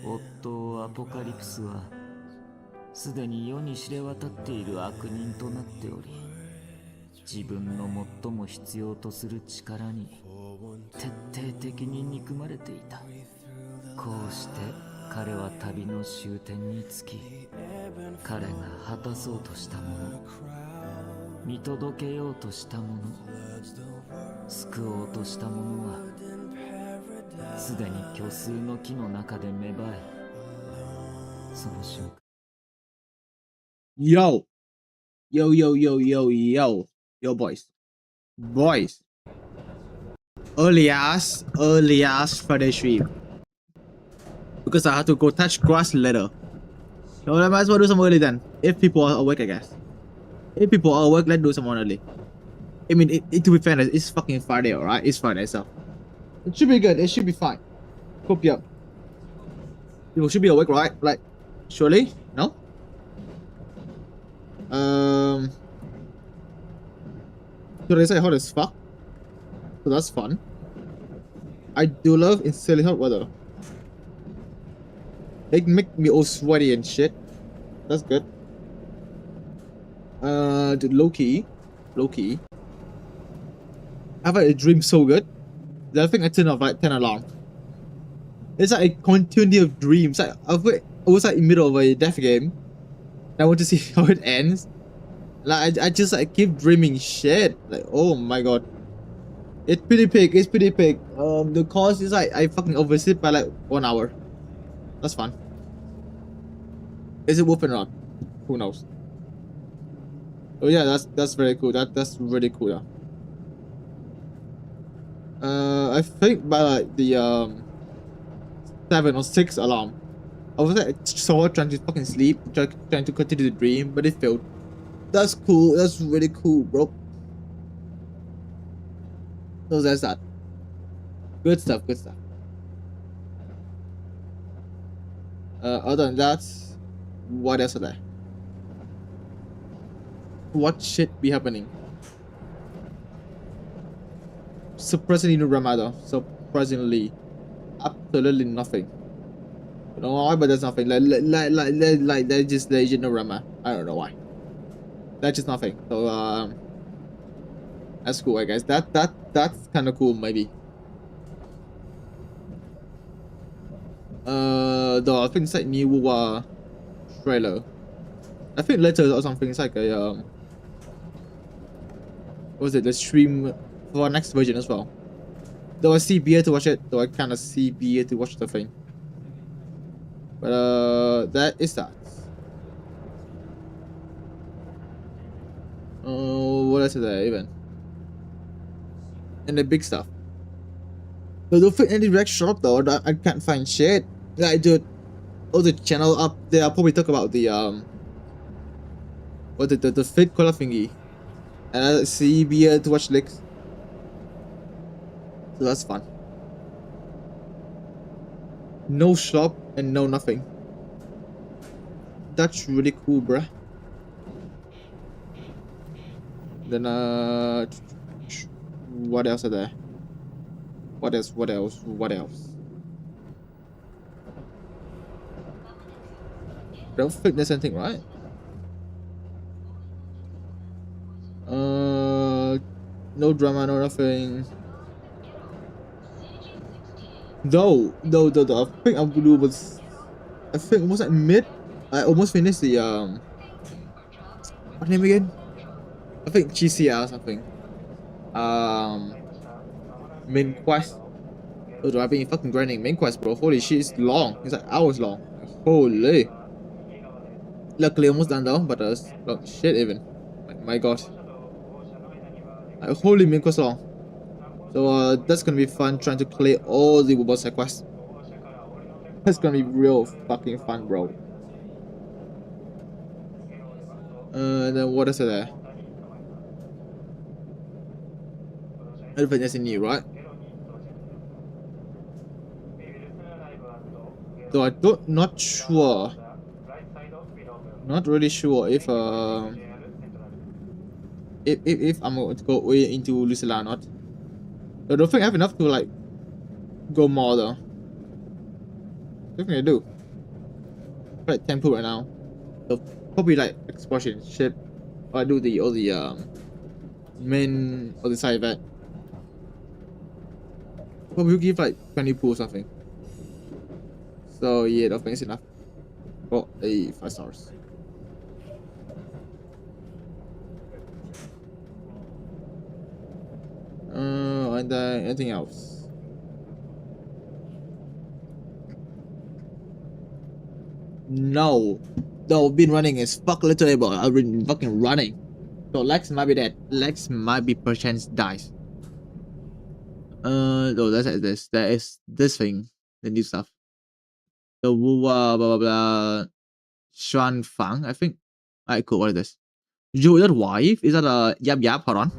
夫アポカリプスはすでに世に知れ渡っている悪人となっており、自分の最も必要とする力に徹底的に憎まれていた。こうして彼は旅の終点につき、彼が果たそうとしたもの、見届けようとしたもの、救おうとしたものはすでに虚数の木の中で芽生え、その瞬間 Yo, yo, yo, yo, yo, yo, yo, boys. Early ass Friday stream. Because I had to go touch grass later. So I might as well do some early then. If people are awake, I guess. If people are awake, let's do some early. I mean, to be fair, it's fucking Friday, alright? It's Friday, so it should be good. It should be fine. Hope you up. People should be awake, right? Like, surely? No? So they say hot as fuck. So that's fun. I do love insanely hot weather. It make me all sweaty and shit. That's good. Dude, low key. I've had a dream so good that I think I turned off like 10 alarm. It's like a continuity of dreams. Like I was like in the middle of a death game. And I want to see how it ends. Like I just like keep dreaming shit. Like oh my god. It's pretty big. The cost is like I fucking oversleep by like 1 hour. That's fun. Is it worth it or not? Who knows? Oh yeah, that's very cool. That's really cool. Yeah. I think by like the 7 or 6 alarm, I was like so trying to fucking sleep, trying to continue the dream, but it failed. That's cool. That's really cool, bro. So that's that. Good stuff. Other than that, what else are there? What shit be happening? Surprisingly no drama. Surprisingly, absolutely nothing. I don't know why, but there's nothing. Like there's just legit no drama. I don't know why. That's just nothing. So that's cool, I guess. That's kind of cool, maybe. Though I think it's like new Wuwa trailer. I think later or something. It's like a what was it? The stream for next version as well. Though I see beer to watch it. Though I kind of see beer to watch the thing. But that is that. What else is there even? And the big stuff. But don't fit any direct shop though. I can't find shit. Like dude, all the channel up there. I'll probably talk about the what the fit color thingy. And I see beer to watch licks. So that's fun. No shop and no nothing. That's really cool, bruh. Then what else are there? What else? Don't think there's anything, right? No drama, no nothing. Though, I think I'm gonna do was, I think almost like mid. I almost finished the what name again? I think GCR or something. Main quest. Oh, do I been fucking grinding main quest, bro? Holy shit, it's long. It's like hours long. Holy. Luckily, almost done though, but oh, shit even. My god. Like, holy main quest long. So that's gonna be fun trying to clear all the Wuwa side quests. That's gonna be real fucking fun, bro. Then what is there? I don't think there's any new, right? So I don't, not sure. Not really sure if I'm going to go way into Lucilla or not. I don't think I have enough to like go more though. I think I do. quite tempo right now. So probably like explosion ship. Or I do the all the main or the side event. Probably will give like 20 pool or something. So yeah, I think it's enough. For a 5 stars. And then anything else? No. No, been running is fuck literally, but I've been fucking running. So Lex might be dead. Lex might be perchance dies. No, that's this. There is this thing, the new stuff. The Wuwa, blah blah blah. Xuan Fang, I think. Alright, cool. What is this? Juliet wife? Is that a yap? Hold on.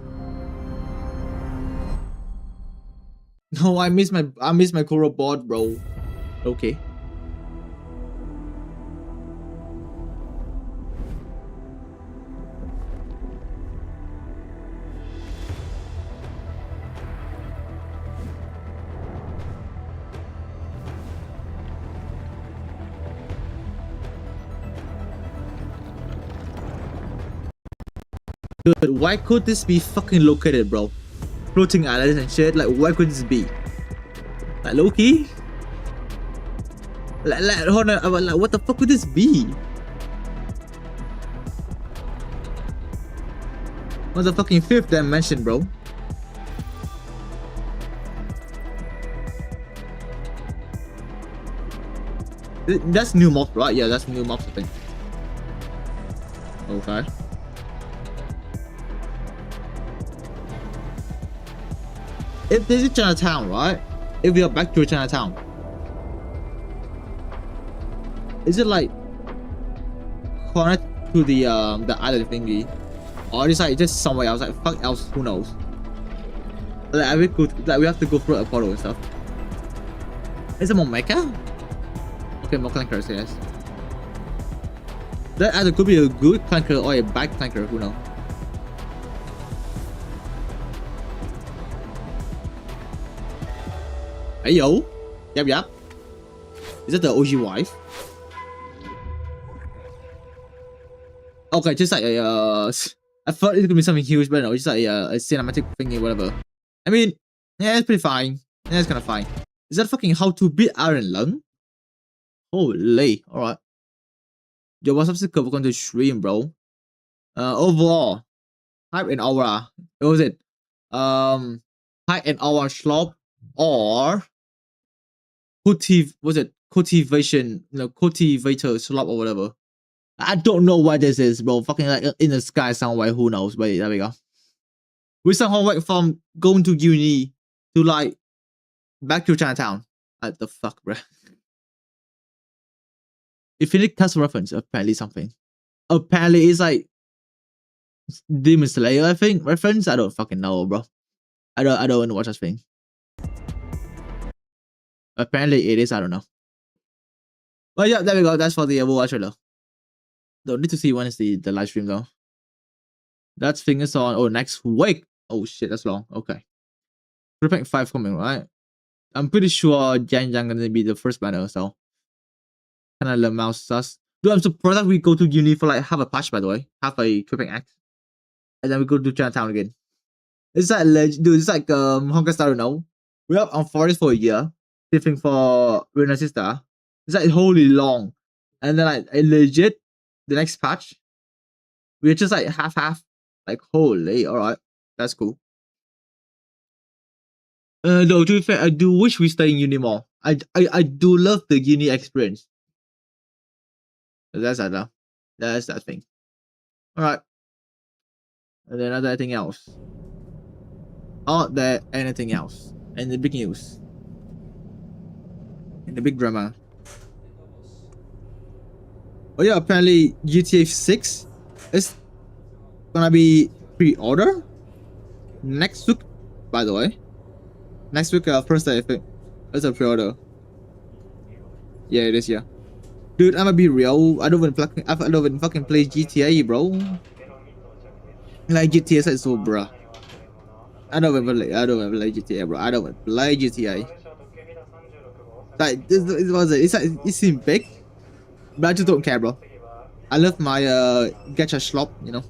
No, I miss my Kuro board, bro. Okay. Dude, why could this be fucking located, bro? Floating islands and shit. Like, why could this be? Like, Loki? Hold on. Like, what the fuck could this be? What's the fucking 5th dimension, bro? That's new mobs, right? Yeah, that's new mobs, I think. Okay. If this is Chinatown, right? If we are back to Chinatown, is it like connect to the island thingy, or is like just somewhere else? Like fuck else, who knows? Like we have to go through a portal and stuff. Is it more mecha? Okay, more clankers, yes. That either could be a good clanker or a bad clanker, who knows? Hey yo, yep. Is that the OG wife? Okay, just like a I thought it could be something huge, but no, it's just like a cinematic thingy, whatever. I mean, yeah, it's pretty fine. Yeah, it's kind of fine. Is that fucking how to beat Iron Lung? Holy, all right. Yo, what's up, Sicker? Welcome to stream, bro. Overall, hype and aura. What was it? Hype and aura Slop or cultivation, cultivator Slop or whatever. I don't know what this is, bro. Fucking like in the sky somewhere, who knows? But there we go. We somehow went from going to uni to like back to Chinatown. What the fuck, bro? Infinite cast reference, apparently something. Apparently it's like Demon Slayer, I think. Reference? I don't fucking know, bro. I don't want to watch that thing. Apparently it is, I don't know. But yeah, there we go. That's for the Wuwa trailer. Don't need to see when is the live stream though. That's fingers on next week. Oh shit, that's long. Okay. 3.5 coming, right? I'm pretty sure Yang gonna be the first banner, so kinda the mouse sus. Dude, I'm surprised that we go to uni for like half a patch, by the way. Half a tripping act. And then we go to Chinatown again. It's like dude, it's like honkaistarrail now. We're up on forest for a year. Different for Rena Sister. It's like wholly long. And then like legit the next patch. We're just like half. Like holy, alright. That's cool. Though to be fair, I do wish we stay in uni more. I do love the uni experience. That's that now. That's that thing. Alright. And then anything else? Are there anything else? And the big news. And the big drama. Oh yeah, apparently GTA 6 is gonna be pre-order next week, by the way. Next week, Thursday, I think. It's a pre-order. Yeah, it is, yeah. Dude, I'm gonna be real. I don't even fucking play GTA, bro. Like GTA 6 so bruh. I don't even play GTA, bro. I don't even play GTA. Like this was it. It seemed big. But I just don't care, bro. I love my gacha slop, you know.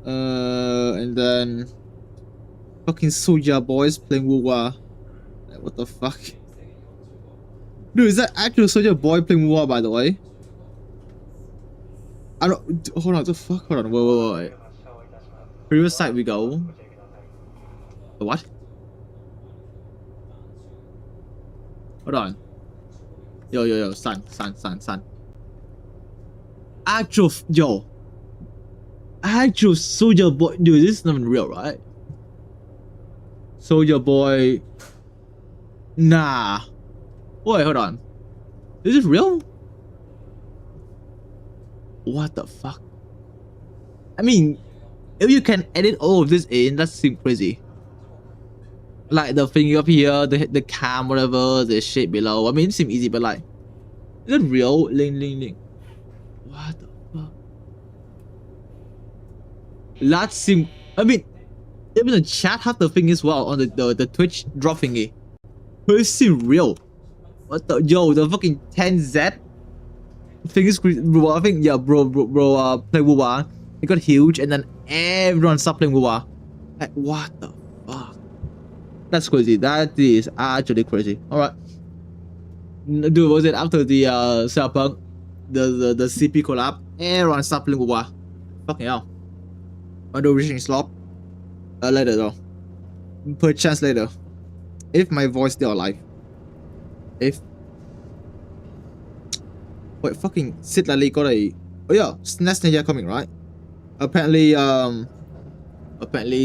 And then fucking Soja boys playing Wuwa. Like, what the fuck? Dude, is that actual Soja boy playing Wuwa, by the way? I don't. Hold on, what the fuck? Hold on, wait. Previous site we go. The what? Hold on. Yo, son. Actual Soldier Boy. Dude, this is not even real, right? Soldier Boy. Nah. Wait, hold on. Is this real? What the fuck? I mean, if you can edit all of this in, that seems crazy. Like the thing up here, the cam, whatever, the shape below. I mean, it seems easy, but like, is it real? Link. What the fuck? That seems. I mean, even the chat have the thing as well on the Twitch drop thingy. But it seems real. What the the fucking 10Z thing is crazy, bro. I think yeah, bro, play Wuwa. It got huge, and then everyone stopped playing Wuwa. Like, what the fuck? That's crazy. That is actually crazy. All right, dude, was it after the Cyberpunk, the CP collab? Everyone stopped playing Wuwa. Fucking hell. Under reaching Slop. Later though. Perchance later. If my voice still alive. If. Wait, fucking Sid Lally got a. Oh yeah, SNES Ninja coming, right? Apparently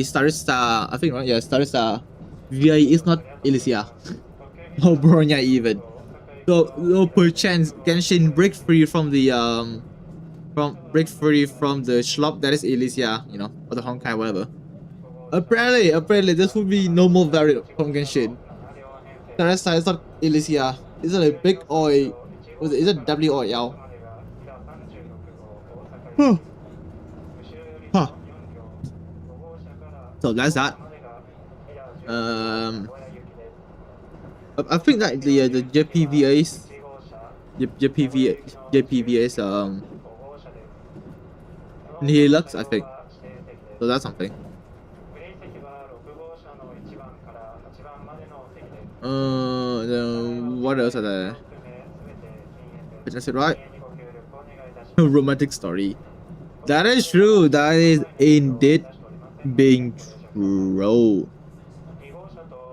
Starista, I think, right? Yeah, Starista VA is not Elysia. Oh, Bronya even. So, no perchance Genshin break free from the Slop that is Elysia, you know, or the Honkai, whatever. Apparently this would be no more variant from Genshin. Starista is not Elysia. Is it a big oi? Is it W or L? Huh. So that's that. I think that the JPVA's Nihilux, I think. So that's something. Then what else are there? That's it, right? Romantic story. That is true. That is indeed being true.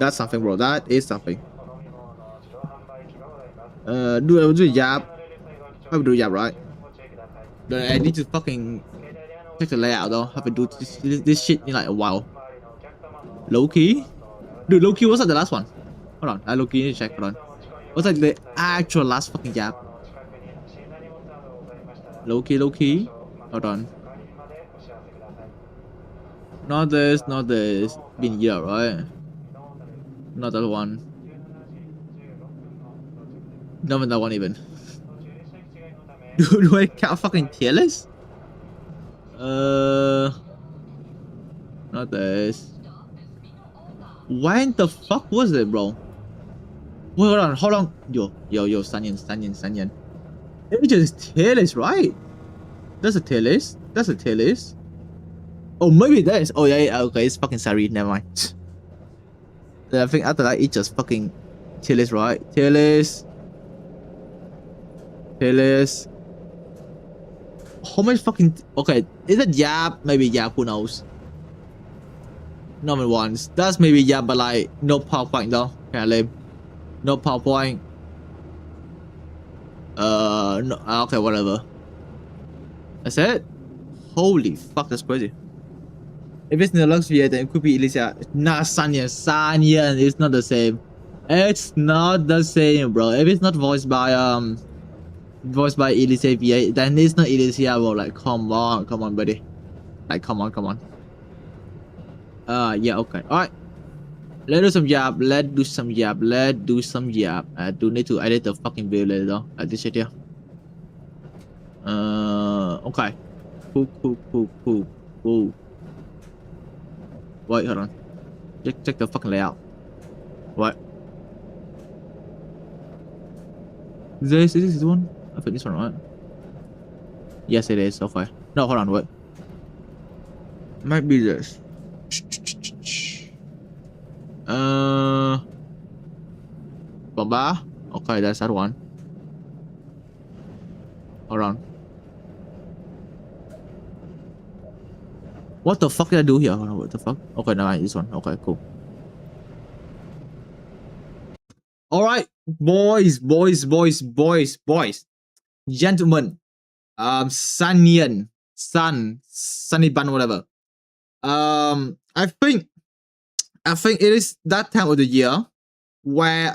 That's something, bro. That is something. Do Yap. I will do Yap, right? Then I need to fucking check the layout though. Have to do this shit in like a while. Low-key? Dude, low-key was like the last one. Hold on, low-key need to check. Hold on. What's like the actual last fucking Yap? Low-key. Hold on. Not this. Been here, right? Not that one. Not even that one even. Do I count fucking tier list? Not this. When the fuck was it, bro? Wait, hold on, how long? Yo, Sanyan. It's just tier list, right? That's a tier list. Oh, maybe that is. Oh yeah, okay, it's fucking Sari. Never mind. Then I think after that, it's just fucking tier list, right? Tier list. How much fucking? Okay, is it Yap? Maybe Yap. Who knows? Number ones. That's maybe Yap, but like no PowerPoint though. Kinda lame. No PowerPoint. No. Okay, whatever. That's it. Holy fuck, that's crazy. If it's Nilux VA, then it could be Elysia. Nah, Sanyan is not the same. It's not the same, bro. If it's not voiced by Elysia VA, then it's not Elysia, bro. Like, come on, buddy. Like, come on. Yeah, okay. Alright. Let's do some Yap. I do need to edit the fucking video later though. Like this shit here. Okay. Cool. Wait, hold on. Check the fucking layout. What? Is this one? I think this one, right? Yes, it is. Okay. No, hold on. What? Might be this. Baba. Okay, that's that one. Hold on. What the fuck did I do here? Hold on, what the fuck? Okay, no, this one. Okay, cool. Alright, boys, gentlemen, Sunny Bun, whatever. I think it is that time of the year where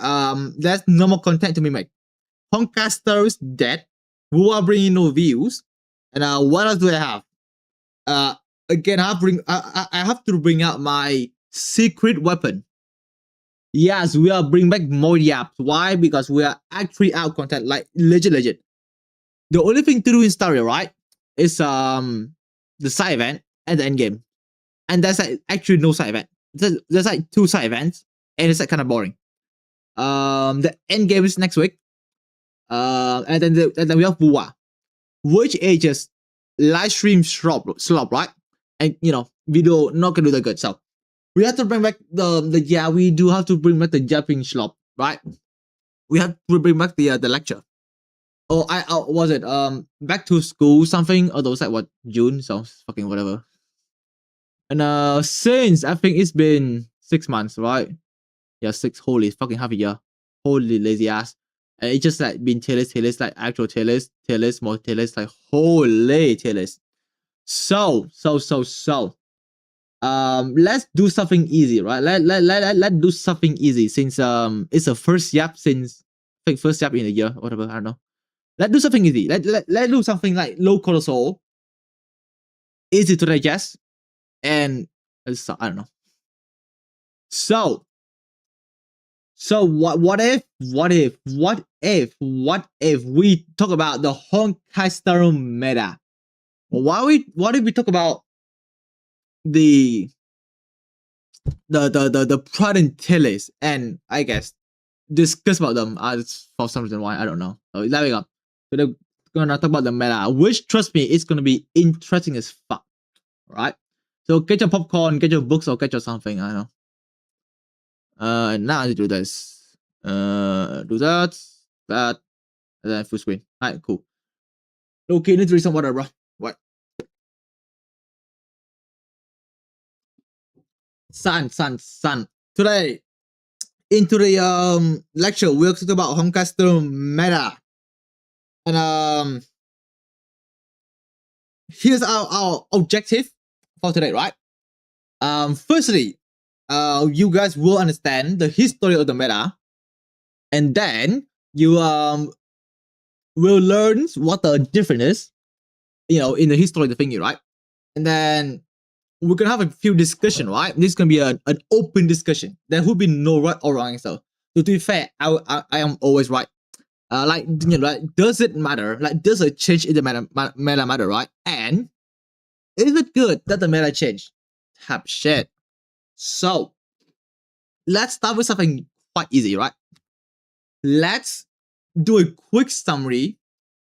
there's no more content to be made. Honkai is dead. Wuwa bringing no views. And what else do I have? Again, I have to bring out my secret weapon. Yes, we are bringing back more yaps. Why? Because we are actually out of content, like legit. The only thing to do in starrail, right, is the side event and the end game, and there's like actually no side event. There's like 2 side events, and it's like kind of boring. The end game is next week. And then we have Wuwa, which is just live stream slop, right? And video not gonna do that good. So we have to bring back we do have to bring back the Yappering Slop, right? We have to bring back the lecture. Oh, was it back to school something? Or those like what, June? So fucking whatever. And since I think it's been 6 months, right? Yeah, 6 holy fucking half a year. Holy lazy ass. And it's just like been tier list, like actual tier list, more tier list, like holy tier list. So let's do something easy, right? Let's do something easy since it's the first yap since I think first yap in a year, whatever, I don't know. Let's do something easy. Let's do something like low cortisol, easy to digest, and I don't know. So what if we talk about the honkaistarrail meta? What if we talk about the prudentilis and I guess discuss about them for some reason why I don't know. So there we go. So they're gonna talk about the meta, which trust me, it's gonna be interesting as fuck. Right? So get your popcorn, get your books, or get your something. I don't know. And now I do this. Do that, and then full screen. Alright, cool. Okay, need to read some water, bro. What? Sun. Today, into the lecture, we'll talk about honkaistarrail meta. And here's our objective for today, right? Firstly, you guys will understand the history of the meta, and then you will learn what the difference is, in the history of the thingy, right? And then we're gonna have a few discussion, right? This is gonna be an open discussion. There will be no right or wrong answer. So to be fair, I am always right. Like does it matter? Like, does a change in the meta matter, right? And is it good that the meta changed? Have shit. So let's start with something quite easy, right? Let's do a quick summary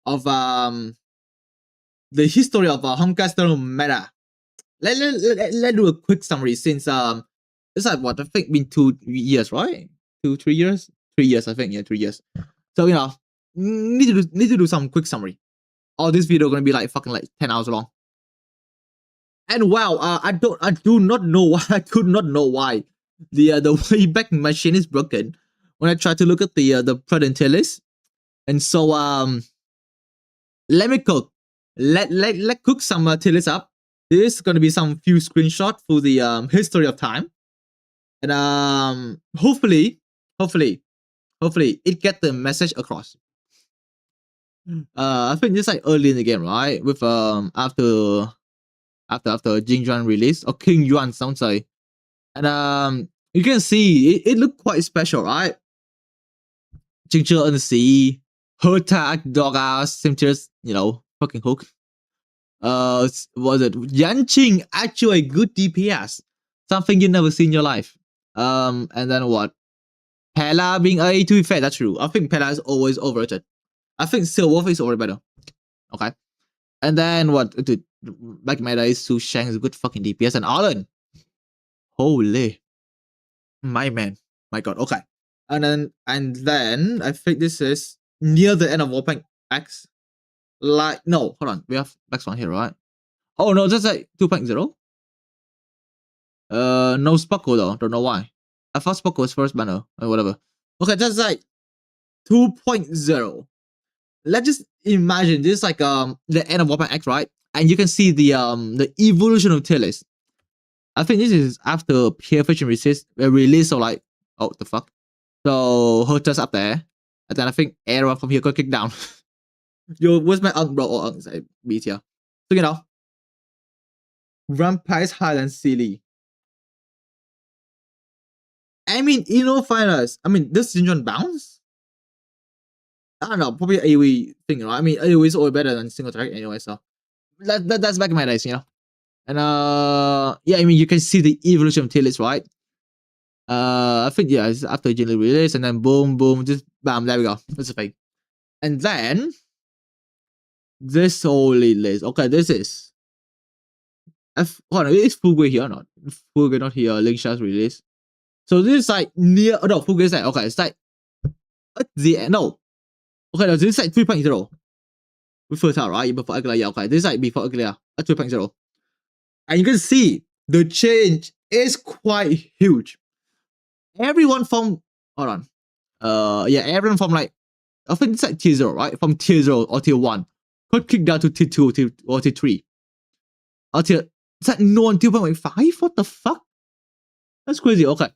of the history of honkaistarrail meta. Let's do a quick summary since it's like what I think been 2 years, right? 3 years? 3 years, I think. Yeah, 3 years. So need to do some quick summary. Or this video gonna be like fucking like 10 hours long. And wow, I do not know why I could not know why the Wayback Machine is broken when I try to look at the prudentilis. And so let me cook. Let cook some tier list up. This is gonna be some few screenshots for the history of time. And hopefully it get the message across. I think this is like early in the game, right? With after Jing Yuan release, or King Yuan sounds like. And you can see it looked quite special, right? Jing Zhe on the sea, Herta dog ass, Simchers, fucking hook. Was it Yanqing actually a good DPS? Something you never seen in your life. And then what? Pella being A, to be fair, that's true. I think Pella is always overrated. I think Silwolf is already better. Okay. And then what? Dude, back in my days, Su Shang is a good fucking DPS. And Arlen. Holy. My man. My god. Okay. And then I think this is near the end of Warpaint X. Like, no, hold on. We have next one here, right? Oh, no, that's like 2.0. No Sparkle though. Don't know why. I thought Sparkle was first banner or whatever. Okay, that's like 2.0. Let's just imagine this is like the end of Warpaint X, right? And you can see the evolution of tier list. I think this is after Peer Fiction release, so like, oh the fuck. So Herta's up there. And then I think everyone from here got kicked down. Yo, where's my Unk, bro? Oh, Unk's a B tier. So you know. Vampires higher than Silly. I mean, finals. I mean, this Jinjon bounce? I don't know, probably AoE thing, right? I mean, AoE is always better than single track anyway, so that's back in my days, you know. And yeah, I mean, you can see the evolution of tier list, right? I think yeah, it's after general release, and then boom, boom, just bam, there we go. That's the thing. And then this only list. Okay, this is. Hold on, is Fugue here or not? Fugue not here. Linkshot's release. So this is like near. Oh, no, Fugue is like okay. It's like at the end. No. Okay, no, this is like 3.0. Before that, right? Before Aglia, yeah, okay. This is like before Aglia at 3.0. And you can see the change is quite huge. Everyone from hold on. Yeah, everyone from like I think it's like tier 0, right? From tier 0 or tier 1 got kicked down to tier 2 or tier 3. Or tier it's like no one 2.5? What the fuck? That's crazy. Okay.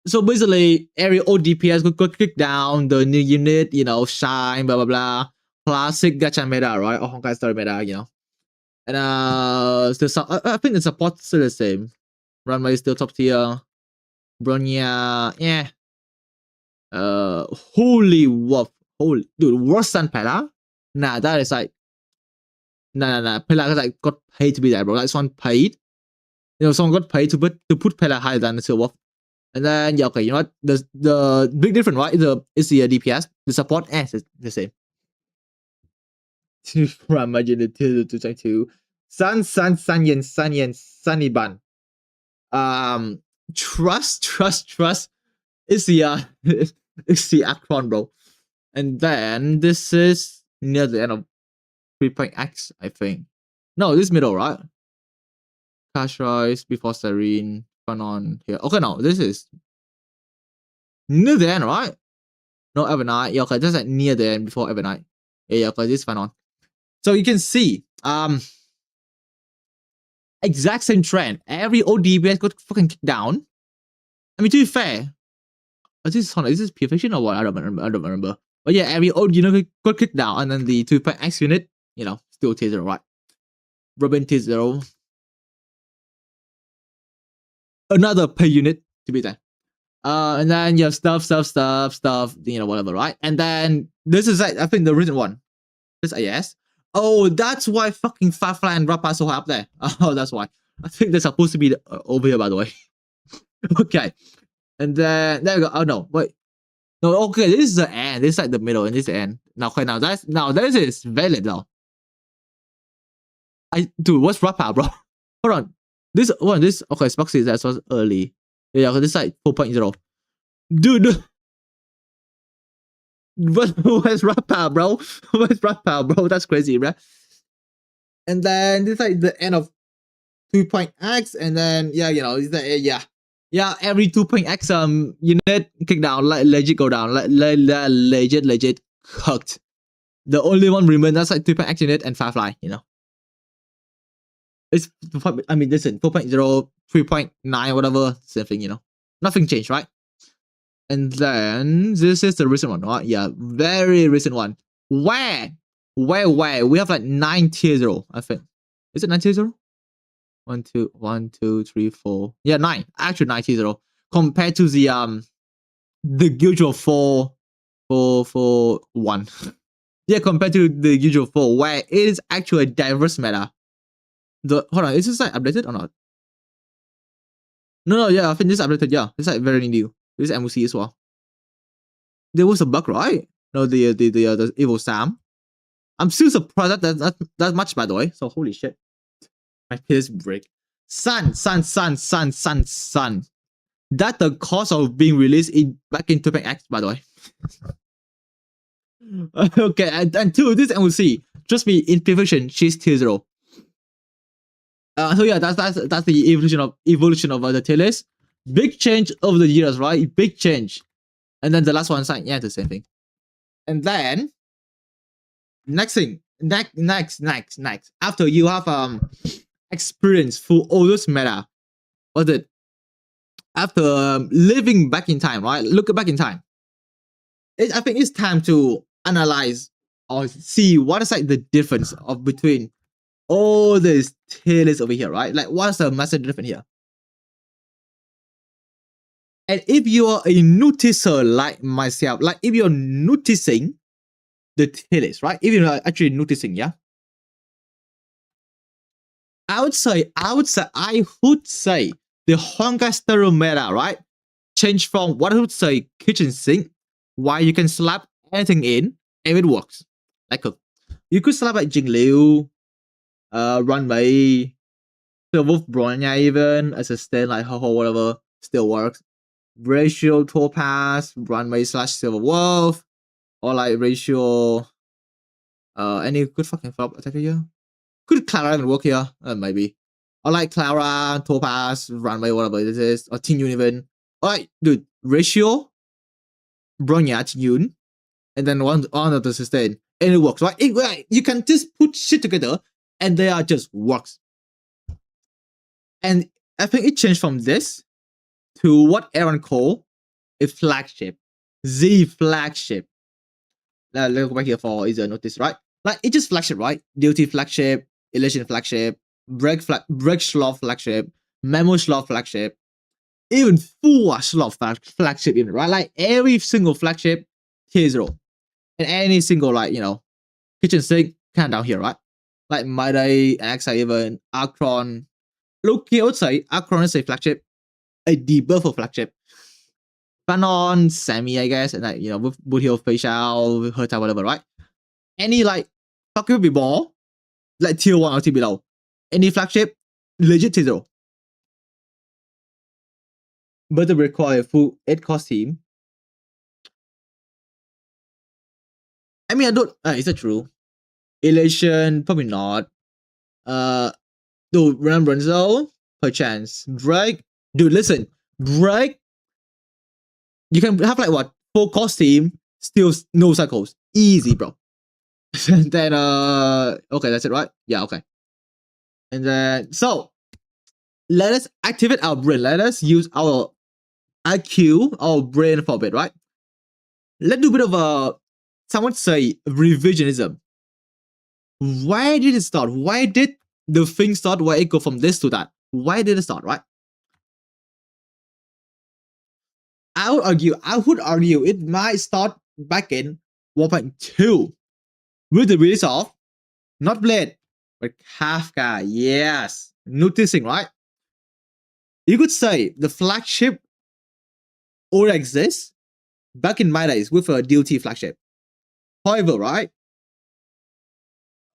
So basically, every old DPS got kicked down, the new unit, shine, blah blah blah. Classic gacha meta, right? Or honkai story meta, And I think the support still the same. Runway is still top tier. Bronya, yeah. Holy wolf. Holy dude, worse than Pella? Nah, that is like nah. Pella like got paid to be there, bro. Like someone paid. Someone got paid to put Pella higher than the Silwolf. And then yeah, okay, you know what? The big difference, right? Is the DPS. The support is the same. Imagine the 2.2. San Yen, Sunny Ban. Trust is the it's the Akron, bro. And then this is near the end of 3.x, I think. No, this middle, right? Cash Rise before Serene, Fanon here. Okay, no, this is near the end, right? No, Evernight. Yeah, okay, this is like near the end before Evernight. Yeah, okay, this is Fanon. So you can see, exact same trend. Every old DPS got fucking kicked down. I mean, to be fair, is this Pure Fiction or what? I don't remember. But yeah, every old unit got kicked down, and then the 2.x unit, still tier 0, right? Robin tier 0. Another pay unit to be there. And then you have stuff, whatever, right? And then this is like, I think the recent one. This AS. Oh, that's why fucking Firefly and Rappa are so high up there. Oh, that's why. I think they're supposed to be over here, by the way. Okay. And then there we go. Oh no, wait. No, okay, this is the end. This is like the middle, and this is the end. Now, okay, now this is valid though. Dude, what's Rappa, bro? Hold on. This okay, Spoxy that was early. Yeah, this is like 4.0. Dude. Where's Rappa, bro? Where's Rappa, bro? That's crazy, bro. And then this is like the end of 2.x, and then yeah, is that yeah, every 2.x unit kick down, like legit go down, like legit cooked. The only one remains that's like 2.x unit and Firefly, It's I mean listen, 4.0, 3.9, whatever, same thing, Nothing changed, right? And then this is the recent one, right? Yeah, very recent one. Where? We have like 9 tier 0, I think. Is it 9 tier 0? 1, 2, 3, 4. Yeah, 9. Actually 9 tier 0. Compared to the usual 4, 1. Yeah, compared to the usual 4, where it is actually a diverse meta. Hold on, is this like updated or not? No, yeah, I think this is updated, yeah. It's like very new. This is MOC as well. there was a bug, right? No, the evil Sam. I'm still surprised that much, by the way. So holy shit, my peers break. Son. That's the cost of being released back in Topic X, by the way. Okay, until this and we'll see. Trust me, in perfection, she's tier 0. So yeah, that's the evolution of the tier list. Big change over the years, right? Big change. And then the last one, yeah, the same thing. And then next thing, next. After you have experience for all this meta, what's it? After living back in time, right? Look back in time. I think it's time to analyze or see what is like the difference of between all these tier lists over here, right? Like what's the massive difference here? And if you are a noticer like myself, like if you're noticing the tier list, right? If you're actually noticing, yeah. I would say the honkaistarrail meta, right? Change from what I would say kitchen sink, where you can slap anything in and it works. Like you could slap like Jing Liu, Runway, Wolf Bronya even, assistant like Ho whatever, still works. Ratio Topaz, Runway / Silver Wolf, or like ratio any good fucking flop attacker here. Could Clara even work here? Maybe. Or like Clara, Topaz, Runway, whatever it is, or Ting Yun even. Alright, dude, ratio, Bronya, Ting Yun, and then one of the sustain. And it works, right? You can just put shit together and they are just works. And I think it changed from this to what Aaron called a flagship. The flagship. Let's go back here for easier notice, right? Like it's just flagship, right? Duty flagship, Illusion flagship, Break Slop flagship, Memo Slop flagship, even Wuwa Slop flagship, even, right? Like every single flagship, tier 0. And any single, like, you know, kitchen sink, kind of down here, right? Like Mayday, XI even, Akron. Look here, I would say Akron is a flagship, a debuff for flagship. Fanon, Sammy, I guess, and like, you know, with Hill facial, with Herta, whatever, right? Any like fucking be ball, like tier 1 or tier below. Any flagship, legit tier 0. But they require a full 8 cost team. I mean, I don't. Is that true? Elation, probably not. Dude, Renzo, perchance. Drake, dude, listen. Drake, you can have like what? 4 cost team, still no cycles. Easy, bro. And then, okay, that's it, right? Yeah, okay. And then, so, let us activate our brain. Let us use our IQ, our brain for a bit, right? Let's do a bit of some would say revisionism. Why did it start? Why did the thing start? Why it go from this to that? Why did it start, right? I would argue it might start back in 1.2 with the release of not Blade, but Kafka. Yes, noticing, right? You could say the flagship already exists back in my days with a DLT flagship. However, right?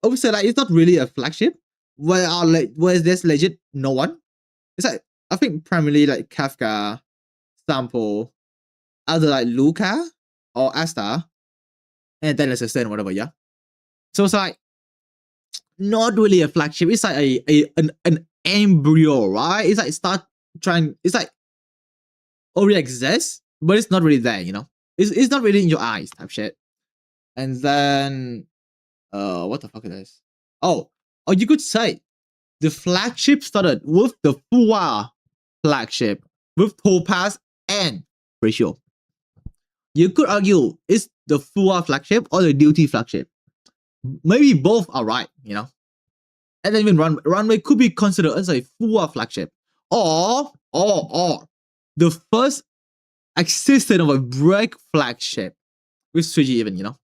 Obviously, like it's not really a flagship. Where is this legit? No one. It's like I think primarily like Kafka, Sample, either like Luca or Asta, and then Assistant, whatever, yeah. So it's like not really a flagship. It's like an embryo, right? It's like it's like already exists, but it's not really there, you know. It's not really in your eyes type shit. And then what the fuck is this? Oh, you could say the flagship started with the Wuwa flagship with Topaz and Ratio. You could argue it's the Wuwa flagship or the Duty flagship. Maybe both are right, you know. And then even Runway could be considered as a Wuwa flagship. Or the first existence of a break flagship with Switchy even, you know.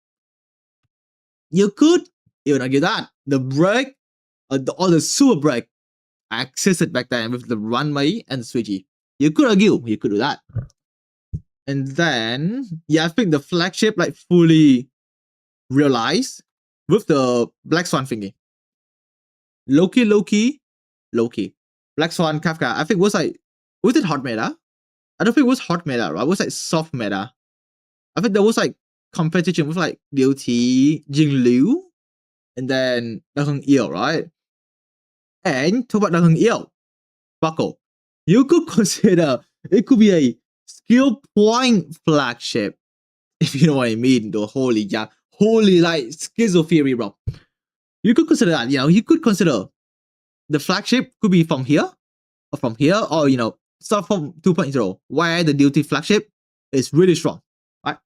You could even argue that the break or the super break existed back then with the Runway and Switchy. You could argue, you could do that. And then, yeah, I think the flagship like fully realized with the Black Swan thingy. Loki. Black Swan, Kafka. I think was it hot meta? I don't think it was hot meta, right? It was like soft meta. I think there was like competition with like DOT, Jing Liu, and then Da Heng Eel, right? And talk about Da Heng Eel, Buckle. You could consider it could be a skill point flagship, if you know what I mean. The holy like schizotheory, bro. You could consider that, you could consider the flagship could be from here, or start from 2.0, where the duty flagship is really strong, right?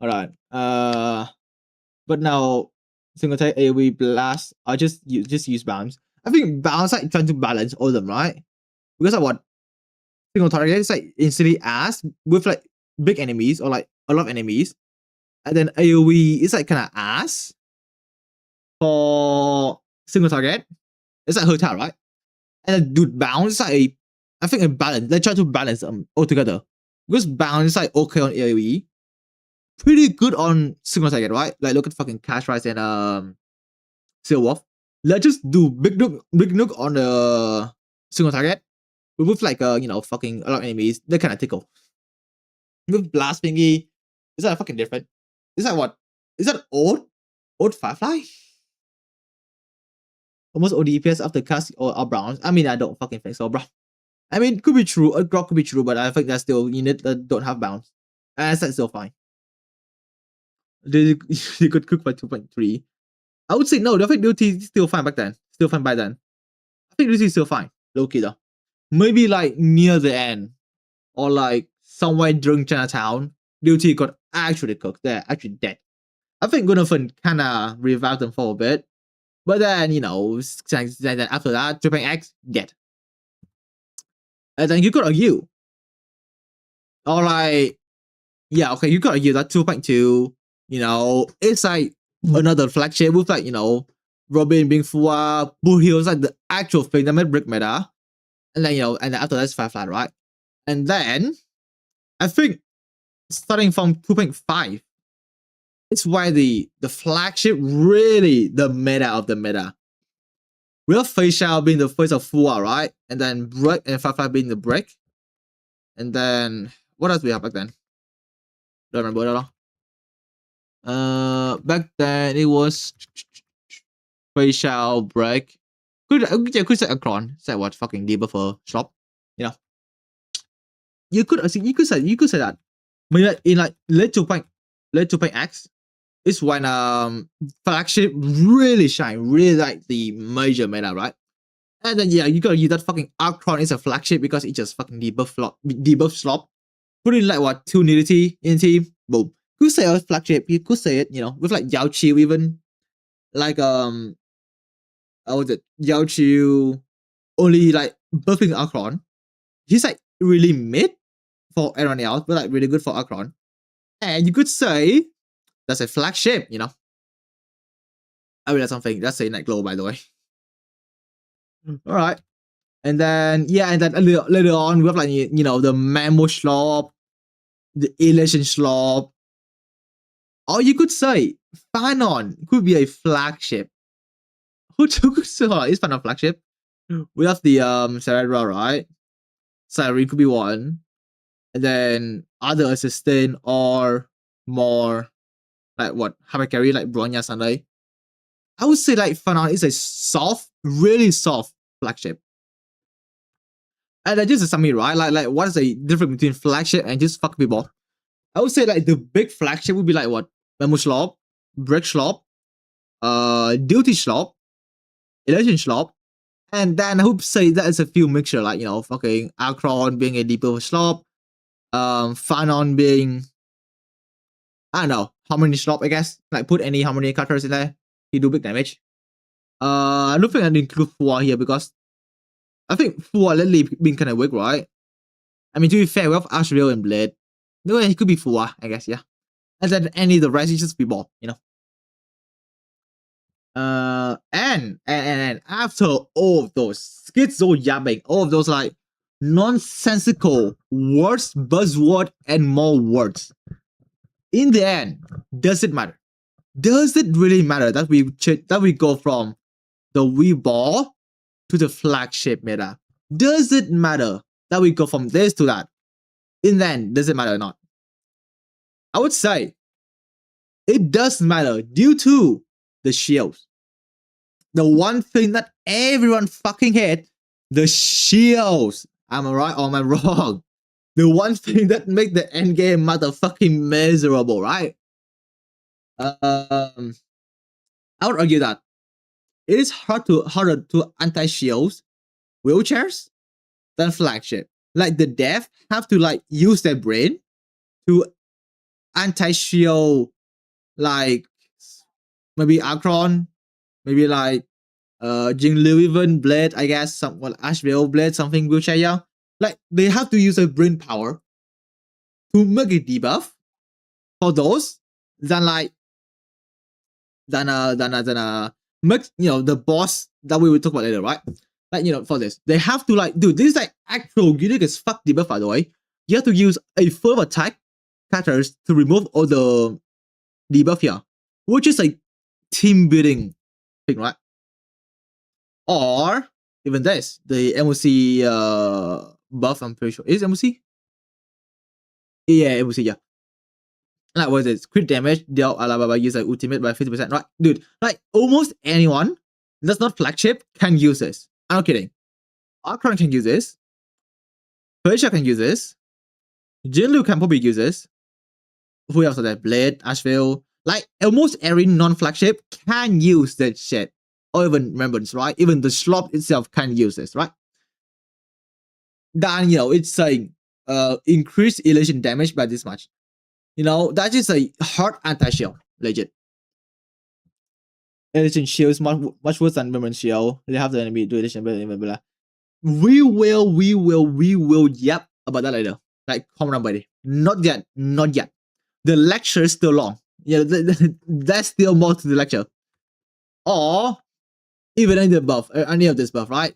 All right. But now single attack AoE blast, I just use bounce. I think bounce like trying to balance all of them, right? Because like what single target is like instantly ass with like big enemies or like a lot of enemies, and then AoE is like kind of ass for single target. It's like hotel, right? And then dude bounce is like I think a balance. They try to balance them all together. Because bounce is like okay on AoE, pretty good on single target, right? Like look at fucking Cash Rise and Seal Wolf. Let's just do big nuke on the single target. With like fucking a lot of enemies, they kind of tickle. With blast thingy, is that fucking different? Is that what? Is that old Firefly? Almost ODPS after cast or Browns. I mean, I don't fucking think so, bro. I mean, could be true. A Grok could be true, but I think that's still unit that don't have bounce. And that's still fine. They could cook by 2.3. I would say no. I think duty is still fine back then. Still fine by then. I think duty is still fine. Low key though. Maybe like near the end, or like somewhere during Chinatown, duty got actually cooked. They're actually dead. I think Gunnafen kinda revived them for a bit, but then then after that, Tripping X dead. And then you could argue, all right, yeah, okay, you could argue that 2.2, it's like another flagship with like Robin being Wuwa, Bruhh was like the actual thing that made brick meta, and then and then after that's Firefly, right? And then I think starting from 2.5, it's why the flagship really the meta of the meta. We have Facial being the first of Wuwa, right? And then Brick and Firefly being the brick. And then what else we have back then? Don't remember at all. Back then it was Facial, Brick. Could say Akron. Say what fucking debuff for Slop. You could say that. But in like late 2.0 X, it's when flagship really shine, really like the major meta, right? And then you gotta use that fucking Akron is a flagship because it just fucking debuff Slop. Put in like what 2 nudity in team, boom. You could say a flagship, you could say it, with like Yao Chiu even. Like how was it? Yao Chiu only like buffing Akron. He's like really mid for everyone else, but like really good for Akron. And you could say that's a flagship, I mean that's something. That's a night glow, by the way. Alright. And then later on we have like the Memo Slop, the Elation Slop. Or you could say Fanon could be a flagship. Who could say is Fanon flagship? We have the Cerebral, right? Siren could be one. And then other assistant or more like what Habakari, like Bronya Sunday. I would say like Fanon is a soft, really soft flagship. And then just a summary, right? Like what is the difference between flagship and just fuck people? I would say like the big flagship would be like what? Memo Slop, Brick Slop, Duty Slop, Elation Slop, and then I would say that is a few mixture, like fucking Akron being a deeper Slop, Fanon being I don't know, Harmony Slop, I guess. Like put any Harmony cutters in there, he do big damage. I don't think I'd include Wuwa here because I think Wuwa lately been kind of weak, right? I mean, to be fair, we have Ashrail and Blade. No, he could be Wuwa, I guess, yeah. And then any of the rest is just be ball, and after all of those schizo yapping, all of those like nonsensical words, buzzword, and more words. In the end, does it matter? Does it really matter that we go from the Wii ball to the flagship meta? Does it matter that we go from this to that? In the end, does it matter or not? I would say it does matter due to the shields. The one thing that everyone fucking hates, the shields. Am I right or am I wrong? The one thing that make the endgame motherfucking miserable, right? I would argue that it is harder to anti-shields wheelchairs than flagship. Like the dev have to like use their brain to anti-shield like maybe Akron, maybe like Jinglu even Blade, I guess, some Asheville Blade, something wheelchair, yeah. Like they have to use their brain power to make a debuff for those than like than make the boss that we will talk about later, right? Like for this, they have to like dude, this is like actual unique as fuck debuff, by the way. You have to use a full attack characters to remove all the debuff here, which is like team building thing, right? Or even this, the MOC buff, I'm pretty sure. Is MOC? Yeah, MOC, yeah. Like what is it? Crit damage dealt use like ultimate by 50%, right? Dude, like almost anyone that's not flagship can use this. I'm not kidding. Akron can use this. Felicia can use this. Jinlu can probably use this. Who else are there? Blade, Asheville. Like almost every non-flagship can use that shit. Or even Remembrance, right? Even the Slop itself can use this, right? Then it's saying increased illusion damage by this much. That is a hard anti-shield, legit. Illusion shield is much worse than Remembrance shield. They have the enemy do illusion, blah, blah, blah. We will yap about that later. Like, comment on, buddy. Not yet. The lecture is still long. Yeah, that's still more to the lecture. Or even any of this buff, right?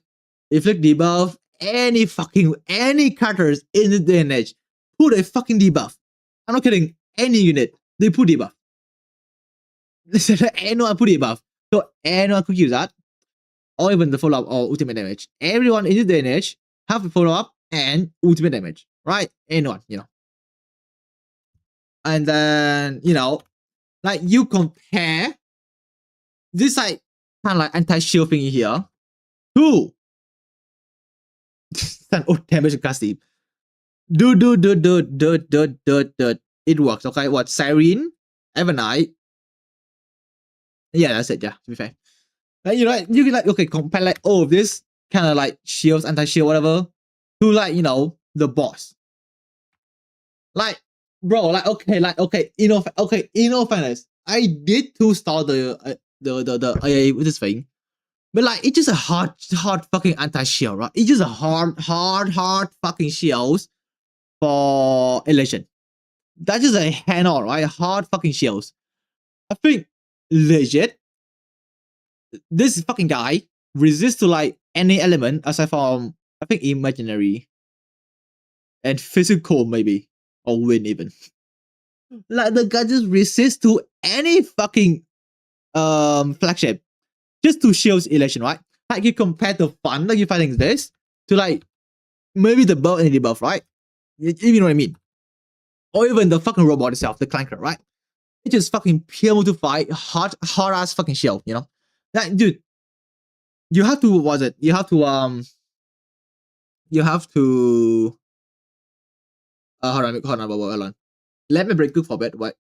Inflict debuff, any characters in the day and age put a fucking debuff. I'm not kidding. Any unit, they put debuff. Anyone put debuff. So anyone could use that. Or even the follow-up or ultimate damage. Everyone in the day and age have a follow-up and ultimate damage. Right? Anyone, And then, like you compare this like kind of like anti-shield thing here to damage cast deep. Dude. It works, okay? What? Siren, Evernight. Yeah, that's it, yeah, to be fair. Like, you can like, okay, compare like all of this kind of like shields, anti-shield, whatever, to like, the boss. Like, bro, like, okay, in all fairness, I did 2-star the AA with this thing. But like, it's just a hard fucking anti-shield, right? It's just a hard fucking shields for elation. That's just a hand-on, right? Hard fucking shields. I think legit, this fucking guy resists to like any element aside from I think imaginary and physical maybe or wind even. Like the guy just resists to any fucking flagship just to shields elation, right? Like you compare the fun like you fighting this to like maybe the buff and the debuff, right? You know what I mean? Or even the fucking robot itself, the clanker, right? It's just fucking pure to fight, hard ass fucking shield, Like, dude, you have to hold on. Let me break good for a bit, what?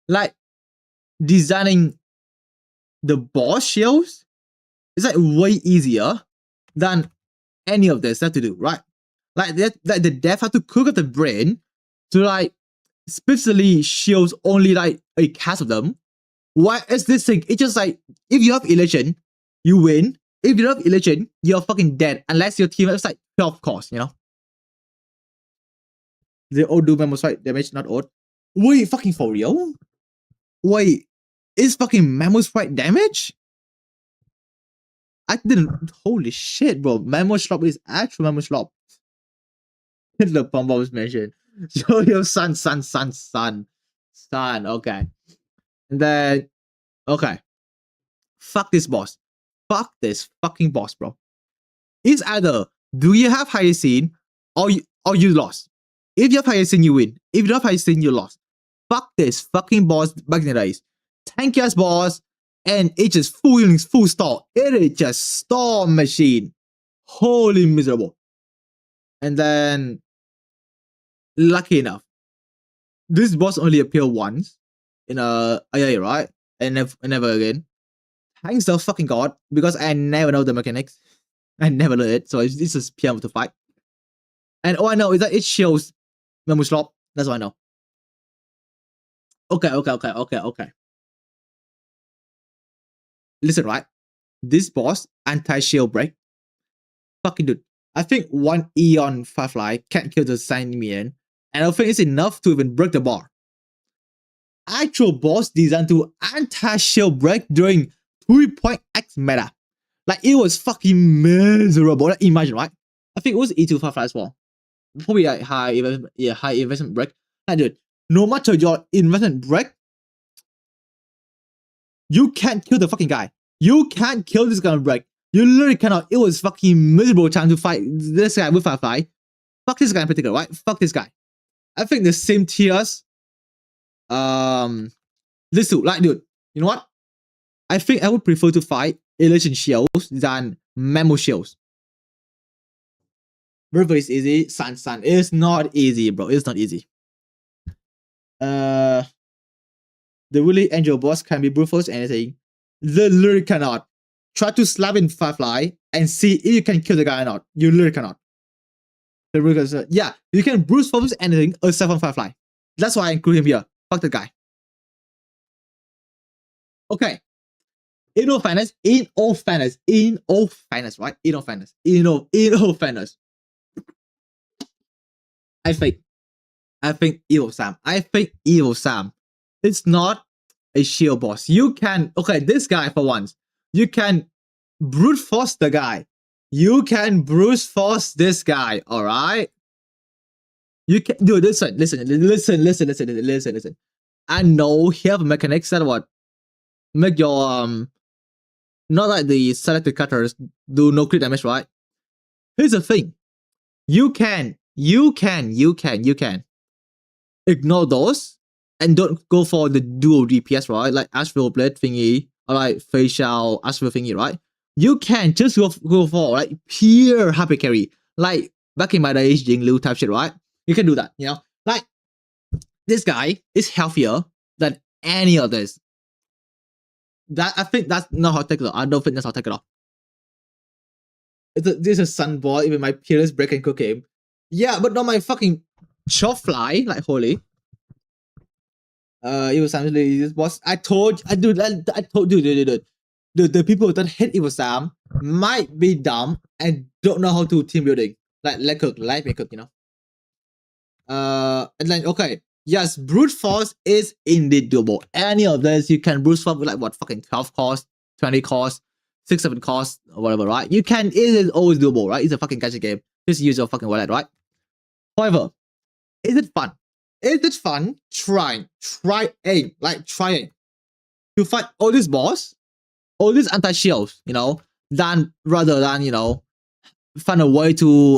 Like designing the boss shields is like way easier than any of this have to do, right? Like the dev have to cook up the brain to like specifically shields only like a cast of them. Why is this thing? It's just like if you have elation, you win. If you don't have elation, you're fucking dead unless your team has like 12 costs, The old do memos right damage, not old. Wait, fucking for real? Wait, is fucking Mammoth right damage? I didn't. Holy shit, bro. Memo Slop is actual Memo Slop. The Pombo was mentioned. Yo, son. Okay. And then, okay. Fuck this boss. Fuck this fucking boss, bro. It's either do you have Hyacinth or you lost. If you have Hyacinth, you win. If you don't have Hyacinth, you lost. Fuck this fucking boss back in the days. Tank ass boss, and it's just full stall. It is just storm machine. Holy miserable. And then, lucky enough, this boss only appeared once in a AA, right? And never again. Thanks the fucking god, because I never know the mechanics. I never learned it, so it's just PM to fight. And all I know is that it shows Memo Slop. That's all I know. Okay. Listen, right? This boss, anti-shield break. Fucking dude. I think one Eon Firefly can't kill the Sandman, and I don't think it's enough to even break the bar. Actual boss designed to anti-shield break during 3.x meta. Like, it was fucking miserable. Like, imagine, right? I think it was E2 Firefly as well. Probably a high investment break. Like, dude, no matter your investment break, you can't kill the fucking guy. You can't kill this kind of break. You literally cannot. It was fucking miserable time to fight this guy with Firefly. Fuck this guy in particular, right? Fuck this guy. I think the same tiers. This two, like, dude, you know what? I think I would prefer to fight Illusion Shields than Memo Shields. Bruhh is easy. San. It's not easy, bro. It's not easy. The really angel boss can be Bruhh or anything. The literally cannot. Try to slap in Firefly and see if you can kill the guy or not. You literally cannot. Yeah, you can Bruhh force anything except for Firefly. That's why I include him here. Fuck the guy. Okay. In all fairness, right? In all fairness. I think Evil Sam. It's not a shield boss. You can, okay, this guy for once, you can brute force the guy. You can brute force this guy, alright? You can, dude, listen. I know he have mechanics that what make your not like the selected cutters do no crit damage, right? Here's the thing. You can ignore those and don't go for the dual DPS, right? Like Astral Blade thingy or like facial Astral thingy, right? You can just go for like pure happy carry, like back in my days, Jinglu type shit, right? You can do that, you know? Like, this guy is healthier than any of this. That, I think that's not how to take it off. I don't think that's how to take it off. This is a Sunball, even my peerless break and cook game. Yeah, but not my fucking chop fly, like holy. It was Sam this boss. I told you, dude. The people that hate Evil Sam might be dumb and don't know how to team building. Like let me cook, you know. And then okay, yes, brute force is indeed doable. Any of this you can brute force with like what fucking 12 cost, 20 cost, 6-7 cost, or whatever, right? You can, it is always doable, right? It's a fucking gadget game. Just use your fucking wallet, right? However, is it fun? Is it fun trying to fight all these boss, all these anti-shields, you know, rather than, you know, find a way to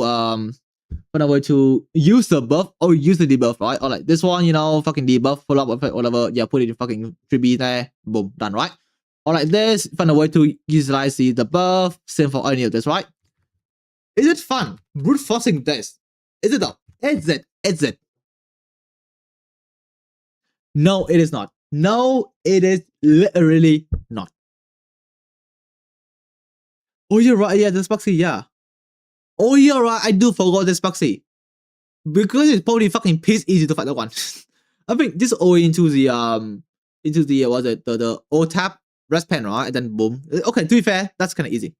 use the buff or use the debuff, right? Or like this one, you know, fucking debuff, follow up with whatever, yeah, put it in fucking 3B there, boom, done, right? Or like this, find a way to utilize the buff, same for any of this, right? Is it fun brute forcing this? Is it though? Is it? No, it is not. No, it is literally not. Oh, you're right. Yeah, this Boxy, yeah. Oh, you're right. I do forgot this Boxy. Because it's probably fucking piss easy to fight that one. I think this all into the what's it, the O tap rest pen, right? And then boom. Okay, to be fair, that's kinda easy.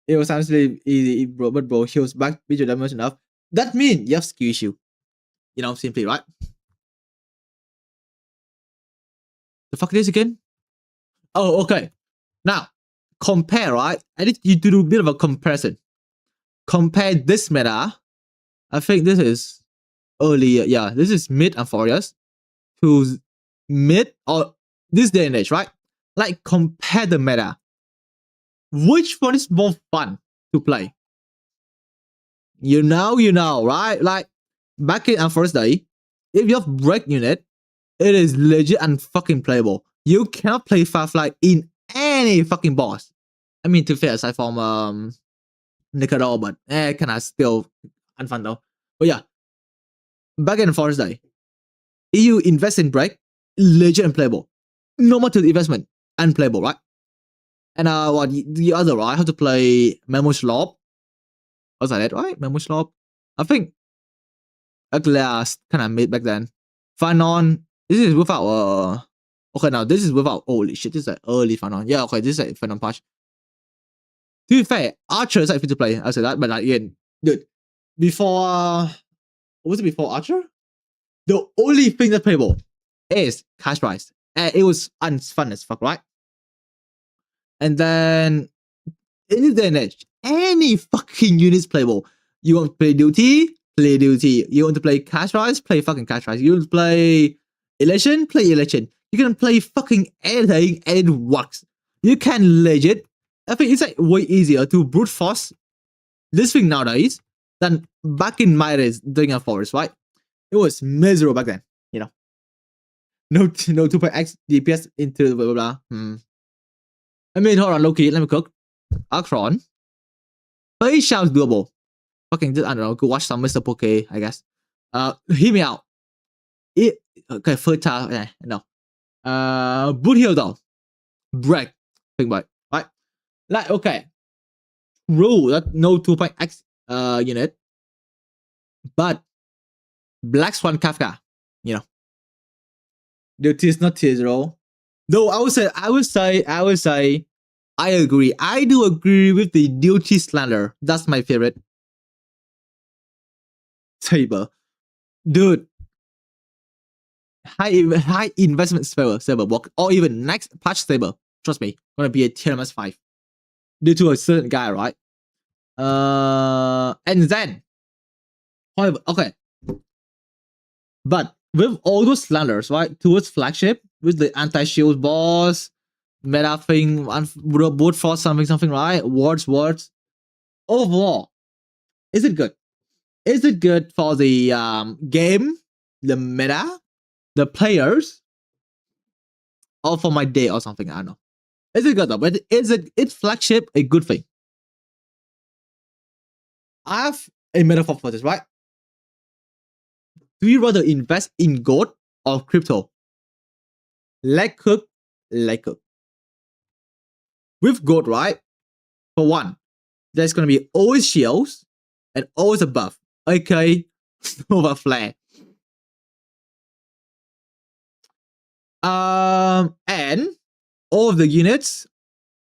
It was honestly easy, bro, but bro, he was back with your damage enough. That means you have skill issue. You know, simply, right? The fuck it is again? Oh, okay. Now, compare, right? I need you to do a bit of a comparison. Compare this meta. I think this is early, yeah, this is mid and 4 years to mid or this day and age, right? Like compare the meta. Which one is more fun to play? You know, right? Like back in our first day, if you have break unit, it is legit and fucking playable. You cannot play Firefly in any fucking boss. I mean, to be fair, aside from Nickelodeon, but kinda still unfun though. But yeah, back in Forest Day, if you invest in break, legit and playable. No matter the investment, unplayable, right? And what the other, right? How to play Memo Slop. Was that right? Memo Slop. I think Glass kind of mid back then. Fanon. This is without okay, now this is without. Holy shit! This is like early Fanon. Yeah, okay, this is like Fanon patch. To be fair, Archer is like free to play. I said that, but like again, dude, before what was it before Archer? The only thing that's playable is Cash Prize. And it was unfun as fuck, right? And then in this day and age, any fucking unit's playable. You want to play duty? Play duty. You want to play Cash Prize? Play fucking Cash Prize. You want to play election? Play election. You can play fucking anything and it works. You can legit. I think it's like way easier to brute force this thing nowadays than back in my days during a forest, right? It was miserable back then, you know. No 2.x DPS into blah blah blah. I mean, hold on, Loki, let me cook. Akron. Face sounds doable. Fucking just, I don't know, go watch some Mr. Poke, I guess. Hear me out. Okay, first time, no. Boot Hill though. Break. Think about it, right? Like, okay. Rule that no 2.x unit. But Black Swan Kafka, you know. The T is not tier 0. Though I would say, I agree. I do agree with the duty slander. That's my favorite. Saber. Dude. High investment saber walk, or even next patch saber. Trust me, gonna be a tier 5. Due to a certain guy, right? And then however, okay. But with all those slanders, right, towards flagship, with the anti-shield boss, meta thing, boot force something, right? Words. Overall, is it good? Is it good for the game, the meta, the players, or for my day or something? I don't know. Is it good though? But is flagship a good thing? I have a metaphor for this, right? Do you rather invest in gold or crypto? Like cook. With gold, right? For one, there's gonna be always shields and always a buff. Okay, Nova Flare. And all of the units,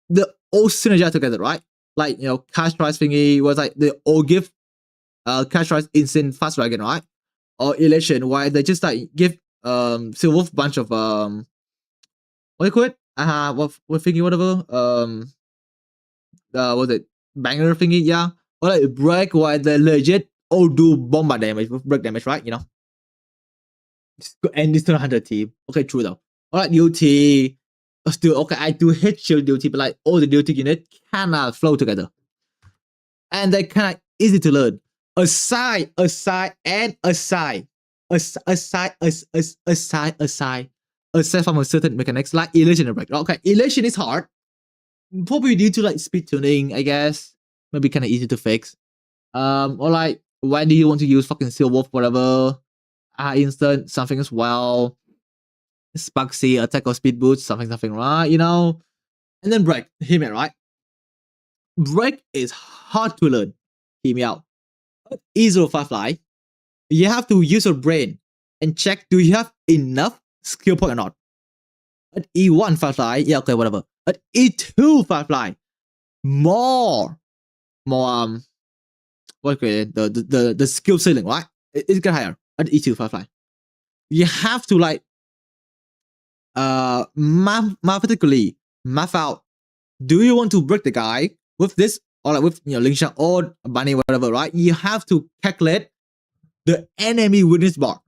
they all synergize together, right? Like, you know, cash price thingy was like they all give cash price instant fast dragon, right? Or election, why they just like give Silver bunch of what do you call it? What thingy, whatever. Was it banger thingy? Yeah. Or like break, why they legit all do bomba damage with break damage, right? You know. And this 100 team. Okay, true though. Alright, duty. Still okay, I do hit shield duty, but like all the duty units kinda flow together. And they kinda easy to learn. Aside from a certain mechanics like illusion break. Okay, illusion is hard. Probably due to like speed tuning, I guess. Maybe kinda easy to fix. Or like why do you want to use fucking Silver whatever? Instant something as well. Sparksy attack or speed boost, something, right? You know? And then break. Hear me out, right? Break is hard to learn. Hear me out. E0 Firefly, you have to use your brain and check do you have enough skill point or not. At E1 Firefly, yeah, okay, whatever. At E2 Firefly, more what the skill ceiling, right? It get higher at E2 Firefly. You have to like mathematically map out do you want to break the guy with this or like with Link Shark or Bunny, whatever, right? You have to calculate the enemy weakness bar.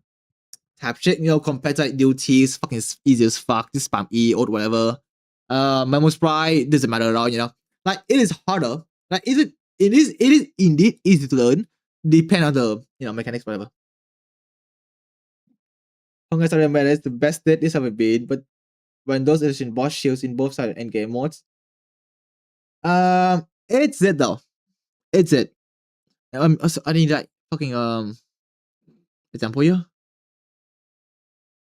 Tap check, compared to like duties, fucking easy as fuck, just spam E or whatever. Memo sprite doesn't matter at all, Like it is harder. Like it is indeed easy to learn, depend on the mechanics, whatever. honkaistarrail meta is the best state it's ever been, but when those edition boss shields in both side and game modes. It's it though. It's it. Also, I need like fucking example here.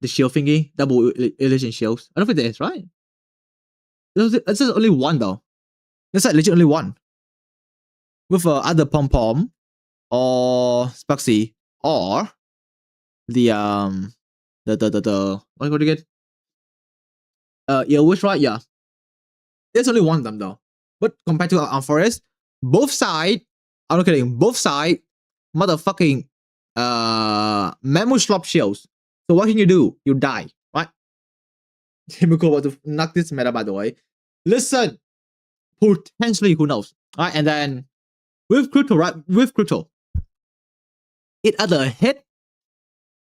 The shield thingy, double illusion shields. I don't think there is, right? It's just only one though. That's like legit only one. With other pom pom or Sparksy or the what do you get? Which right? Yeah. There's only one of them though. But compared to Forest, both side, I'm not kidding, both side motherfucking memo slop shields. So what can you do? You die, right? Himiko about to knock this meta, by the way. Listen, potentially, who knows? Right, and then with crypto, right? With crypto, it either hit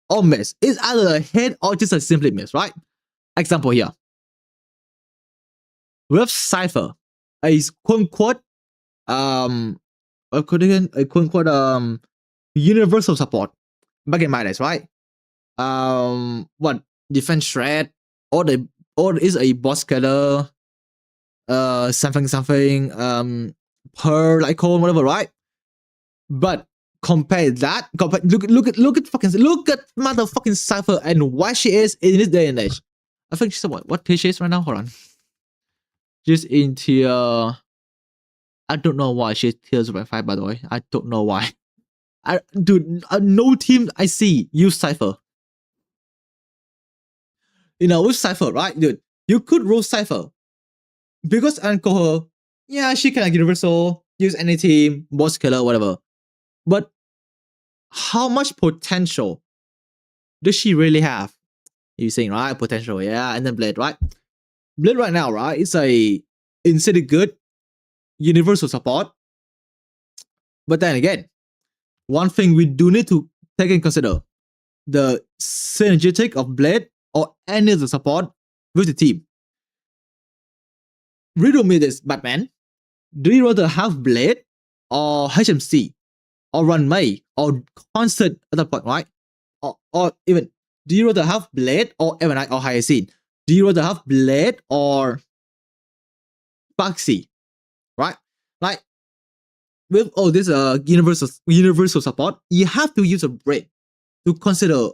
or miss. It's either a hit or just a simply miss, right? Example here. With Cypher, a quote unquote universal support back in my days, right? What defense threat or is a boss killer, something per like call whatever, right? But compare that, look at motherfucking Cypher and what she is in this day and age. I think she's what tier she is right now. Hold on, just in tier. I don't know why she's tier 0.5, by the way. I don't know why. Dude, no team I see use Cypher. With Cypher, right, dude? You could roll Cypher because alcohol, yeah, she can like universal, use any team, boss killer, whatever. But how much potential does she really have? You're saying, right? Potential, yeah. And then Blade, right? Blade right now, right? It's a insanely good universal support. But then again, one thing we do need to take and consider the synergetic of Blade or any of the support with the team. Riddle me this, Batman. Do you rather have Blade or HMC or Run May or Concert at that point, right? Or even, do you rather have Blade or Ebonite or Hyacinth? Do you rather have Blade or Baxi, right? Like, with all this universal support, you have to use a brain to consider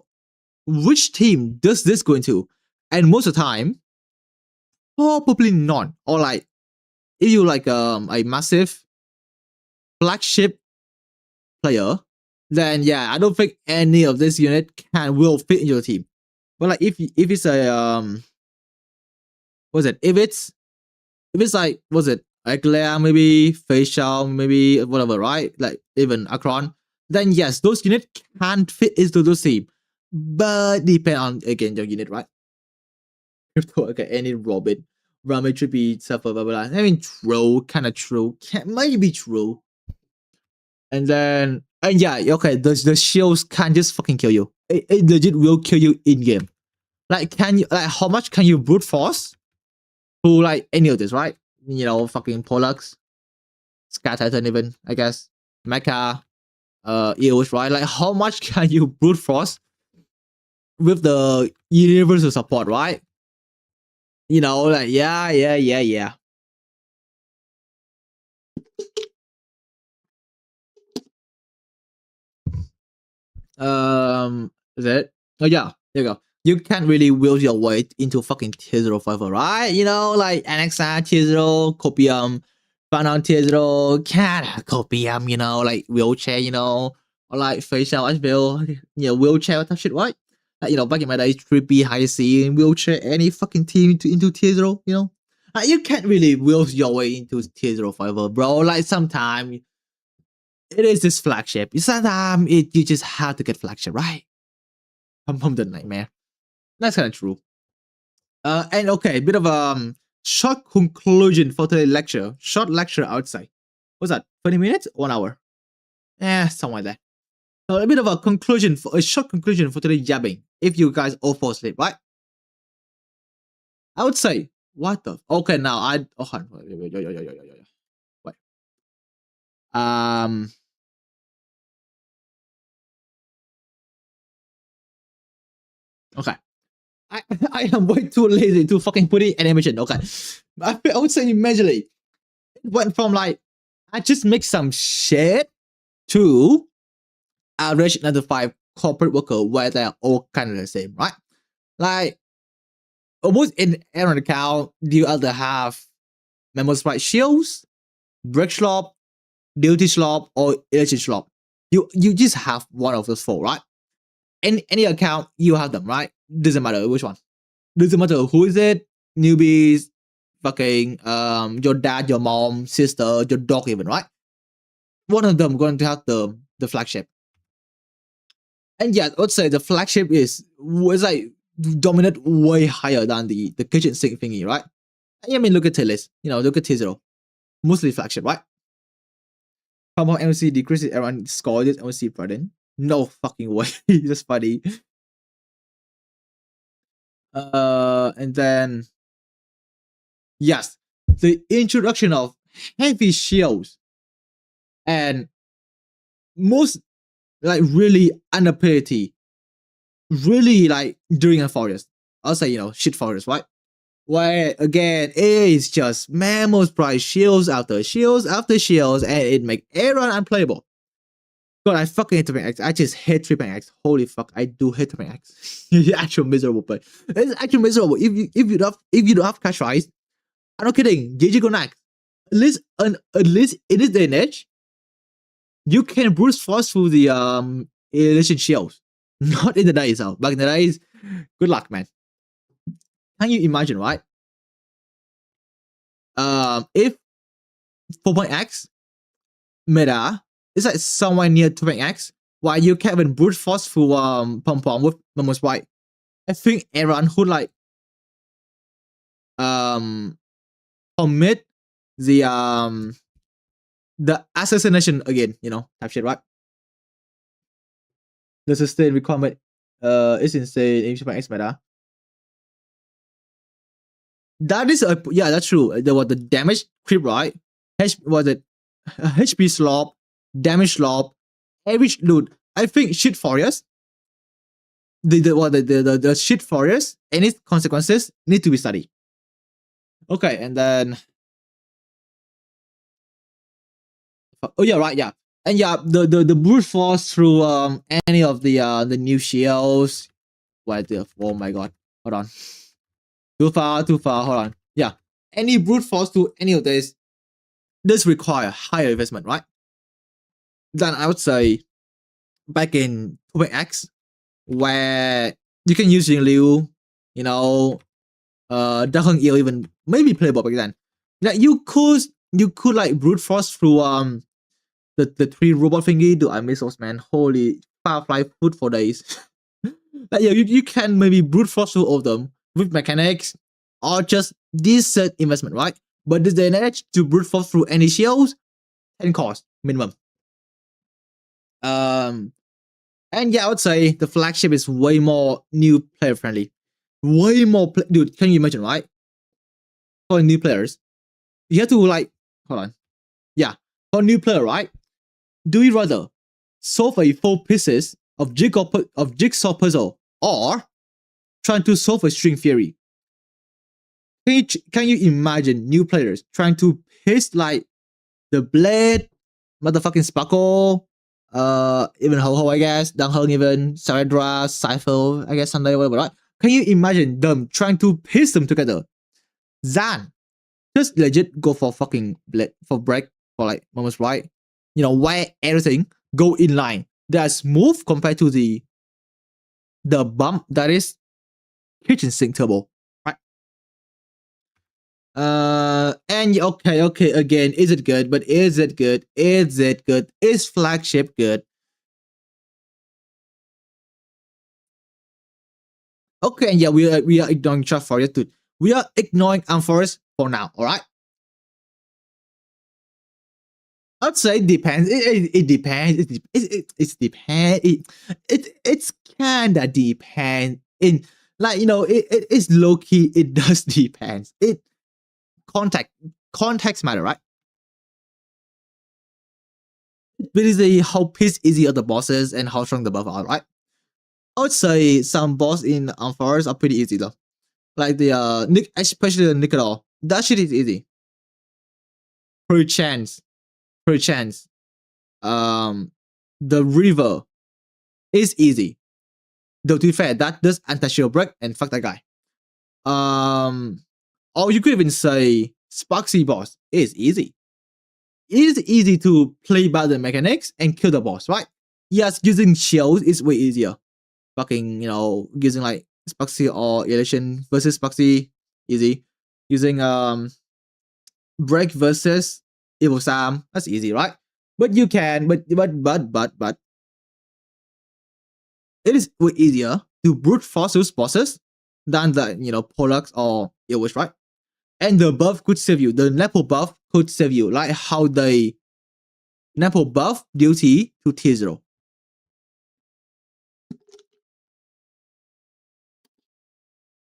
which team does this go into. And most of the time, probably none. Or like, if you like a massive flagship player, then yeah, I don't think any of this unit will fit in your team. But like if it's a if it's like a Glare, maybe Facial, maybe whatever, right? Like even Akron, then yes, those units can fit into those team. But depend on again your unit, right? Okay, any Robin, Ramen should be stuff, blah blah blah. I mean, true, kind of true, might be true. And then, and yeah, okay, the shields can just fucking kill you. It legit will kill you in game. Like, how much can you brute force to like any of this, right? Fucking Pollux, Sky Titan, even I guess Mecha, EOS, right? Like, how much can you brute force with the universal support, right? Like yeah. Is it? Oh yeah, there you go. You can't really will your way into fucking tier 0 forever, right? Like NXR tier 0, Copium, Fanon tier 0, Copium, like wheelchair, or like facial HBL, wheelchair type shit, right? Like, back in my days, trippy, high C, wheelchair, any fucking team into tier 0, Like, you can't really will your way into tier 0 forever, bro. Like, sometimes it is this flagship. Sometimes you just have to get flagship, right? From the nightmare. That's kind of true. And okay, a bit of short conclusion for today's lecture. Short lecture outside. What's that? 20 minutes? 1 hour? Something like that. So a bit of a conclusion, a short conclusion for today's yapping. If you guys all fall asleep, right? I would say, what the? Okay, now wait. Okay. I am way too lazy to fucking put in animation. Okay. I would say immediately it went from like I just make some shit to average 9 to 5 corporate worker where they're all kind of the same, right? Like almost in every account, you either have memo sprite shields, break slop, duty slop, or election slop. You just have one of those four, right? In any account, you have them, right? Doesn't matter which one. Doesn't matter who is it, newbies, fucking your dad, your mom, sister, your dog even, right? One of them going to have the flagship. And yeah, I would say the flagship was like dominant way higher than the kitchen sink thingy, right? I mean, look at Tillis, look at T0. Mostly flagship, right? How MC decreases everyone score this MC pardon? No fucking way. Just funny. And then yes, the introduction of heavy shields and most like really underpity, really like during a forest. I'll say shit forest, right? Where again it is just mammoth price shields after shields after shields, and it make everyone unplayable. God, I fucking hate Tripping X. I just hate Tripping X. Holy fuck, I do hate Tripping X. You're actually miserable, but it's actually miserable. If you don't have cash rise, I'm not kidding. GG go next. At least in this day and age, you can brute force through the elation shields. Not in the days though. Back in the days, good luck, man. Can you imagine, right? If 4.x meta is like somewhere near 2.x, while you can even brute force through pom pom with Momo's white, I think everyone who like commit the assassination again, type shit, right? The sustain requirement is insane in 2.x meta. That is that's true. There was the damage creep, right? HP slop, damage slop, average loot. I think shit forest. The shit forest and its consequences need to be studied. Okay, and then and the brute force through any of the new shields. Oh my god, hold on. Too far. Hold on. Yeah, any brute force to any of this does require higher investment, right? Then I would say back in 2.x, where you can use Liu, Daheng Il even maybe playable back then. Like you could like brute force through the 3 robot thingy. Do I miss those, man? Holy Firefly food for days. Like you can maybe brute force through all of them with mechanics or just decent investment, right? But this day and age, to brute force through any shields, 10 cost minimum. And yeah, I would say the flagship is way more new player friendly. Way more dude, can you imagine, right? For new players, you have to like hold on. Yeah, for new player, right? Do you rather solve a 4 pieces of jigsaw puzzle or trying to solve a string theory? Can you imagine new players trying to piece like the blade, motherfucking sparkle, even Ho, I guess, Dang even, Saradra, Cypher, I guess, Sunday, whatever, right? Can you imagine them trying to piece them together? Zan, just legit go for fucking blade, for break, for like moments, right? Where everything go in line. They're smooth compared to the bump that is kitchen sink turbo, right? And okay, again, is it good? But is it good? Is it good? Is flagship good? Okay, and yeah, we are ignoring Trap Forest, dude. We are ignoring Forest for now. All right. I'd say it depends. It depends. It depends. It's kinda depends. In like it's low key. It does depends. It context matter, right? Basically, how pissed easy are the bosses and how strong the buff are, right? I would say some boss in Forest are pretty easy though. Like the especially the Nicodol. That shit is easy. Per chance. The river is easy. Though to be fair, that does anti-shield break and fuck that guy. Or you could even say Sparksy boss is easy. It is easy to play by the mechanics and kill the boss, right? Yes, using shields is way easier. Fucking, using like Sparksy or Elation versus Sparksy, easy. Using Break versus Evil Sam, that's easy, right? But you can, but it is way easier to brute force those bosses than the Pollux or Ilwish, right? And the buff could save you. The Nepo buff could save you, like how the Nepo buff duty to T0.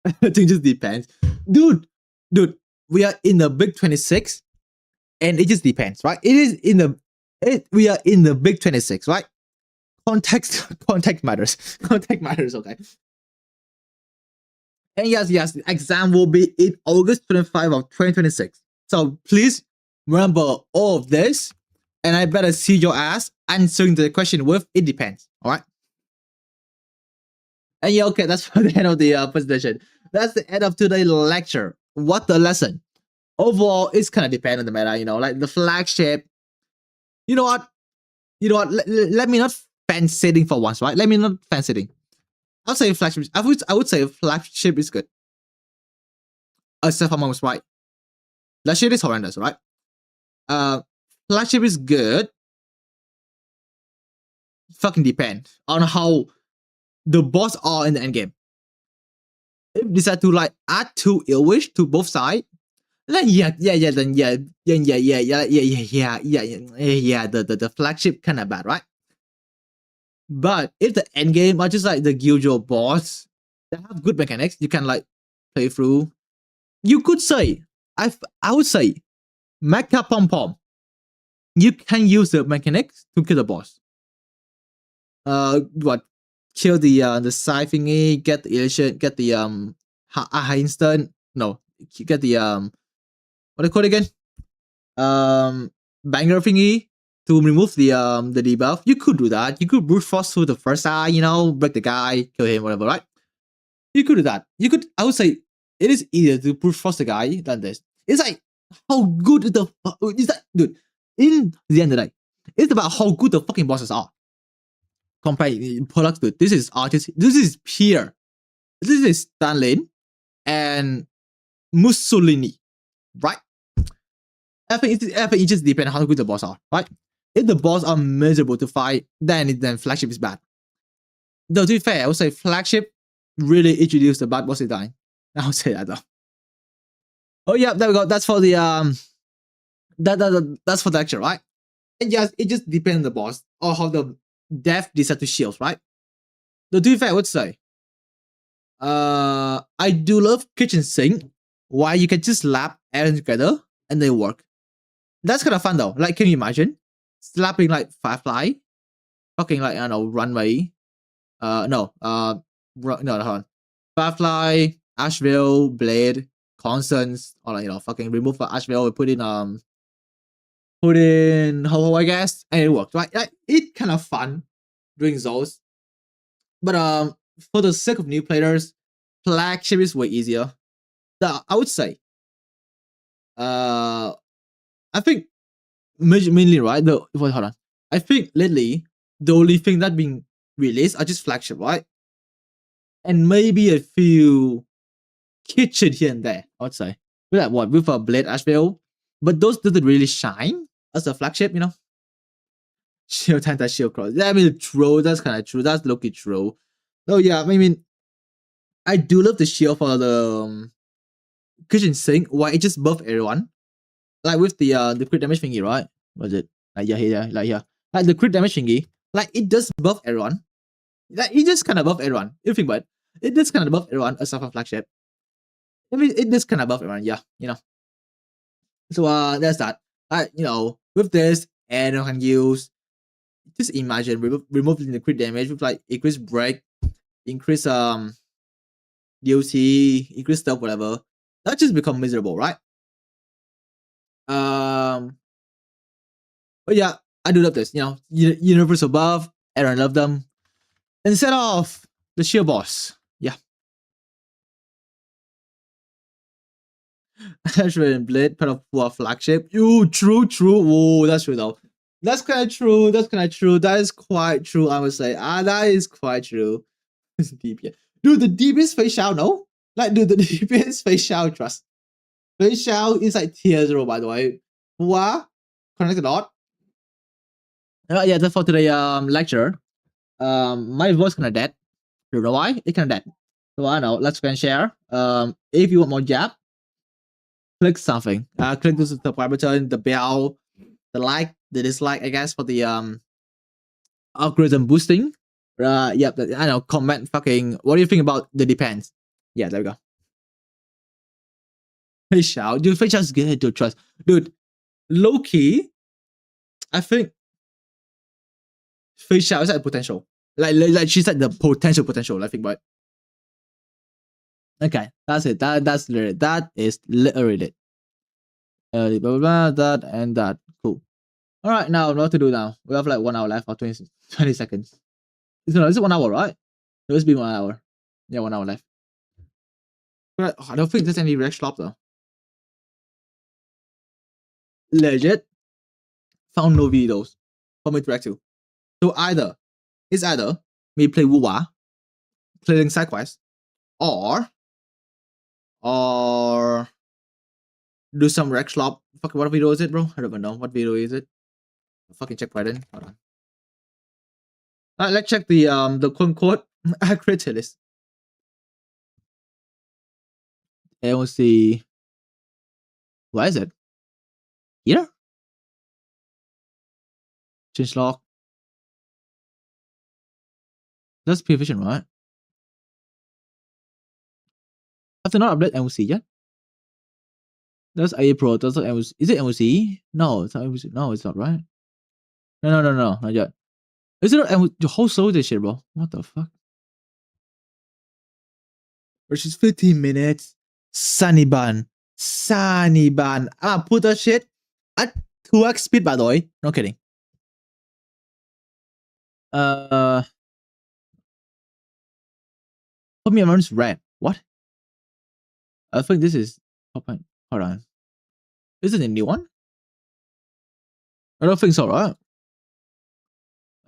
I think it just depends. Dude, we are in the big 26 and it just depends, right? We are in the big 26, right? Context matters. Context matters, okay. And yes, the exam will be in August 25 of 2026. So please remember all of this, and I better see your ass answering the question with it depends. All right. And yeah, okay, that's for the end of the presentation. That's the end of today's lecture. What the lesson? Overall, it's kind of dependent on the meta, like the flagship. You know what? Let me not fan sitting for once, right? Let me not fan sitting. I'll say flagship. I would say flagship is good. Except for mom was right. Flagship is horrendous, right? Flagship is good. Fucking depend on how the boss are in the end game. If you decide to like add 2 Ilwish to both sides, then the flagship kind of bad, right? But if the end game are just like the Guildo boss that have good mechanics, you can like play through. You could say, I would say, Mecha Pom Pom. You can use the mechanics to kill the boss. Kill the side thingy, get the illusion, get the high instant. No, get the what do you call it again? Banger thingy to remove the debuff. You could do that. You could brute force through the first eye, break the guy, kill him, whatever, right? You could do that. I would say it is easier to brute force the guy than this. It's like how good is that, dude? In the end of the day, it's about how good the fucking bosses are. Compared products, dude. This is artist. This is Pierre. This is Stalin and Mussolini, right? I think it just depends on how good the boss are, right? If the boss are miserable to fight, then flagship is bad. Though to be fair, I would say flagship really introduced the bad boss design. I would say that though. Oh yeah, there we go. That's for the that's for the lecture, right? And yes, it just depends on the boss or how the death decide to shield, right? Though to be fair, I would say I do love kitchen sink, why you can just slap everything together and they work. That's kind of fun though. Like, can you imagine slapping like Firefly, fucking like I don't know runway, no, hold on, Firefly, Asheville, Blade, Constance, or like fucking remove Asheville and put in Ho I guess, and it worked, right? Like, it kind of fun doing those, but for the sake of new players, flagship is way easier. I would say, I think mainly right. Hold on. I think lately the only thing that being released are just flagship, right? And maybe a few kitchen here and there. I would say with like what with a Blade Asheville, but those doesn't really shine as a flagship, Shield time that shield cross. Yeah, I mean true. That's kind of true. That's low-key true. Oh yeah, I mean, I do love the shield for the kitchen sink where it just buff everyone. Like with the crit damage thingy, right? Was it? Like here. Like the crit damage thingy, like it does buff everyone. Like it just kind of buff everyone. If you think about it, it does kind of buff everyone aside from flagship. I mean, it does kind of buff everyone, yeah, you know. So there's that. You know, with this, anyone can use. Just imagine removing the crit damage with like increased break, increase DOT, increase stuff, whatever. That just become miserable, right? But yeah, I do love this. You know, universal buff. Everyone love them. Instead of the shield boss, yeah. Ashwin Blade, part of Wuwa flagship. True. Oh, that's true though. That's kind of true. That is quite true. I would say. That is quite true. DPS. Dude, the DPS face shao, no? Like, dude, the DPS face shao, trust. Face shao is like tier 0, by the way. Wuwa, connect the dot. Yeah, that's for today lecture. My voice kinda dead. You know why? It kinda dead. So I know. Let's go and share. If you want more jab, click something. Click the subscribe button, the bell, the like, the dislike, I guess, for the algorithm boosting. Yep. I know. Comment fucking. What do you think about the depends? Yeah, there we go. Face shao, dude. Face shao's good to trust, dude. Low key, I think face shao is like potential. Like she's like the potential. I think, but okay, that's it. That's literally that is literally it. Blah, blah, blah, that and that. Cool. All right, now what to do now? We have like 1 hour left or 20 seconds. Is it 1 hour, right? It must be 1 hour. Yeah, 1 hour left. But I don't think there's any red slop though. Legit. Found no videos for me to react to. So it's either me play Wuwa, playing side quest, or do some Rex Slop. Fuck, what video is it, bro? I don't even know. What video is it? Fucking check right in. Hold on. Alright, let's check the quote unquote accurate list. AOC. Where is it? Here? Change log. That's pure vision, right? Have they not updated MOC yet? That's April. That's not MOC. Is it MOC? No, it's not MOC. No, it's not, right? No, not yet. Is it not MOC? The whole soul this shit, bro. What the fuck? Which is 15 minutes. Sunny ban. Put that shit at 2x speed, by the way. No kidding. Put me around red. What? I think this is. Hold on. Is it a new one? I don't think so, right?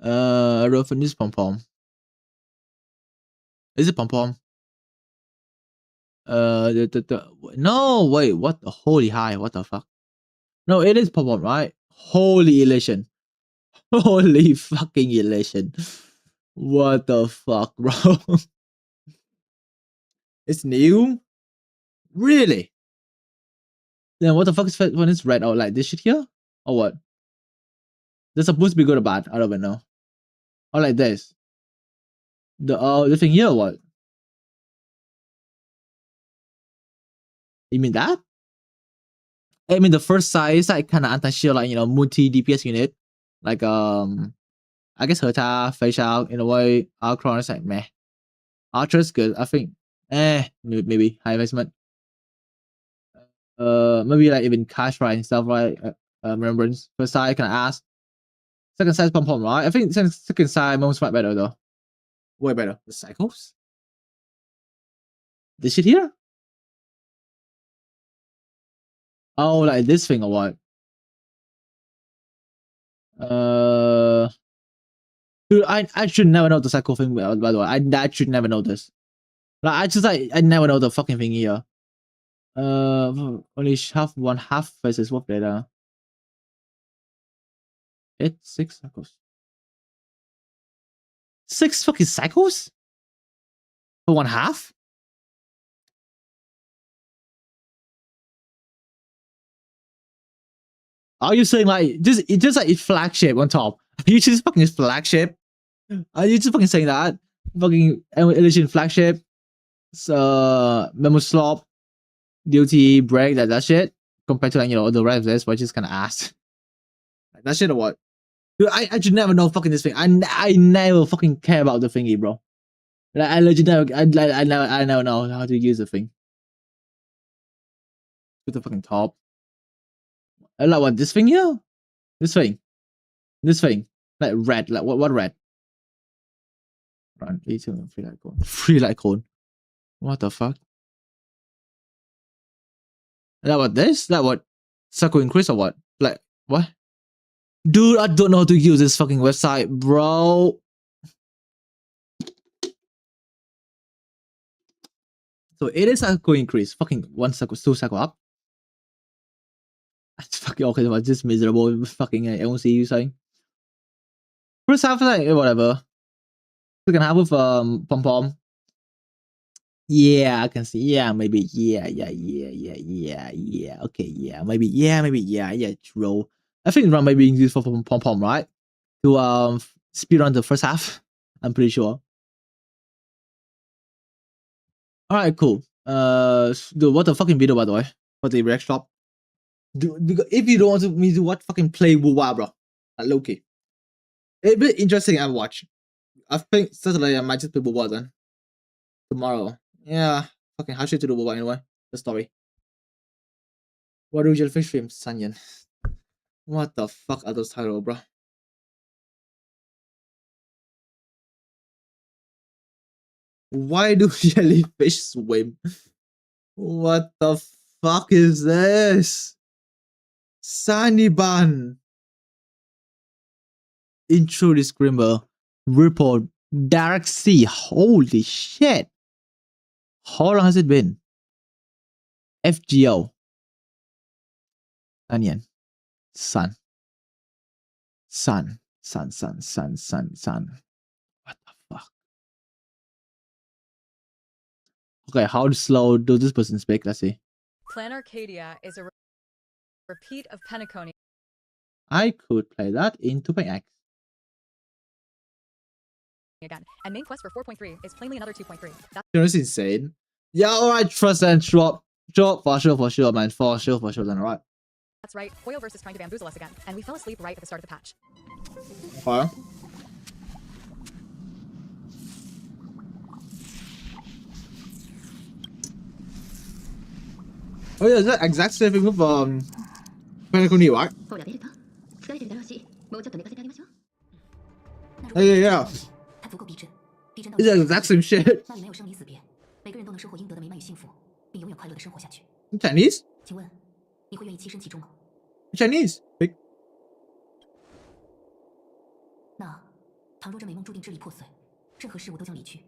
I don't think this is pom pom. Is it pom pom? No, wait, what the holy high? What the fuck? No, it is pom pom, right? Holy elation. Holy fucking elation. What the fuck, bro? It's new? Really? Then what the fuck is when it's red? Oh, like this shit here? Or what? They're supposed to be good or bad. I don't even know. Or like this. The thing here or what? You mean that? I mean the first size like kinda anti-shield, like, you know, multi DPS unit. Like I guess Herta, Facial in a way. Archron is like meh. Archer's good, I think. Maybe high investment. Maybe like even cash right and stuff, right? Remembrance. First side can I ask? Second side's pom pom, right? I think second side most might better though. Way better. The cycles? This shit here? Oh, like this thing or what? Dude, I should never know the cycle thing, by the way. I should never know this. Like, I never know the fucking thing here. Only have one half versus what data? It's 6 cycles. 6 fucking cycles? For one half? Are you saying like just like its flagship on top? Are you just fucking its flagship? Are you just fucking saying that? Fucking edition flagship, memo slop, duty break, that shit compared to like the rest of this, which is kind of ass. Like, that shit or what? Dude, I should never know fucking this thing. I never fucking care about the thingy, bro. Like I legit never I never know how to use the thing. With the fucking top. I like what this thing here? This thing. Like red. Like what red? Run 18 free light cone. Free light cone. What the fuck? Like what this? Like what? Circle increase or what? Like what? Dude, I don't know how to use this fucking website, bro. So it is circle increase. Fucking 1 circle, 2 circle up. That's fucking okay. About this miserable fucking LCU saying. First half, like whatever. Second half with pom pom. Yeah, I can see. Yeah, maybe. Yeah. Okay, yeah, maybe. Yeah. True. I think run maybe used for pom pom, right? To speed run the first half. I'm pretty sure. All right, cool. Dude, what the fucking video by the way? For the react shop. Dude, because if you don't want me to what fucking play Wuwa, bro, low key. It'd be interesting. I watch. I think Saturday I might just play Wuwa then. Tomorrow. Yeah, fucking how should I do the Wuwa anyway? The story. What do jellyfish stream, Sanyan? What the fuck are those titles, bro? Why do jellyfish swim? What the fuck is this? Saniban. Intro disclaimer. Report. Dark Sea. Holy shit. How long has it been? FGO. Onion. Sun. What the fuck? Okay, how slow does this person speak? Let's see. Clan Arcadia is a repeat of Penacony. I could play that in 2.x. Again, and main quest for 4.3 is plainly another 2.3. That's insane. Yeah, alright, trust and drop. For sure, man. For sure, then, alright. That's right, Hoyoverse is trying to bamboozle us again, and we fell asleep right at the start of the patch. Fire. Oh yeah, is that exact same thing with Penacony, right? Yeah. It's the exact same shit. Chinese? Chinese? Big. 那倘若这美梦注定支离破碎，任何事物都将离去，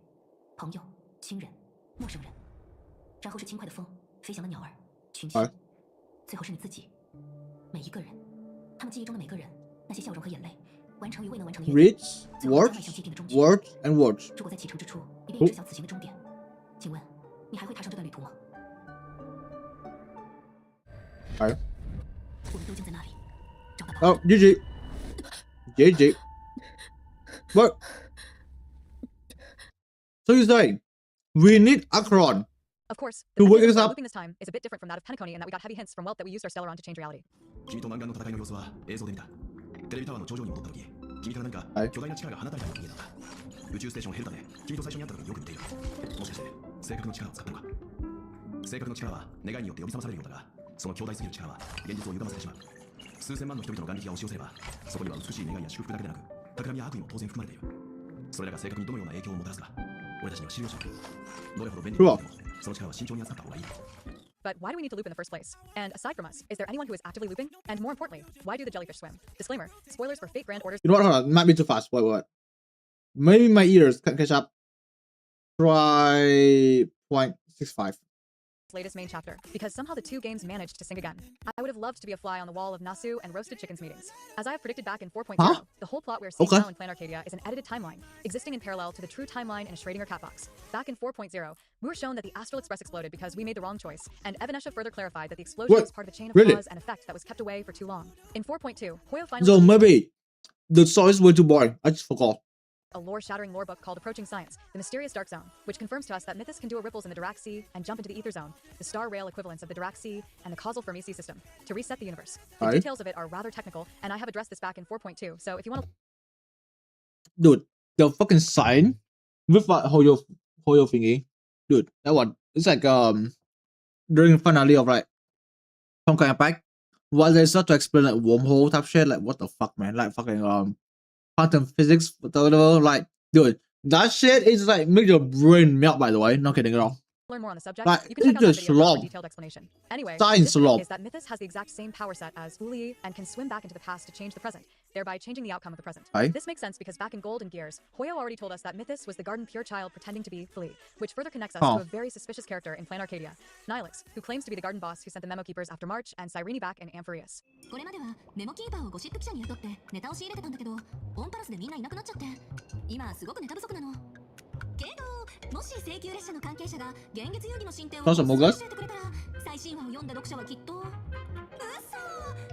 朋友、亲人、陌生人，然后是轻快的风，飞翔的鸟儿，群体，最后是你自己。每一个人，他们记忆中的每个人，那些笑容和眼泪，完成与未能完成的愿景，最后迈向既定的终局。Words and words. 如果在启程之初，你便已知晓此行的终点，请问你还会踏上这段旅途吗？我们都将在那里找到答案。 Oh, GG. What? So you're saying we need Akron Of course, to the wake method us of up? looping this time is a bit different from that of Penacony in that we got heavy hints from wealth that we used our stellar on to change reality. 君と漫画の戦いの様子は映像で見た。テレビタワーの頂上に戻った時、君から何か巨大な力が放たれたように見えたんだ。宇宙ステーションヘルタで君と最初に会った時によく似ている。もしかして性格の力を使ったのか。性格の力は願いによって呼び覚まされるようだが、その強大すぎる力は現実を歪ませてしまう。数千万の人々の眼力が押し寄せれば、そこには美しい願いや祝福だけでなく、企みや悪意も当然含まれている。それらが性格にどのような影響をもたらすか、俺たちには知る由もない。どれほど便利なものでも、その力は慎重に扱った方がいい。 But why do we need to loop in the first place? And aside from us, is there anyone who is actively looping? And more importantly, why do the jellyfish swim? Disclaimer, spoilers for Fate Grand Orders. You know what? Hold on. Might be too fast. Wait. Maybe my ears can't catch up. Try 0.65. latest main chapter, because somehow the two games managed to sync again. I would have loved to be a fly on the wall of Nasu and Roasted Chicken's meetings. As I have predicted back in 4.0, Huh? the whole plot we're seeing Okay. now in Plan Arcadia is an edited timeline, existing in parallel to the true timeline in a Schrödinger cat box. Back in 4.0, we were shown that the Astral Express exploded because we made the wrong choice, and Evanesha further clarified that the explosion What? was part of a chain of Really? cause and effect that was kept away for too long. In 4.2, Hoyo finally So maybe the story is way too boring. I just forgot. a lore-shattering lore book called Approaching Science, the Mysterious Dark Zone, which confirms to us that Mythos can do a ripples in the Dirac Sea and jump into the Ether Zone, the starrail equivalents of the Dirac Sea and the causal Fermi system, to reset the universe. The Aye. details of it are rather technical, and I have addressed this back in 4.2, so if you want to Dude, the fucking sign with that Hoyo thingy. Dude, that one. It's like during the finale of like honkai impact. While they start to explain like wormhole type shit, like what the fuck, man? Like fucking quantum physics, whatever. Like, dude, that shit is like make your brain melt. By the way, not kidding at all. learn more on the subject, Like, you can check out it's that just video for a more Slop. detailed explanation. Anyway, Science this point Slop. is that Mythos has the exact same power set as Uli and can swim back into the past to change the present, thereby changing the outcome of the present. Aye. This makes sense because back in Gold and Gears, Hoyo already told us that Mythos was the garden pure child pretending to be Flea, which further connects us Huh. to a very suspicious character in Plan Arcadia, Nihilix, who claims to be the garden boss who sent the memo keepers after March and Cyrene back in Amphireus. これまではメモキーパーをゴシップ記者に雇ってネタを仕入れてたんだけど、オンパラスでみんないなくなっちゃって、今すごくネタ不足なの。けど、もし請求列車の関係者が現月遊戯の進展をそうそうもうガス教えてくれたら、最新話を読んだ読者はきっと、嘘、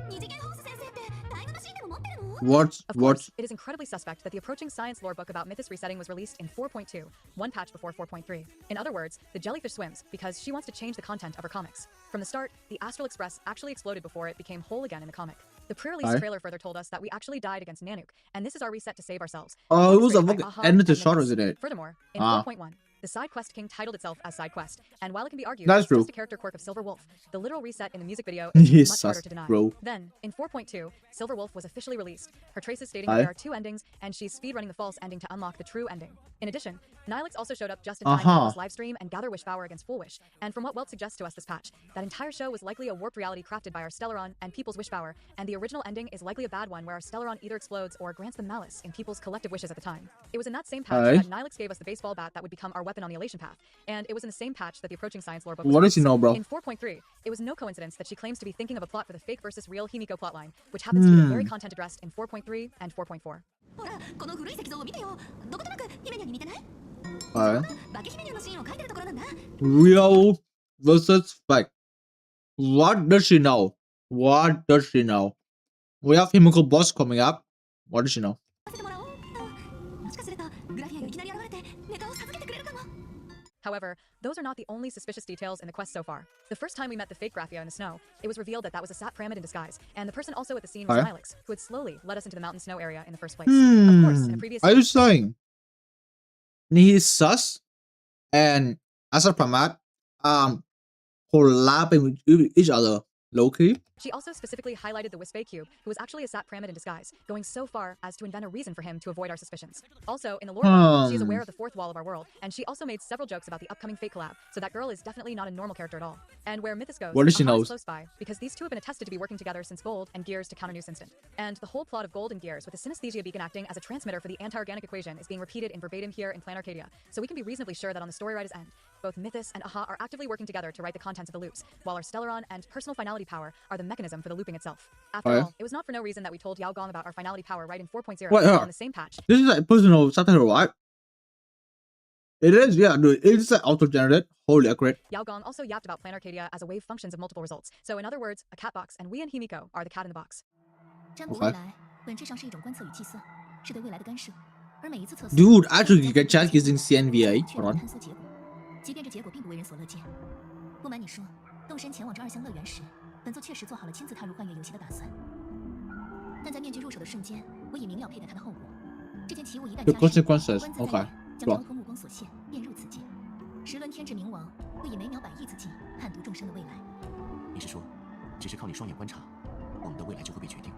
二次元ホース先生ってタイムマシンでも持ってるの？ What? Of What? course, it is incredibly suspect that the Approaching Science lore book about Mythos resetting was released in 4.2, one patch before 4.3. In other words, the jellyfish swims because she wants to change the content of her comics. From the start, the Astral Express actually exploded before it became whole again in the comic. The pre-release Aye. trailer further told us that we actually died against Nanook, and this is our reset to save ourselves. Oh, it was a Orchestrated by fucking Aha end to and shot, Mythos. isn't it? Furthermore, in Ah. 4.1, the side quest king titled itself as Side Quest, and while it can be argued That's it's true. just a character quirk of Silver Wolf, the literal reset in the music video is Yes, much harder to deny. bro. Then, in 4.2, Silver Wolf was officially released, her traces stating Aye. that there are two endings, and she's speedrunning the false ending to unlock the true ending. In addition, Nihilix also showed up just in time to Uh-huh. host live stream and gather wish power against Full Wish, and from what Welt suggests to us this patch, that entire show was likely a warped reality crafted by our Stellaron and people's wish power, and the original ending is likely a bad one where our Stellaron either explodes or grants them malice in people's collective wishes at the time. It was in that same patch Aye. that Nihilix gave us the baseball bat that would become our weapon on the elation path, and it was in the same patch that the Approaching Science lore book was What does he released. know, bro? In 4.3, it was no coincidence that she claims to be thinking of a plot for the fake versus real Himiko plotline, which happens to be the very content addressed in 4.3 and 4.4. ほら、この古い石像を見てよ。どことなくヒメニャに似てない？ Alright. バケヒメニャのシーンを描いてるところなんだ。 Real versus fake. What does she know? What does she know? We have Himiko boss coming up. What does she know? させてもらおう。もしかするとグラフィアがいきなり現れてネタを授けてくれるかも。 However, those are not the only suspicious details in the quest so far. The first time we met the fake Graphia in the snow, it was revealed that that was a sat pyramid in disguise, and the person also at the scene was Aye. Nihilix, who had slowly led us into the mountain snow area in the first place. Of course, in a previous Are you saying he's sus and as a Pramat collabing with each other low-key? She also specifically highlighted the Wispay Cube, who was actually a sat pyramid in disguise, going so far as to invent a reason for him to avoid our suspicions. Also, in the lore book, she is aware of the fourth wall of our world, and she also made several jokes about the upcoming Fate collab, so that girl is definitely not a normal character at all. And where Mythos goes, What does she Aha know? is close by, because these two have been attested to be working together since Gold and Gears to counter Nuce Instant. And the whole plot of Gold and Gears, with the synesthesia beacon acting as a transmitter for the anti-organic equation, is being repeated in verbatim here in Plan Arcadia, so we can be reasonably sure that on the story writer's end, both Mythos and Aha are actively working together to write the contents of the loops, while our Stellaron and personal finality power are the mechanism for the looping itself. After Aye. all, it was not for no reason that we told Yao Gong about our finality power right in 4.0 Wait, on the same patch. This is like personal subtitle, right? It is, yeah, dude. It's like auto-generated. Wholly accurate. Yao Gong also yapped about Plan Arcadia as a wave functions of multiple results. So in other words, a cat box, and we and Himiko are the cat in the box. 占卜未来本质上是一种观测与计算，是对未来的干涉，而每一次测算 Dude, actually, you can check using CNVA. 确 Hold 保 on. 探索结果，即便这结果并不为人所乐见。不瞒你说，动身前往这二项乐园时，本座确实做好了亲自踏入幻乐游戏的打算。但在面具入手的瞬间，我已明了佩戴它的后果。这件奇物一旦 The 加深， consequences. 观自在 Okay. 眼将交托目光所现，便入此界。十轮天志冥王会以每秒100亿字计判读众生的未来。你是说，只是靠你双眼观察，我们的未来就会被决定？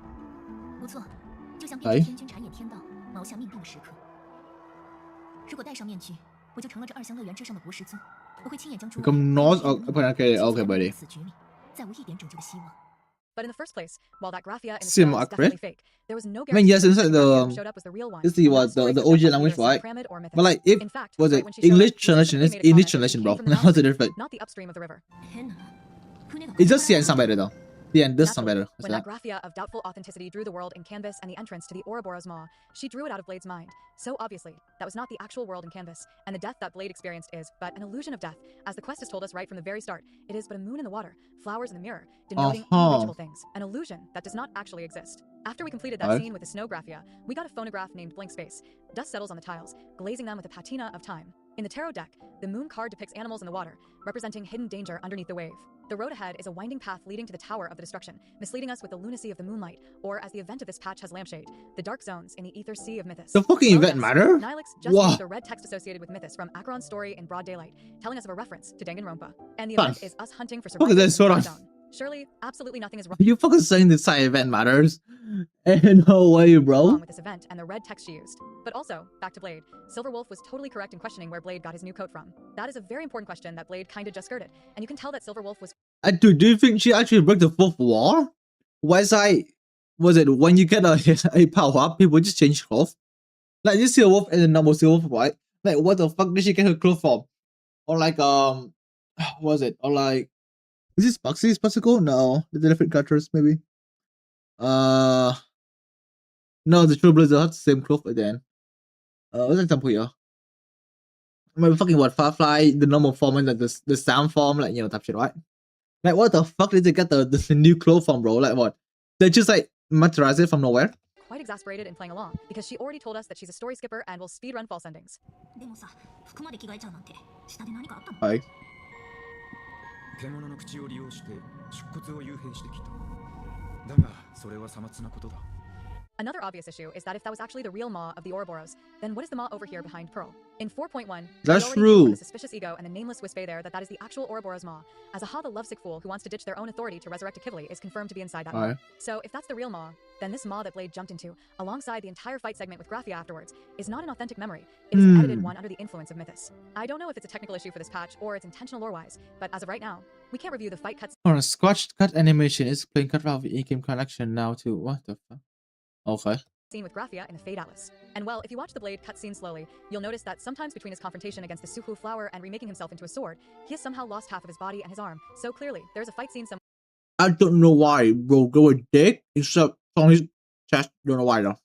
不错，就像哎面具天君察眼天道，锚下命定的时刻。如果戴上面具，我就成了这二项乐园之上的博士尊。我会亲眼将诸位 Become North. 人 Okay, okay, 亲自 buddy. 死局里，再无一点拯救的希望。But in the first place, while that graphia in the Seem show is accurate. definitely fake, there was no I mean, yes, guarantee inside that the graphia the who showed up was the real one. this is And what that story the could OG have language, either right? Pyramid or Mythos. But like, if In fact, was right it when she showed English up, he translation is specifically made a English comment that she translation, bro. came from the How's mountain, it different? not the upstream of the river. 変な船が It just the end sound better though. The end does sound Naturally, better. What's when that that? graphia of doubtful authenticity drew the world in canvas and the entrance to the Ouroboros Maw, she drew it out of Blade's mind. So obviously, that was not the actual world in canvas, and the death that Blade experienced is but an illusion of death. As the quest has told us right from the very start, it is but a moon in the water, flowers in the mirror, denoting unreachable things, an illusion that does not actually exist. After we completed that scene with the snow graphia, we got a phonograph named Blank Space. Dust settles on the tiles, glazing them with a patina of time. In the tarot deck, the moon card depicts animals in the water, representing hidden danger underneath the wave. The road ahead is a winding path leading to the Tower of the Destruction, misleading us with the lunacy of the moonlight, or as the event of this patch has lampshade, the dark zones in the ether sea of Mythos. The fucking event matter? Nihilix just Wow. used the red text associated with Mythos from Acheron's story in broad daylight, telling us of a reference to Danganronpa. And the event is us hunting for Look at survivors this, in the hold dark on. zone. Surely, absolutely nothing is wrong You fucking saying this side event matters? Ain't no way, bro. with this event and the red text she used. But also, back to Blade, Silverwolf was totally correct in questioning where Blade got his new coat from. That is a very important question that Blade kinda just skirted, and you can tell that Silverwolf was Dude, do you think she actually broke the fourth wall? Was it when you get a power up, people just change clothes? Like this silver wolf and the normal silver wolf, right? Like what the fuck did she get her clothes from? Or like what was it? Or like is this Buxy's bicycle? No, the different characters maybe. No, the Trailblazer has the same clothes again. What's an example here? Maybe fucking what Firefly, the normal form and like the sound form, like you know type shit, right? Like what the fuck did they get the new clothes from, bro? Like what? They just like materialize it from nowhere? quite exasperated and playing along, because she already told us that she's a story skipper and will speedrun false endings. でもさ服まで着替えちゃうなんて下で何かあったの はい。獣の口を利用して出骨を幽閉してきた。だがそれはさまつなことだ。 Another obvious issue is that if that was actually the real Maw of the Ouroboros, then what is the Maw over here behind Pearl? In 4.1, That's we already knew true. from the suspicious ego and the nameless Wispe there that is the actual Ouroboros Maw. As Aha, the lovesick fool who wants to ditch their own authority to resurrect a Kivli, is confirmed to be inside that Maw. Aye. So if that's the real Maw, then this Maw that Blade jumped into, alongside the entire fight segment with Graphia afterwards, is not an authentic memory. It is an edited one under the influence of Mythos. I don't know if it's a technical issue for this patch or it's intentional lore-wise, but as of right now, we can't review the fight cuts. On a scratched cut animation is playing cut out of the in-game collection now too. What the fuck? Okay. Scene with Graphia in the Fade Atlas. And well, if you watch the Blade cutscene slowly, you'll notice that sometimes between his confrontation against the Suhu flower and remaking himself into a sword, he has somehow lost half of his body and his arm. So clearly, there's a fight scene somewhere I don't know why, bro. Go a dick except on his chest. Don't know why though.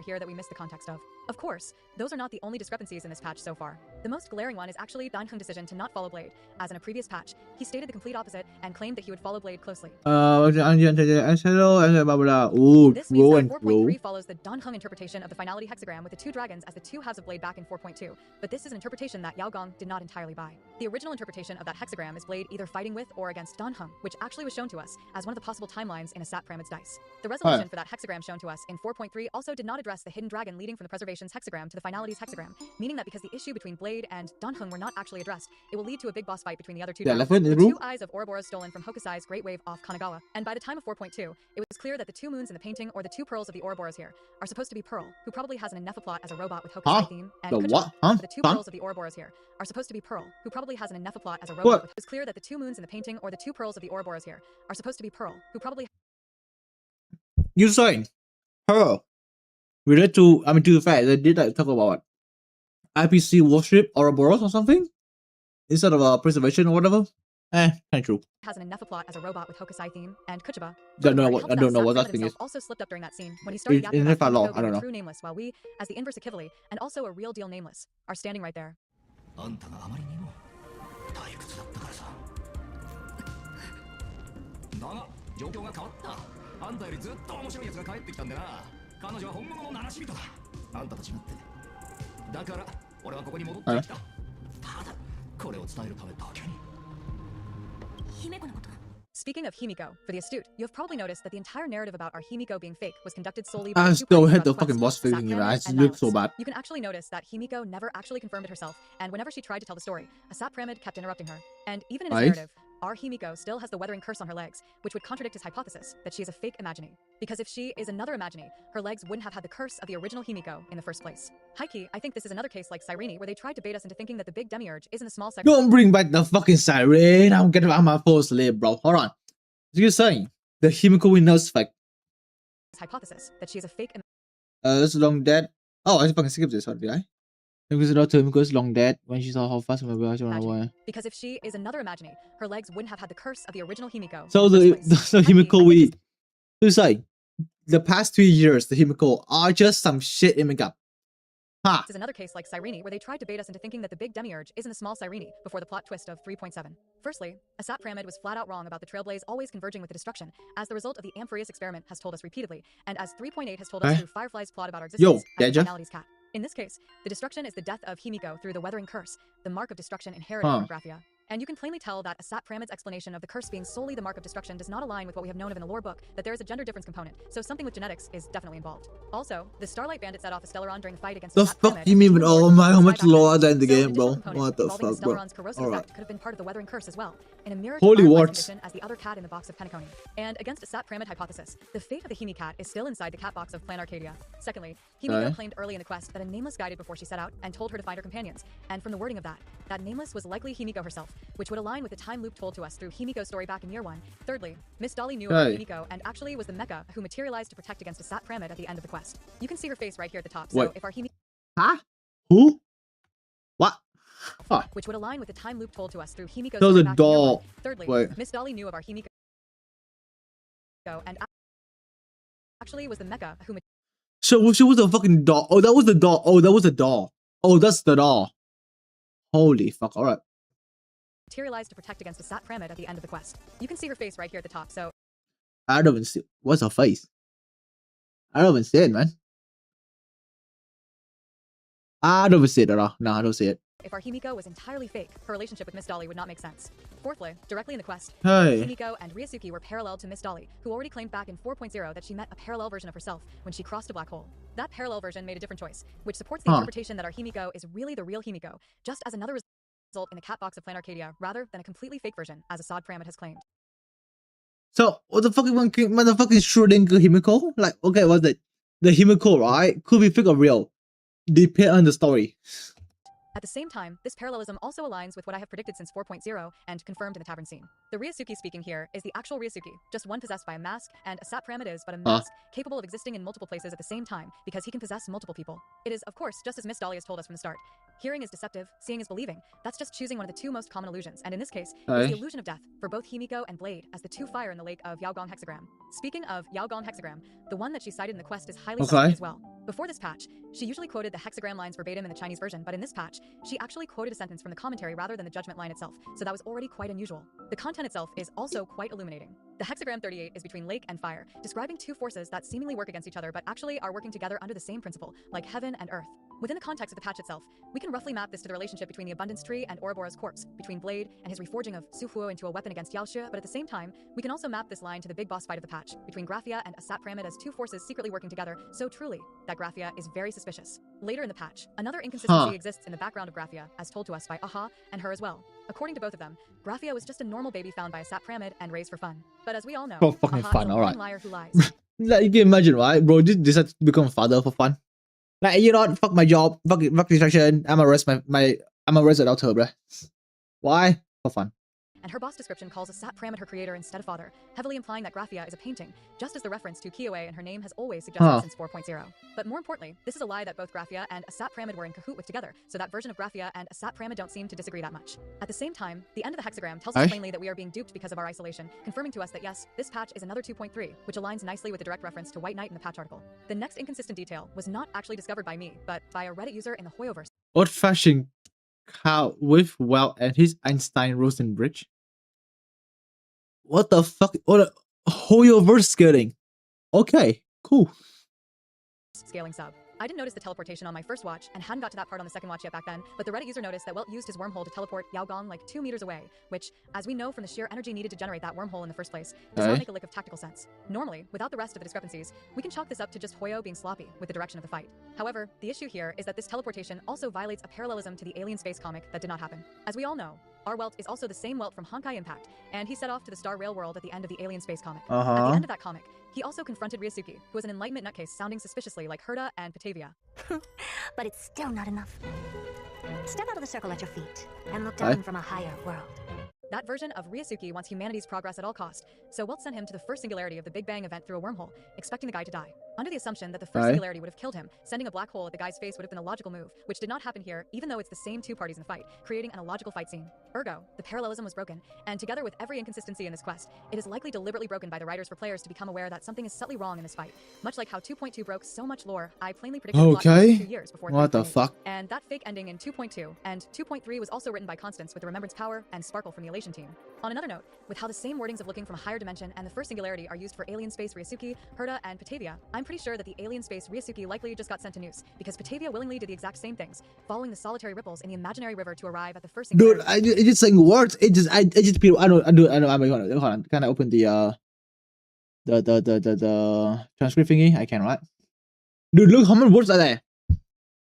here that we missed the context of. Of course, those are not the only discrepancies in this patch so far. The most glaring one is actually Danheng's decision to not follow Blade, as in a previous patch, he stated the complete opposite and claimed that he would follow Blade closely. Ooh, This means grow that and grow. 4.3 follows the Danheng interpretation of the finality hexagram with the two dragons as the two halves of Blade back in 4.2, but this is an interpretation that Yao Gong did not entirely buy. The original interpretation of that hexagram is Blade either fighting with or against Danheng, which actually was shown to us as one of the possible timelines in a Sat Pyramid's dice. The resolution for that hexagram shown to us in 4.3 also did not address the hidden dragon leading from the preservation's hexagram to the finality's hexagram, meaning that because the issue between Blade and Danheng were not actually addressed, it will lead to a big boss fight between the other two The dragons. elephant in the The room? two eyes of Ouroboros stolen from Hokusai's Great Wave off Kanagawa, and by the time of 4.2, it was clear that the two moons in the painting or the two pearls of the Ouroboros here are supposed to be Pearl, who probably has an Anephplot as a robot with Hokusai theme, and The Kuchima, what? Huh? the two Huh? pearls of the Ouroboros here are supposed to be Pearl, who probably has an Anephplot as a robot What? with. It was clear that the two moons in the painting or the two pearls of the Ouroboros here are supposed to be Pearl, who probably You saying her related to to the fact they did like talk about what? IPC worship Ouroboros or something instead of preservation or whatever. Kind of true. has an Anephplot as a robot with Hokusai theme, and Kuchima. Don't know Furthermore, it what helped I don't know Sat what that Pyramid thing is. himself also slipped up during that scene when he started yapping Isn't about it that long? Himiko I don't being a know. true nameless, while we, as the inverse of Kivli, and also a real deal nameless, are standing right there. あんたがあまりにも退屈だったからさ。だが状況が変わった。あんたよりずっと面白い奴が帰ってきたんでな。彼女は本物の七死人だ。あんたと違って。だから俺はここに戻ってきた。ただこれを伝えるためだけに。姫子のこと Speaking of Himiko, for the astute, you have probably noticed that the entire narrative about our Himiko being fake was conducted solely by I two still parties hate throughout the quest, fucking boss Sat figure in your Pyramid eyes. It and looks so Nihilix. bad. You can actually notice that Himiko never actually confirmed it herself, and whenever she tried to tell the story, a Sat Pyramid kept interrupting her. And even in his Aye. narrative, our Himiko still has the weathering curse on her legs, which would contradict his hypothesis that she is a fake imaginee. Because if she is another imaginee, her legs wouldn't have had the curse of the original Himiko in the first place. Hikey, I think this is another case like Cyrene, where they tried to bait us into thinking that the big demiurge isn't a small segment. Don't bring back the fucking siren. I'm getting out my full sleep, bro. Hold on. So you're saying The Himiko we know is fake. hypothesis that she is a fake It's long dead. Oh, I fucking skipped this one, did I? Because the daughter Himiko is long dead when she saw how fast my brother ran away. imaginary. Because if she is another imaginary, her legs wouldn't have had the curse of the original Himiko. So in the the first place. so Frankly, Himiko I think we this- who's like the past 2 years the Himiko are just some shit in makeup. Ha! This is another case like Cyrene, where they tried to bait us into thinking that the big demiurge isn't a small Cyrene before the plot twist of 3.7. Firstly, Asap Pyramid was flat out wrong about the Trailblaze always converging with the destruction, as the result of the Amphireus experiment has told us repeatedly, and as 3.8 has told us Eh? through Firefly's plot about our Yo, existence as Deja? the finality's cat. In this case, the destruction is the death of Himiko through the Weathering Curse, the mark of destruction inherited Huh. from Graphia. And you can plainly tell that Asap Pyramid's explanation of the curse being solely the mark of destruction does not align with what we have known of in the lore book, that there is a gender difference component, so something with genetics is definitely involved. Also, the Starlight Bandit set off a Stellaron during the fight against The Asap fuck Pyramid, you mean and with two oh more my how survived much back then. lower than the So, an game, bro? additional component What the involving fuck, bro? Stellaron's corrosive Alright. effect could have been part of the Weathering Curse as well, in a mirror Holy to Firefly's words. condition as the other cat in the box of Penacony. And against Asap Pyramid hypothesis, the fate of the Himi cat is still inside the cat box of Plan Arcadia. Secondly, Himiko Okay. claimed early in the quest that a nameless guided before she set out and told her to find her companions. And from the wording of that nameless was likely Himiko herself, which would align with the time loop told to us through Himiko's story back in year 1. Thirdly, Miss Dolly knew about Hey. Himiko and actually was the mecha who materialized to protect against Asap Pyramid at the end of the quest. You can see her face right here at the top. So Wait. if our Himi Huh? Who? What? Huh. which would align with the time loop told to us through Himiko's So story the back in year doll- 1. Thirdly, wait. Miss Dolly knew of our Himiko and actually was the mecha who So she was a fucking doll. Oh, that was the doll. Oh, that was the doll. Oh, that's the doll. Holy fuck. Alright. materialized to protect against Asap Pyramid at the end of the quest. You can see her face right here at the top. So I don't even see what's her face. I don't even see it, man. I don't even see it at all. No, I don't see it. if our Himiko was entirely fake, her relationship with Miss Dolly would not make sense. Fourthly, directly in the quest, Hey. Himiko and Ryusuke were parallel to Miss Dolly, who already claimed back in 4.0 that she met a parallel version of herself when she crossed a black hole. That parallel version made a different choice, which supports the Huh. interpretation that our Himiko is really the real Himiko, just as another result in the cat box of Plan Arcadia, rather than a completely fake version, as Assad Pyramid has claimed. So what the fucking motherfucking Schrodinger Himiko? Like, okay, what's it? The Himiko, right? Could be fake or real. Depend on the story. At the same time, this parallelism also aligns with what I have predicted since 4.0 and confirmed in the tavern scene. The Ryusuke speaking here is the actual Ryusuke, just one possessed by a mask, and Asap Pyramid is but a mask capable of existing in multiple places at the same time because he can possess multiple people. It is, of course, just as Miss Dolly has told us from the start. Hearing is deceptive, seeing is believing. That's just choosing one of the two most common illusions, and in this case, it's Aye. the illusion of death for both Himiko and Blade as the two fire in the lake of Yaogong Hexagram. Speaking of Yaogong Hexagram, the one that she cited in the quest is highly Okay. suspect as well. Before this patch, she usually quoted the hexagram lines verbatim in the Chinese version, but in this patch, she actually quoted a sentence from the commentary rather than the judgment line itself, so that was already quite unusual. The content itself is also quite illuminating. The hexagram 38 is between lake and fire, describing two forces that seemingly work against each other but actually are working together under the same principle, like heaven and earth. Within the context of the patch itself, we can roughly map this to the relationship between the Abundance Tree and Ouroboros' corpse, between Blade and his reforging of Suhuo into a weapon against Yaoxue, but at the same time, we can also map this line to the big boss fight of the patch, between Graphia and Asap Pyramid as two forces secretly working together, so truly, that Graphia is very suspicious. Later in the patch, another inconsistency exists in the background of Graphia, as told to us by Aha and her as well. According to both of them, Graphia was just a normal baby found by Asap Pyramid and raised for fun. But as we all know, For fucking Aha fun, is a alright. lying liar who lies. Like, you can imagine, right? Bro, just decided to become a father for fun. Like, you know what? Fuck my job. Fuck distraction. I'm arrest I'm arrest at October. Why? For fun. And her boss description calls Asap Pyramid her creator instead of father, heavily implying that Graphia is a painting, just as the reference to Kioe and her name has always suggested since 4.0. But more importantly, this is a lie that both Graphia and Asap Pyramid were in cahoot with together, so that version of Graphia and Asap Pyramid don't seem to disagree that much. At the same time, the end of the hexagram tells us plainly that we are being duped because of our isolation, confirming to us that yes, this patch is another 2.3, which aligns nicely with the direct reference to White Knight in the patch article. The next inconsistent detail was not actually discovered by me, but by a Reddit user in the hoyoverse. Old-fashioned cow with well and his Einstein Rosen bridge. What the fuck? What a hoyoverse scaling. Okay, cool. Scaling sub. I didn't notice the teleportation on my first watch and hadn't got to that part on the second watch yet back then, but the Reddit user noticed that Welt used his wormhole to teleport Yaogong like 2 meters away, which, as we know from the sheer energy needed to generate that wormhole in the first place, does not make a lick of tactical sense. Normally, without the rest of the discrepancies, we can chalk this up to just Hoyo being sloppy with the direction of the fight. However, the issue here is that this teleportation also violates a parallelism to the Alien Space comic that did not happen. As we all know, our Welt is also the same Welt from Honkai Impact, and he set off to the Starrail world at the end of the Alien Space comic. At the end of that comic, he also confronted Ryusuke, who was an Enlightenment nutcase sounding suspiciously like Herta and Batavia. But it's still not enough. Step out of the circle at your feet and look down from a higher world. That version of Ryusuke wants humanity's progress at all cost, so Walt sent him to the first singularity of the Big Bang event through a wormhole, expecting the guy to die. Under the assumption that the first singularity would have killed him, sending a black hole at the guy's face would have been a logical move, which did not happen here, even though it's the same two parties in the fight, creating an illogical fight scene. Ergo, the parallelism was broken, and together with every inconsistency in this quest, it is likely deliberately broken by the writers for players to become aware that something is subtly wrong in this fight. Much like how 2.2 broke so much lore, I plainly predicted the plot 2 years before. What the fuck? And that fake ending in 2.2 and 2.3 was also written by Constance with the Remembrance Power and Sparkle from the Elation team. On another note, with how the same wordings of looking from a higher dimension and the first singularity are used for Alien Space Ryusuke, Herta, and Batavia, I'm pretty sure that the Alien Space Ryusuke likely just got sent to Noose, because Batavia willingly did the exact same things, following the solitary ripples in the imaginary river to arrive at the first singularity. Dude, it's just saying words. I just feel I know. Hold on. Can I open the transcript thingy? I can, right? Dude, look how many words are there.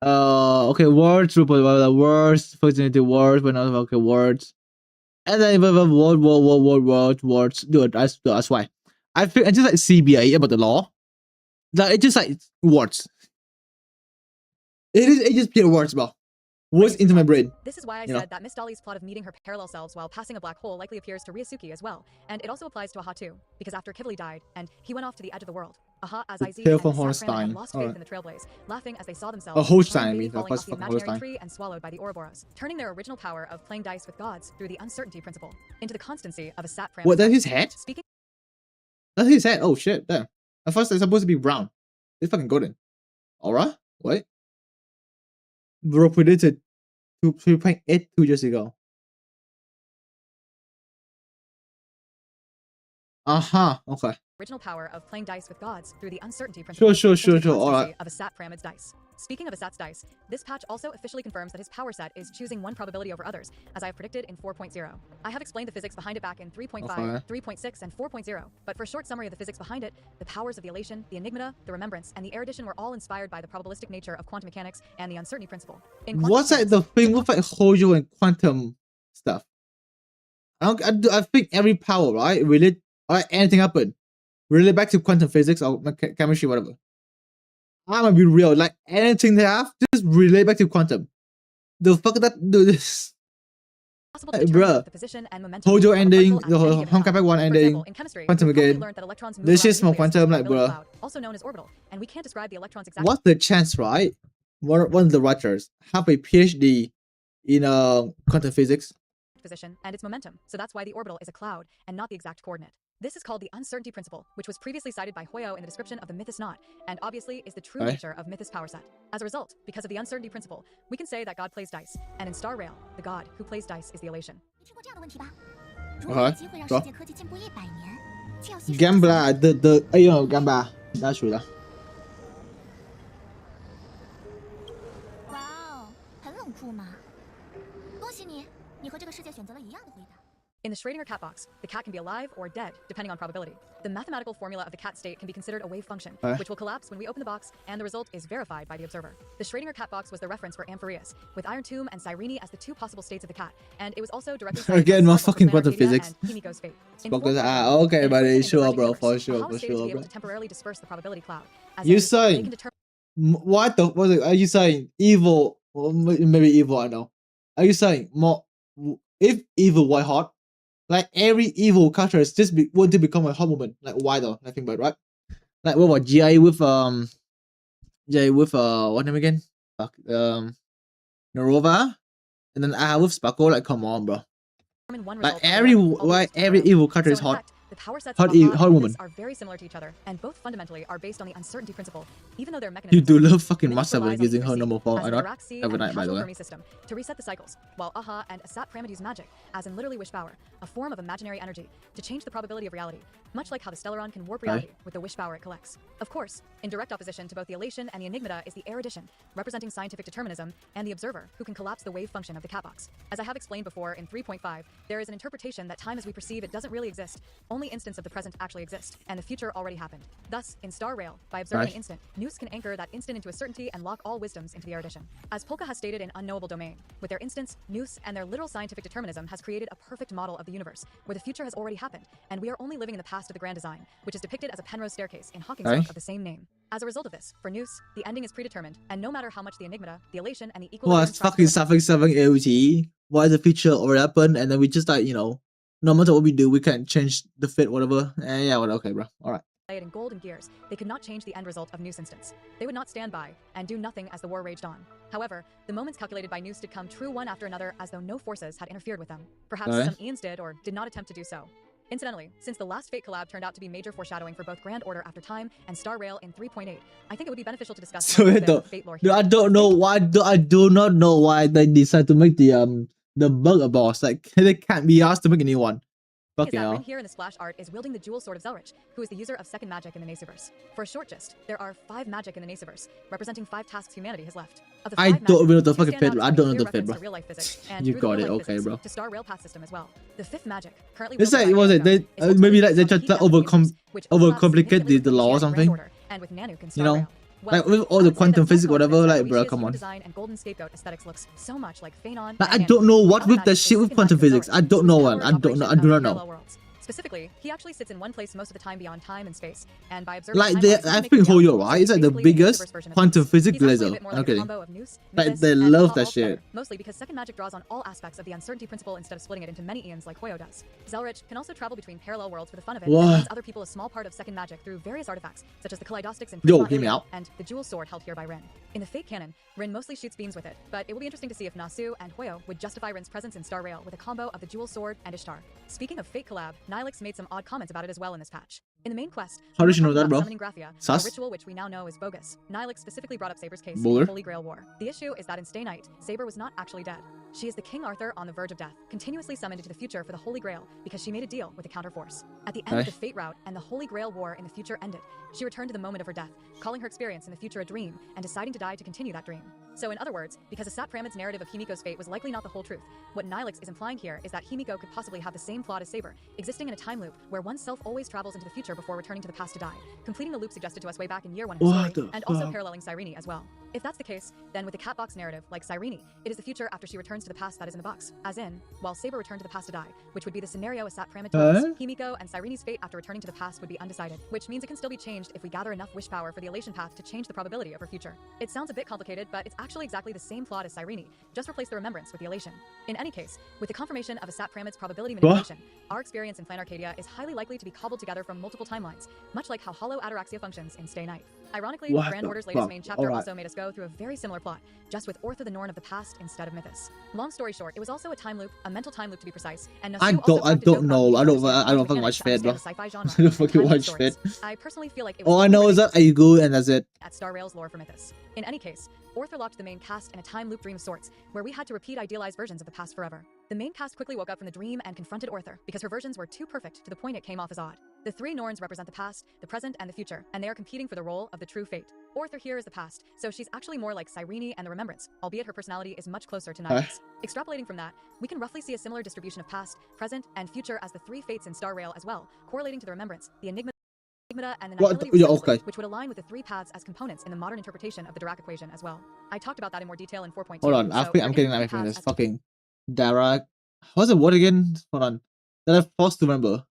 Okay, words, words, first unity words, but not okay words, and then words. Dude, that's why. I feel it's just like CBA about the law. Like it's just like words. It just pure words, bro. Words into my brain. This is why I said that Miss Dolly's plot of meeting her parallel selves while passing a black hole likely appears to Ryusuke as well, and it also applies to Aha too, because after Kivli died, and he went off to the edge of the world, Aha, as I Tale from and Holstein. lost faith in the Trailblaze, laughing as they saw themselves A Holstein, I mean, falling off the fucking imaginary Holstein. tree and swallowed by the Ouroboros, turning their original power of playing dice with gods through the uncertainty principle into the constancy of a sat parameter. What, that's his head? Speaking That's his head. Oh shit, damn. At first it's supposed to be brown. It's fucking golden. Alright, wait. Bro predicted 3.8 2 years ago. Okay. original power of playing dice with gods through the uncertainty principle. Sure. into the All right. constancy of a sat pyramid's dice. Speaking of a sat's dice, this patch also officially confirms that his power set is choosing one probability over others, as I have predicted in 4.0. I have explained the physics behind it back in 3.5, Okay. 3.6, and 4.0, but for a short summary of the physics behind it, the powers of the elation, the enigmata, the remembrance, and the erudition were all inspired by the probabilistic nature of quantum mechanics and the uncertainty principle. In quantum What's that the mechanics, thing with like Hoyo and quantum stuff? I think every power, right? Relate, or anything happen, relate back to quantum physics or chemistry, whatever. I'm gonna be real, like anything they have, just relate back to quantum. The fuck that do this? possible to Hey, determine bruh. the position and momentum Hoyo of a ending, particle the at any given honkai time. pack 1 For ending, example, in chemistry, quantum we've probably again. learned that electrons move This around is more the nucleus quantum, in a like, probability bruh. cloud, also known as orbital, and we can't describe the electron's exact What's the chance, right? One of the writers have a PhD in quantum physics. position and its momentum, so that's why the orbital is a cloud and not the exact coordinate. This is called the uncertainty principle, which was previously cited by Hoyo in the description of the Mythos Knot, and obviously is the true Okay. nature of Mythos power set. As a result, because of the uncertainty principle, we can say that God plays dice, and in starrail, the god who plays dice is the elation. 你吃过这样的问题吧？如果有机会让世界科技进步100年，却要牺牲 Gambler, the Gambler, that's true. 哇哦，很冷酷嘛！恭喜你，你和这个世界选择了一样的回答。 In the Schrödinger cat box, the cat can be alive or dead, depending on probability. The mathematical formula of the cat state can be considered a wave function, which will collapse when we open the box, and the result is verified by the observer. The Schrödinger cat box was the reference for Amphireus, with Iron Tomb and Cyrene as the two possible states of the cat, and it was also directly cited Again, by more Sparkle fucking from quantum Arcadia physics. and Himiko's fate. In Sparkle- 4.0, okay, in buddy, the sure, Converging bro, universe, for sure, Aha for was stated to sure, be able bro. to temporarily disperse the probability cloud. As You in, saying- they can determine What the was it? Are you saying evil? Well, maybe evil. I know. Are you saying more? If evil white hot, like every evil character is just want to become a hot woman, like why though? Nothing but right. Like what about GI with what name again? Fuck Narova, and then I have with Sparkle. Like come on, bro. one Like result every over another, why always every temporarily. evil character So is in hot. fact, the power sets Hot of Aha hot and woman. Mythos are very similar to each other, and both fundamentally are based on the uncertainty principle, even though their You mechanisms do are love fucking Mythos Master relies on using ether her seed normal form. as I an not Iraq seed every and night, by the casual way. Fermi system to reset the cycles, while Aha and a sat pyramid use magic, as in literally wish power, a form of imaginary energy, to change the probability of reality, much like how the Stellaron can warp reality with the wish power it collects. Of course, in direct opposition to both the elation and the enigmata is the erudition, representing scientific determinism, and the observer, who can collapse the wave function of the cat box. As I have explained before in 3.5, there is an interpretation that time as we perceive it doesn't really exist, only instants of the present actually exist, and the future already happened. Thus, in starrail, by observing Right. an instant, Noose can anchor that instant into a certainty and lock all wisdoms into the erudition. As Polka has stated in Unknowable Domain, with their instants, Noose, and their literal scientific determinism has created a perfect model of the universe, where the future has already happened, and we are only living in the past of the grand design, which is depicted as a Penrose staircase in Hawking's Right. book of the same name. As a result of this, for Noose, the ending is predetermined, and no matter how much the enigmata, the elation, and the Well, equilibrium it's fucking tries to suffering 7 AOT. Why the future already happened, and then we just like no matter what we do, we can't change the fate, whatever. Yeah, well, okay, bro. All right. In gold and gears, they could not change the end result of Noose instance. They would not stand by and do nothing as the war raged on. However, the moments calculated by Noose did come true one after another as though no forces had interfered with them. Perhaps some Ians did or did not attempt to do so. Incidentally, since the last Fate collab turned out to be major foreshadowing for both Grand Order After Time and Starrail in 3.8, I think it would be beneficial to discuss Fate lore here. I don't know why. I do not know why they decide to make the bugger boss. Like they can't be asked to make a new one. Fucking hell. Here in the splash art is wielding the jewel sword of Zelrich, who is the user of second magic in the Naceverse. For a short gist, there are 5 magic in the Naceverse, representing 5 tasks humanity has left. Of the 5 I don't know the fucking magic, fit, bro. I don't know the clear fit, bro. reference to real-life physics and You through got the it, real-life okay, physics bro. To Star Rail path system as well. The 5th magic, currently It's like, wielded by was it? Nano, They is maybe like ultimately they the tried to key element of the universe, which overlaps overcomplicate significantly the with law or Christianity something. Grand Order and with Nanook in You know? Starrail. Like Well, with all I the would say quantum that physics, one whatever. coincidence Like, that bro, Lucia's come new on. design and golden scapegoat aesthetics looks so much like Phanon Like, I and don't Nanook. know The what other with the magic is shit with second quantum magic of physics. Zelrich, I don't whose know, power man. is I don't know. I operation do of not know. parallel worlds. Specifically, he actually sits in one place most of the time beyond time and space, and by observing Like timelines, I make think reality Hoyo, right? It's like the basically an biggest Hoyoverse version of quantum Noose. physics He's actually a laser. bit more I'm like a kidding. combo of Noose, Like Mythos, they and love Taha that altogether, shit. mostly because second magic draws on all aspects of the uncertainty principle instead of splitting it into many Ians like Hoyo does. Zelrich can also travel between parallel worlds for the fun of it, and What? lends other people a small part of second magic through various artifacts, such as the Kaleidostics in Yo, Prisma hear me Ilia out. and the jewel sword held here by Rin. In the Fate canon, Rin mostly shoots beams with it, but it will be interesting to see if Nasu and Hoyo would justify Rin's presence in Starrail with a combo of the jewel sword and Ishtar. Speaking of Fate collab, Nihilix made some odd comments about it as well in this patch. In the main quest, How we did were you know talking that, about bro? summoning Graphia, a Sus? ritual which we now know is bogus. Nihilix specifically brought up Saber's case in Booger? the Holy Grail War. The issue is that in Stay Night, Saber was not actually dead. She is the King Arthur on the verge of death, continuously summoned into the future for the Holy Grail because she made a deal with the counterforce. At the end of the Fate route and the Holy Grail War in the future ended, she returned to the moment of her death, calling her experience in the future a dream and deciding to die to continue that dream. So in other words, because Asap Pramid's narrative of Himiko's fate was likely not the whole truth, what Nihilix is implying here is that Himiko could possibly have the same plot as Saber, existing in a time loop where oneself always travels into the future before returning to the past to die, completing the loop suggested to us way back in year 1 of the What story, the and also fuck? paralleling Cyrene as well. If that's the case, then with the Catbox narrative, like Cyrene, it is the future after she returns to the past that is in the box, as in, while Saber returned to the past to die, which would be the scenario Asap Pramid told us, Himiko and Cyrene's fate after returning to the past would be undecided, which means it can still be changed if we gather enough wish power for the elation path to change the probability of her future. It sounds a bit complicated, but it's actually exactly the same plot as Cyrene, just replace the remembrance with the elation. In any case, with the confirmation of Asap Pramid's probability manipulation, our experience in Plan Arcadia is highly likely to be cobbled together from multiple timelines, much like how hollow ataraxia functions in Stay Night. Ironically, What Grand the Order's latest fuck? main chapter Alright. also made us go through a very similar plot, just with Ortha the Norn of the past instead of Mythos. Long story short, it was also a time loop, a mental time loop to be precise, and Nasu I also don't cracked a joke know. about I don't understanding fucking mechanics watch to Fate, bro. understand the sci-fi genre I don't and fucking time loop watch stories. Fate. I personally feel like it was All I know is that are you good and that's it. at Starrail's lore for Mythos. In any case, Ortha locked the main cast in a time loop dream of sorts, where we had to repeat idealized versions of the past forever. The main cast quickly woke up from the dream and confronted Ortha, because her versions were too perfect to the point it came off as odd. The 3 Norns represent the past, the present, and the future, and they are competing for the role of the true fate. Ortha here is the past, so she's actually more like Cyrene and the Remembrance, albeit her personality is much closer to Nihilix. Extrapolating from that, we can roughly see a similar distribution of past, present, and future as the 3 fates in Starrail as well, correlating to the Remembrance, the Enigma, and the What Nihility the- yeah, respectively, okay. which would align with the 3 paths as components in the modern interpretation of the Dirac equation as well. I talked about that in more detail in 4.2. Hold on, I so think I'm we're getting getting that three from paths this as fucking Dirac. What's the word again? Hold on. That I'm forced to remember.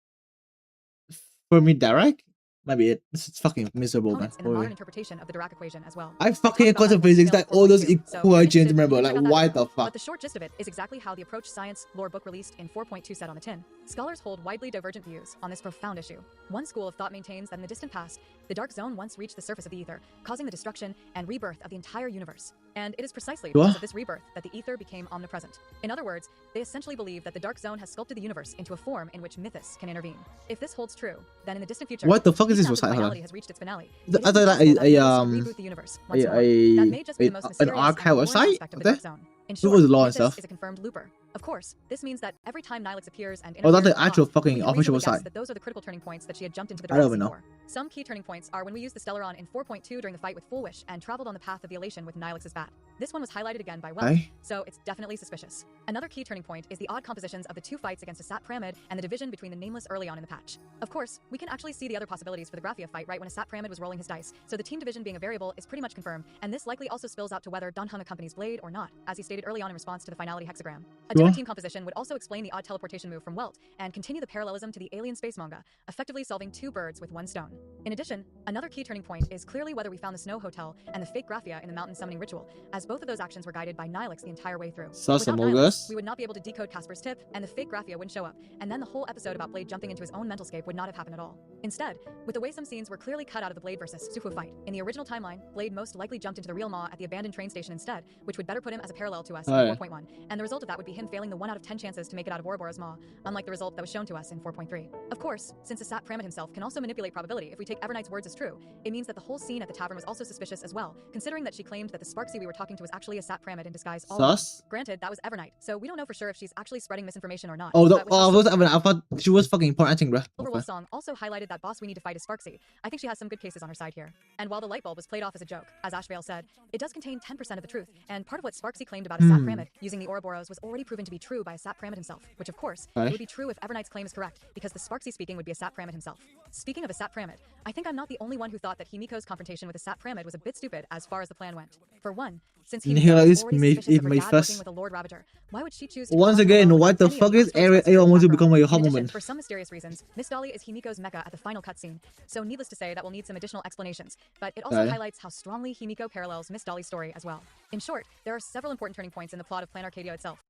For me, Dirac? Might be it. This is fucking miserable, man. components in the modern interpretation of the Dirac equation as well. I talked fucking about that quantum in more physics, detail like in all those 4.2, so if you're equations, interested, remember? you can Like, check out that why video. the fuck? But the short gist of it is exactly how the Approach Science lore book released in 4.2 said on the tin. Scholars hold widely divergent views on this profound issue. One school of thought maintains that in the distant past, the dark zone once reached the surface of the ether, causing the destruction and rebirth of the entire universe. And it is precisely because of this rebirth that the ether became omnipresent. In other words, they essentially believe that the dark zone has sculpted the universe into a form in which Mythos can intervene. If this holds true, then in the distant future, What the fuck is even this after the website? Hold finality on. has reached its finale, I it is thought that possible that Mythos will reboot the universe once more. That may just be the most mysterious and archive boring website? aspect of the dark zone. In What short, was the law and Mythos stuff? is a confirmed looper. Of course, this means that every time Nihilix appears and Oh, that's interferes the with plot, actual we fucking can official reasonably guess website. that those are the critical turning points that she had jumped into the I don't Dirac even know. for. Some key turning points are when we used the Stellaron in 4.2 during the fight with Full Wish and traveled on the path of the elation with Nihilix's bat. This one was highlighted again by Wealth, Aye. so it's definitely suspicious. Another key turning point is the odd compositions of the 2 fights against Asap Pramid and the division between the Nameless early on in the patch. Of course, we can actually see the other possibilities for the Graphia fight right when Asap Pramid was rolling his dice, so the team division being a variable is pretty much confirmed, and this likely also spills out to whether Don hung a company's blade or not, as he stated early on in response to the finality hexagram. A different Changing the team composition would also explain the odd teleportation move from Welt and continue the parallelism to the Alien Space manga, effectively solving 2 birds with 1 stone. In addition, another key turning point is clearly whether we found the Snow Hotel and the fake Graphia in the mountain summoning ritual, as both of those actions were guided by Nihilix the entire way through. Sus, Without Among Nihilix, Us. we would not be able to decode Casper's tip, and the fake Graphia wouldn't show up, and then the whole episode about Blade jumping into his own mental scape would not have happened at all. Instead, with the way some scenes were clearly cut out of the Blade versus Suhu fight, in the original timeline, Blade most likely jumped into the real Maw at the abandoned train station instead, which would better put him as a parallel to us in 4.1, and the result of that would be him failing the 1 out of 10 chances to make it out of Ouroboros Maw, unlike the result that was shown to us in 4.3. Of course, since Asat Pramit himself can also manipulate probability if we take Evernight's words as true, it means that the whole scene at the tavern was also suspicious as well, considering that she claimed that the Sparksy we were talking to was actually Asat Pramit in disguise all along. Sus. Granted, that was Evernight, so we don't know for sure if she's actually spreading misinformation or not. Oh, but with how I thought she was fucking important, I think, bro. Silverwolf song also highlighted that boss we need to fight is Sparksy. I think she has some good cases on her side here. And while the light bulb was played off as a joke, as Ashvale said, it does contain 10% of the truth, and part of what Sparksy claimed about Asat Pramit using the Ouroboros was already proven to be true by Asat Pramit himself, which of course, it would be true if Evernight's claim is correct, because the Sparksy speaking would be Asat Pramit himself. Speaking of Asat Pramit, I think I'm not the only one who thought that Himiko's confrontation with Asat Pramit was a bit stupid as far as the plan went. For one, since Himiko is already suspicious of her dad working with a Lord Ravager, why would she choose to Once again, what the fuck is everyone wants to become a hot woman? For some mysterious reasons, Miss Dolly is Himiko's mecha at the final cutscene, so needless to say that will need some additional explanations, but it also highlights how strongly Himiko parallels Miss Dolly's story as well. In short, there are several important turning points in the plot of Plan Arcadia itself.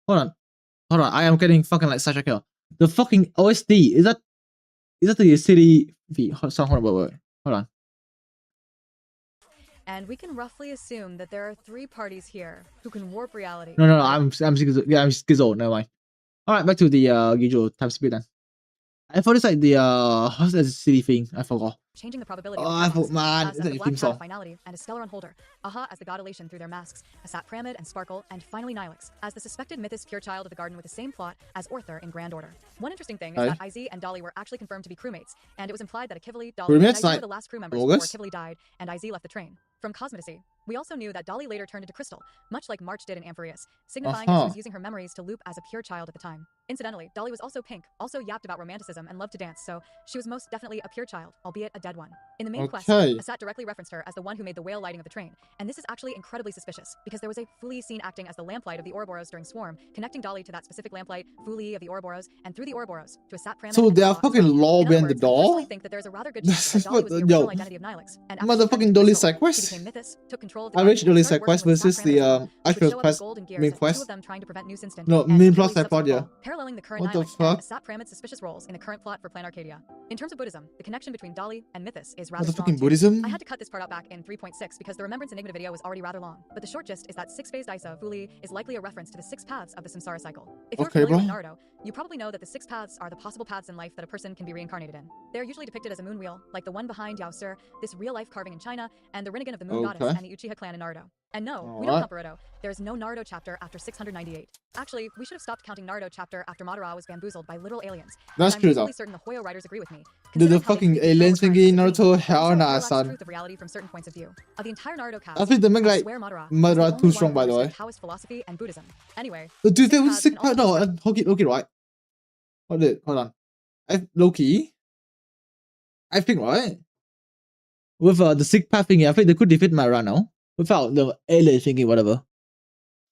Hold on, I am getting fucking like such a kill. The fucking OST, is that the city song? Hold on. And we can roughly assume that there are 3 parties here who can warp reality. No, I'm schizo, never mind. Alright, back to the Gijo time speed then. I thought it's like the what's that city thing? I forgot. Changing the probability I thought, man, as it's the like a Black theme Cat song. of Finality and a Stellar Unholder, Aha as the God Elation through their masks, Asat Pramit and Sparkle, and finally Nihilix as the suspected Mythos pure child of the garden with the same plot as Orther in Grand Order. One interesting thing is that IZ and Dolly were actually confirmed to be crewmates, and it was implied that Akivali, Dolly, and IZ were the last crew members before Akivali died and IZ left the train. From Cosmeticy, we also knew that Dolly later turned into Crystal, much like March did in Amphireus, signifying that she was using her memories to loop as a pure child at the time. Incidentally, Dolly was also pink, also yapped about romanticism and loved to dance, so she was most definitely a pure child, albeit a dead one. In the main quest, Asat directly referenced her as the one who made the whale lighting of the train, and this is actually incredibly suspicious, because there was a Fuli scene acting as the lamplight of the Ouroboros during Swarm, connecting Dolly to that specific lamplight, Fuli of the Ouroboros, and through the Ouroboros to Asat Pramit. So they are fucking lobbying the door? I think that there's a rather good chance that Dolly was the original identity of Nihilix, and after motherfucking Dolly side she quest. became Mythos, took control of the I reached garden, Dolly and side started quest working with versus Asat Pramit as well, the which would actual show up quest as Gold and Gears main as the quest. two of them trying to prevent New Instant, No, and main Fili's plot side subsequent pod, yeah. fall, paralleling the current What the Nihilix fuck? and Asat Pramit's suspicious roles in the current plot for Plan Arcadia. In terms of Buddhism, the connection between Dolly and Mythos is rather What the strong fucking too. Buddhism? I had to cut this part out back in 3.6 because the Remembrance Enigma video was already rather long, but the short gist is that 6-phased Isa, Fuli, is likely a reference to the 6 paths of the samsara cycle. If you're Okay, familiar bro. with Naruto, you probably know that the 6 paths are the possible paths in life that a person can be reincarnated in. They're usually depicted as a moon wheel, like the one behind Yao Sur, this real-life carving in China, and the Rinnegan of the Moon Goddess and the Uchiha clan in Naruto. And no, we don't count Boruto. There's no Naruto chapter after 698. Actually, we should have stopped counting Naruto chapter after Madara was bamboozled by literal aliens. That's I'm true though. reasonably certain the Hoyo writers agree with me. The Considering how fucking they speak aliens Naruto thingy times Naruto, but hell also nah, realize the son. truth of reality from certain points of view. Of the entire Naruto cast, I think the main, I like, swear Madara Madara was too the strong, only by one the who way. understood Taoist philosophy and Buddhism. Anyway, Do you think it was paths sick can part? also No, Loki, right? Hold on. Loki, I think, right? With the 6 path thingy, I think they could defeat Madara now. Without the alien thingy, whatever.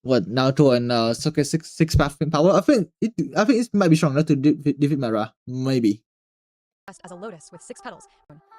What, Naruto and Sasuke 6 path in power? I think it might be strong enough to defeat Madara. Maybe. as a lotus with 6 petals,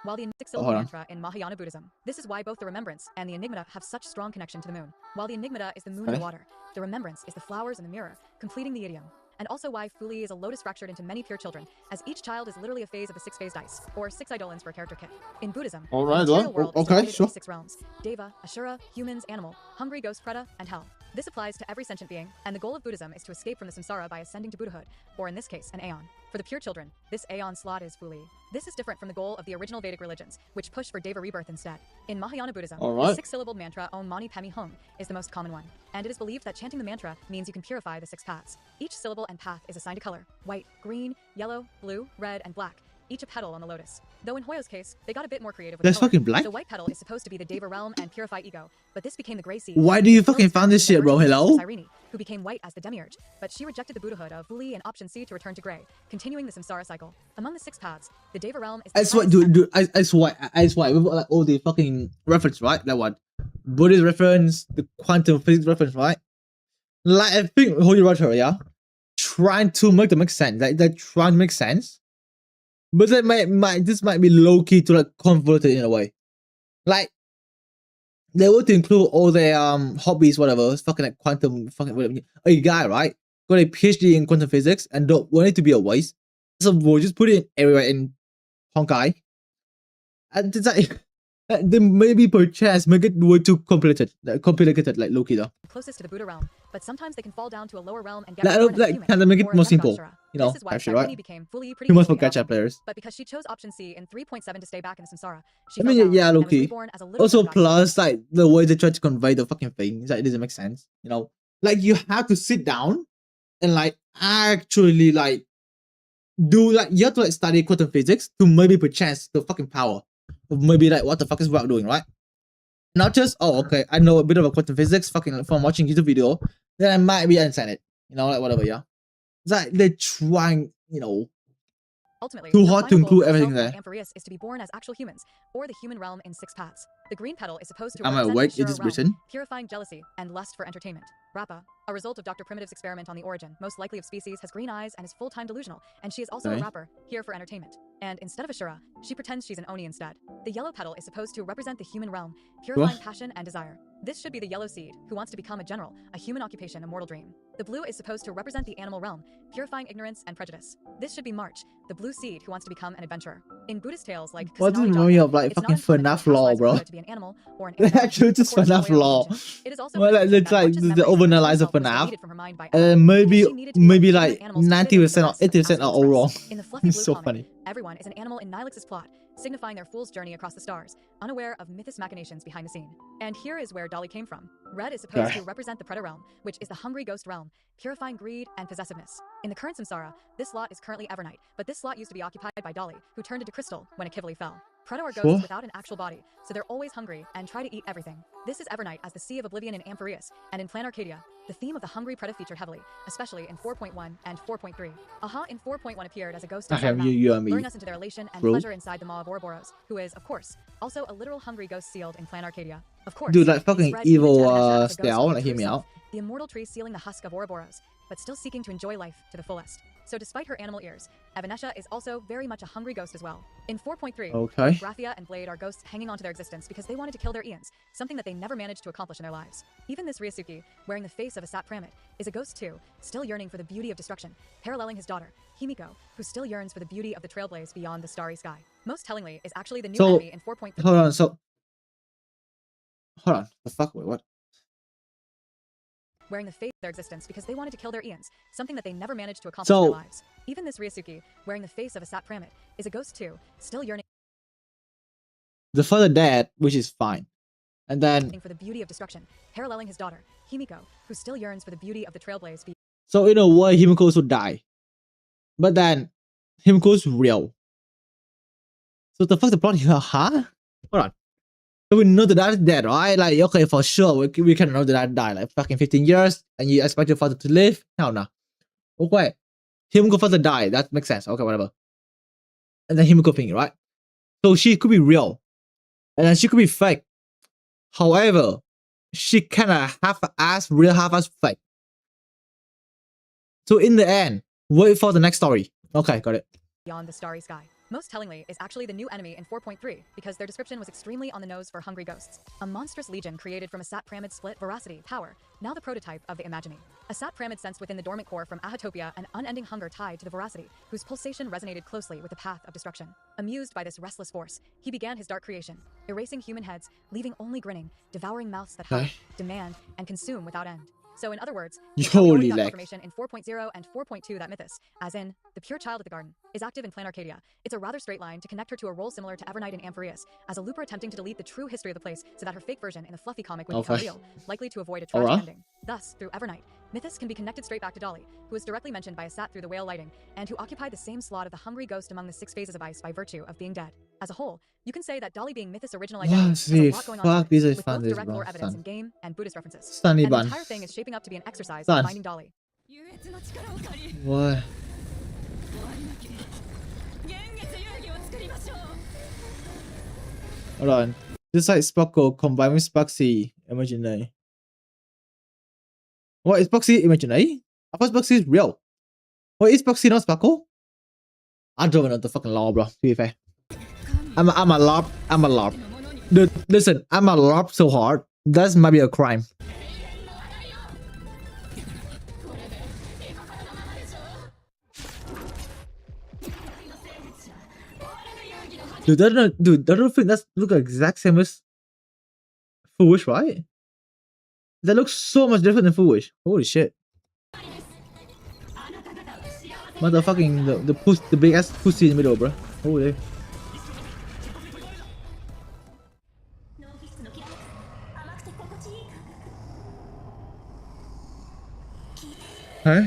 while the 6-syllable hold on. mantra in Mahayana Buddhism. This is why both the Remembrance and the Enigmata have such strong connection to the moon. While the Enigmata is the moon and Okay. the water, the Remembrance is the flowers and the mirror, completing the idiom. And also why Fuli is a lotus fractured into many pure children, as each child is literally a phase of the 6-phased dice, or 6 eidolons for a character kit. In Buddhism, Alright, the material well, world is okay, divided sure. into 6 realms: Deva, Ashura, humans, animal, hungry ghost Preta, and hell. This applies to every sentient being, and the goal of Buddhism is to escape from the samsara by ascending to Buddhahood, or in this case, an aeon. For the pure children, this aeon slot is Fuli. This is different from the goal of the original Vedic religions, which push for Deva rebirth instead. In Mahayana Buddhism, Alright. the 6-syllable mantra Om Mani Padme Hum is the most common one, and it is believed that chanting the mantra means you can purify the 6 paths. Each syllable and path is assigned a color: white, green, yellow, blue, red, and black, each a petal on the lotus. Though in Hoyo's case, they got a bit more creative with That's color. fucking black? The white petal is supposed to be the Deva realm and purify ego, but this became the gray seed. Why do you It fucking flows find this through shit, bro? the version Hello? of Cyrene, who became white as the demiurge, but she rejected the Buddhahood of Fuli and option C to return to gray, continuing the samsara cycle. Among the 6 paths, the Deva realm is the I swear, highest dude, I swear, with like all the fucking reference, right? That one, Buddhist reference, the quantum physics reference, right? Like I think hoyoverse, yeah, trying to make sense. Like they're trying to make sense, but that this might be low key to like convert it in a way. Like they want to include all their hobbies, whatever. It's fucking like quantum, fucking whatever. A guy, right, got a PhD in quantum physics and don't want it to be a waste, so we'll just put it everywhere in honkai. And it's like they maybe perchance make it way too complicated, like Loki though. Closest to the Buddha realm, but sometimes they can fall down to a lower realm and get Like, reborn as a like human kind of make it or more a simple, demigod. you know, This is why actually, right? Sakuni became fully Too much for easily gacha available. players. But because she chose option C in 3.7 to stay back in the samsara, she I fell mean, down yeah, and was Loki. reborn as a little Also, demigod. plus like the way they try to convey the fucking thing, is like, it doesn't make sense. You know, like you have to sit down and like actually like do like you have to like study quantum physics to maybe perchance the fucking power of maybe like what the fuck is Bruhh doing, right? Not just okay, I know a bit of quantum physics fucking from watching YouTube video, then I might be understand it. You know, like whatever, yeah. It's like they're trying, you know, Ultimately, too her hard to final goal include for herself everything and there. Amphireus is to be born as actual humans, or the human realm in 6 paths. The green petal is supposed to Am I represent awake? the It Shura is realm, written. purifying jealousy and lust for entertainment. Rappa, a result of Dr. Primitive's experiment on the origin, most likely of species, has green eyes and is full-time delusional, and she is also Okay. a rapper, here for entertainment. And instead of a Shura, she pretends she's an Oni instead. The yellow petal is supposed to represent the human realm, purifying passion and desire. This should be the yellow seed, who wants to become a general, a human occupation, a mortal dream. The blue is supposed to represent the animal realm, purifying ignorance and prejudice. This should be March, the blue seed who wants to become an adventurer. In Buddhist tales like What does it Kusanagi remind me Dogma, of like it's not fucking uncommon for a FNAF past law, life of bro? Buddha to be an animal or an animal. Actually, it's just According to FNAF the way of law. religion. It is also Well, like, believed it's that like March's the memories of her overanalyze true of self was FNAF. deleted from her mind by Allah, Maybe because she needed to be like maybe human like animals to fit in with the 90% or rest of 80% are Aslan's all race. wrong. In the fluffy It's blue so comic, funny. everyone is an animal in Nilix's plot, signifying their fool's journey across the stars, unaware of Mythos machinations behind the scene. And here is where Dolly came from. Red is supposed to represent the Predator realm, which is the hungry ghost realm, purifying greed and possessiveness. In the current samsara, this slot is currently Evernight, but this slot used to be occupied by Dolly, who turned into Crystal when a Kivali fell. Predator are ghosts Sure. without an actual body, so they're always hungry and try to eat everything. This is Evernight as the Sea of Oblivion in Amphireus, and in Plan Arcadia, the theme of the hungry Predator featured heavily, especially in 4.1 and 4.3. Aha in 4.1 appeared as a ghost inside Okay, a mouth, you and me. luring us into their elation and Bro. pleasure inside the maw of Ouroboros, who is, of course, also a literal hungry ghost sealed in Plan Arcadia. Of course, Dude, like these fucking red even evil to Avanesha as a ghost style, of her like hear true me self, out. the immortal tree sealing the husk of Ouroboros, but still seeking to enjoy life to the fullest. So despite her animal ears, Avanesha is also very much a hungry ghost as well. In 4.3, Okay. Graphia and Blade are ghosts hanging onto their existence because they wanted to kill their Ians, something that they never managed to accomplish in their lives. Even this Ryusuke, wearing the face of a sat Pramit, is a ghost too, still yearning for the beauty of destruction, paralleling his daughter, Himiko, who still yearns for the beauty of the trailblaze beyond the starry sky. Most tellingly is actually the new So, enemy in 4.3. Hold on, hold on. The fuck? Wait, what? Wearing the face of their existence because they wanted to kill their Ians, something that they never managed to accomplish in their lives. Even this Ryusuke, wearing the face of a sat Pramit, is a ghost too, still yearning The father dead, which is fine. And then, for the beauty of destruction, paralleling his daughter, Himiko, who still yearns for the beauty of the trailblaze beyond. so in a way, Himiko also die. But then, Himiko's real. So the fuck the plot here, huh? Hold on. So we know that that's dead, right? Like, okay, for sure, we can know that that died. Like, fucking 15 years, and you expect your father to live? Hell no. Okay. Himiko father died. That makes sense. Okay, whatever. And then Himiko thingy, right? So she could be real. And then she could be fake. However, she kind of half-ass real, half-ass fake. So in the end, wait for the next story. Okay, got it. Beyond the starry sky. Most tellingly is actually the new enemy in 4.3 because their description was extremely on the nose for hungry ghosts. A monstrous legion created from a sat Pramid split veracity, power, now the prototype of the Imagine. A sat Pramid sensed within the dormant core from Ahatopia an unending hunger tied to the veracity, whose pulsation resonated closely with the path of destruction. Amused by this restless force, he began his dark creation, erasing human heads, leaving only grinning, devouring mouths that hunt, demand, and consume without end. So in other words, Holy leg. confirmation in 4.0 and 4.2 that Mythos, as in, the pure child of the garden, is active in Plan Arcadia. It's a rather straight line to connect her to a role similar to Evernight in Amphireus, as a looper attempting to delete the true history of the place so that her fake version in the fluffy comic would become real, likely to avoid a tragic ending. Thus, through Evernight, Mythos can be connected straight back to Dolly, who is directly mentioned by a sat through the whale lighting, and who occupied the same slot of the hungry ghost among the 6 phases of ice by virtue of being dead. As a whole, you can say that Dolly being Mythos' original identity has a lot going on to it, with both direct lore evidence in game and Buddhist references. And the entire thing is shaping up to be an exercise in finding Dolly. What? Hold on. This like Sparkle combined with Sparksy. Imagine that. What is Boxy imaginary? Of course Boxy is real. What is Boxy not Sparkle? I don't even know the fucking law, bro. To be fair. I'm a LARP. I'm a LARP. Dude, listen, I'm a LARP so hard. That might be a crime. Dude, I don't think that's look exact same as Foolish, right? That looks so much different than Foolish. Holy shit. Motherfucking the big ass pussy in the middle, bro. Holy. Huh?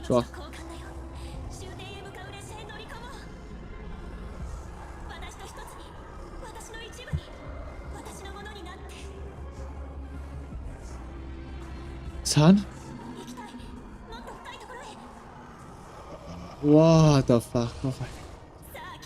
Sure. Son? What the fuck? Oh my.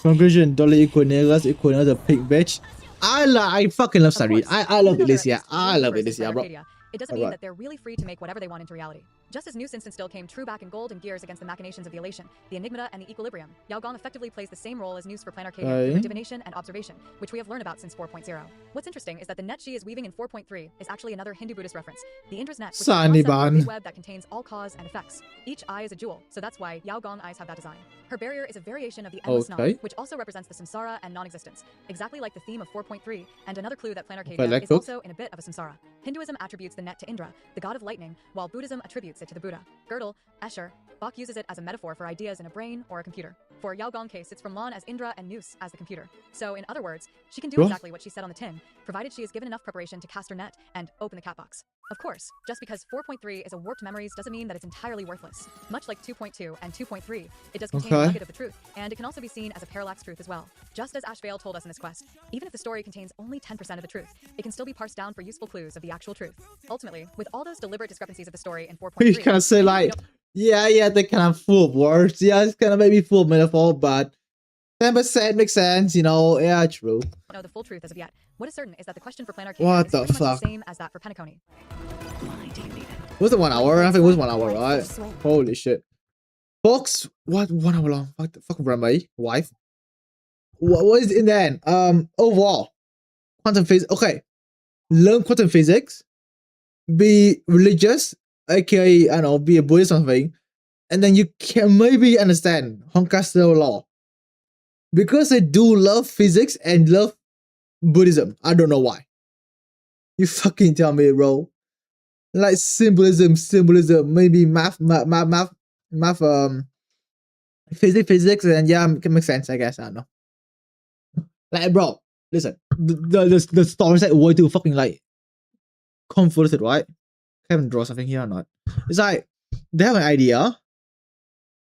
Conclusion, Dolly Equinellas, the pig bitch. I fucking love Sari. I love Elysia. I love Elysia, bro. It doesn't mean that they're really free to make whatever they want into reality. Just as New Instant still came true back in Gold and Gears against the machinations of the Elation, the Enigmata, and the Equilibrium, Yao Gong effectively plays the same role as Noose for Planarcadia through divination and observation, which we have learned about since 4.0. What's interesting is that the net she is weaving in 4.3 is actually another Hindu-Buddhist reference, the Indra's net, which is a concept of a big web that contains all cause and effects. Each eye is a jewel, so that's why Yao Gong eyes have that design. Her barrier is a variation of the endless knot, which also represents the samsara and non-existence, exactly like the theme of 4.3, and another clue that Planarcadia is also in a bit of a samsara. Hinduism attributes the net to Indra, the god of lightning, while Buddhism attributes it to the Buddha. Girdle, Escher, Bach uses it as a metaphor for ideas in a brain or a computer. For Yao Gong case, it's from Lan as Indra and Noose as the computer. So in other words, she can do exactly what she said on the tin, provided she is given enough preparation to cast her net and open the cat box. Of course, just because 4.3 is a warped memories doesn't mean that it's entirely worthless. Much like 2.2 and 2.3, it does contain a nugget of the truth, and it can also be seen as a parallax truth as well. Just as Ash Vale told us in this quest, even if the story contains only 10% of the truth, it can still be parsed down for useful clues of the actual truth. Ultimately, with all those deliberate discrepancies of the story in 4.3, you kind of say like, yeah, they're kind of full of words. Yeah, it's kind of maybe full of metaphor, but 10% makes sense, you know. Yeah, true. No, the full truth as of yet. What is certain is that the question for Planarcadia is pretty much the same as that for Penacony. Was it 1 hour? I think it was 1 hour, right? Holy shit. Box, what 1 hour long? What the fuck, Remy? Wife? What is in the end? Overall, quantum physics. Okay, learn quantum physics, be religious, aka, I don't know, be a Buddhist or something, and then you can maybe understand honkaistarrail law. Because I do love physics and love Buddhism. I don't know why. You fucking tell me, bro. Like symbolism, maybe math, physics, and yeah, it can make sense, I guess. I don't know. Like, bro, listen, the story's like way too fucking like convoluted, right? I haven't drawn something here or not. It's like they have an idea,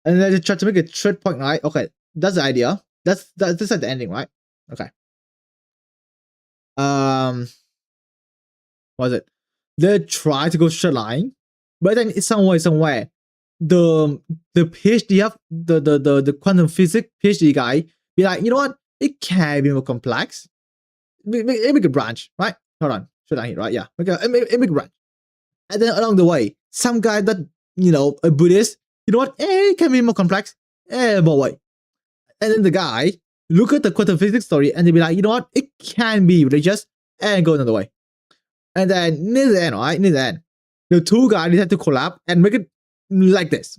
and then they try to make a third point, right? Okay, that's the idea. That's like the ending, right? Okay. What is it? They try to go straight line, but then it's somewhere. The PhD of the quantum physics PhD guy be like, you know what? It can be more complex. Make a branch, right? Hold on, straight line here, right? Yeah, make a branch. And then along the way, some guy that, you know, a Buddhist, you know what? It can be more complex. More way. And then the guy look at the quantum physics story and they be like, you know what? It can be religious and go another way. And then near the end, right? Near the end, the two guys decide to collab and make it like this.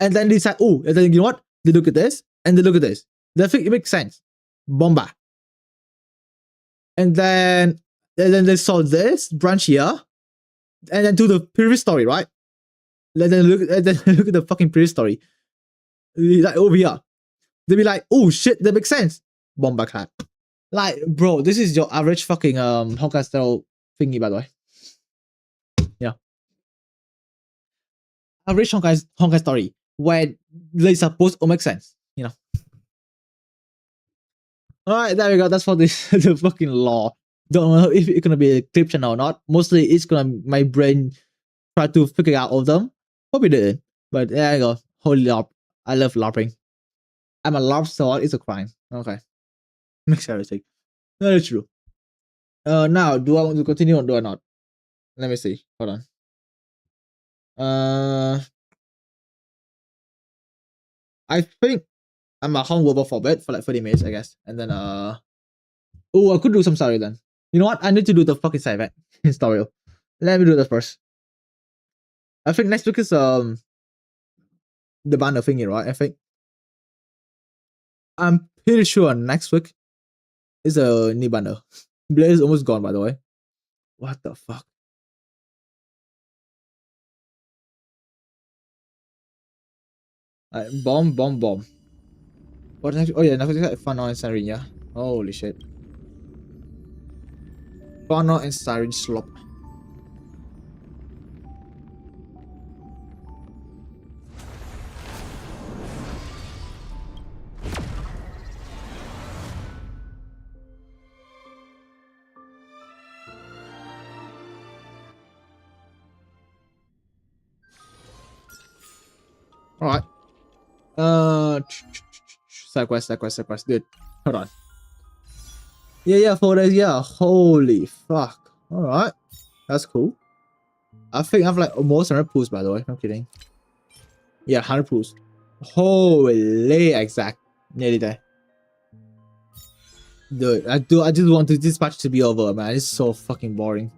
And then they decide, oh, and then you know what? They look at this and they look at this. They think it makes sense. Bomba. And then they saw this branch here. And then to the previous story, right? And then look at the fucking previous story. Like over here. They'll be like, oh shit, that makes sense. Bomba clap. Like, bro, this is your average fucking honkai thingy, by the way. Yeah. Average honkai story where they supposed to make sense, you know. Alright, there we go. That's for this the fucking law. Don't know if it's gonna be a clip channel or not. Mostly it's gonna my brain try to figure out all of them. Probably didn't. But there you go. Holy LARP. I love LARPing. I'm a LARP sword, it's a crime. Okay. Makes everything. That is true. Now do I want to continue or do I not? Let me see. Hold on. I think I'm a hungover for a bit for like 30 minutes, I guess. And then oh, I could do some story then. You know what? I need to do the fucking side event in story. Let me do that first. I think next week is the banner thingy, right? I think I'm pretty sure next week is a new banner. Blair is almost gone, by the way. What the fuck? Bomb. What next? Oh yeah, next week is Funnel and Siren, yeah. Holy shit. Funnel and Siren Slop. Alright. Side quest. Dude, hold on. Yeah, 4 days, yeah. Holy fuck. Alright. That's cool. I think I have like almost 100 pools, by the way. No kidding. Yeah, 100 pools. Holy exact. Nearly there. Dude, I just want this match to be over, man. It's so fucking boring.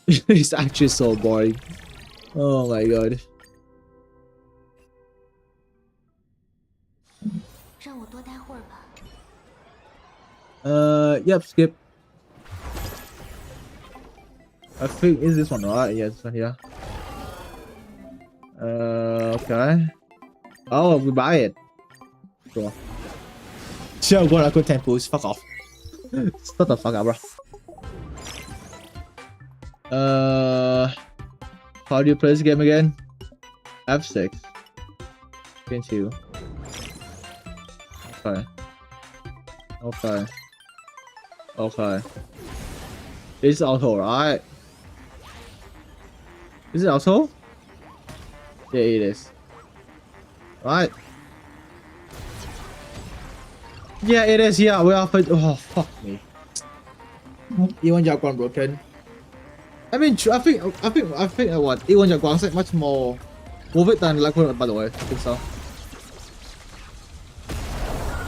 It's actually so boring. Oh my god. 让我多待会儿吧。Yep, skip. I think is this one right? Yeah, this one here. Okay. Oh, we buy it. Cool. Sure, what I could 10 pools. Fuck off. Shut the fuck up, bro. How do you play this game again? F6. Continue. Okay. It's auto, right? Is it auto? Yeah, it is. Right. Yeah, it is. Yeah, we are. Oh, fuck me. E1 Jaguar broken. I mean, I think what E1 Jaguar is much more worth it than like, by the way. I think so.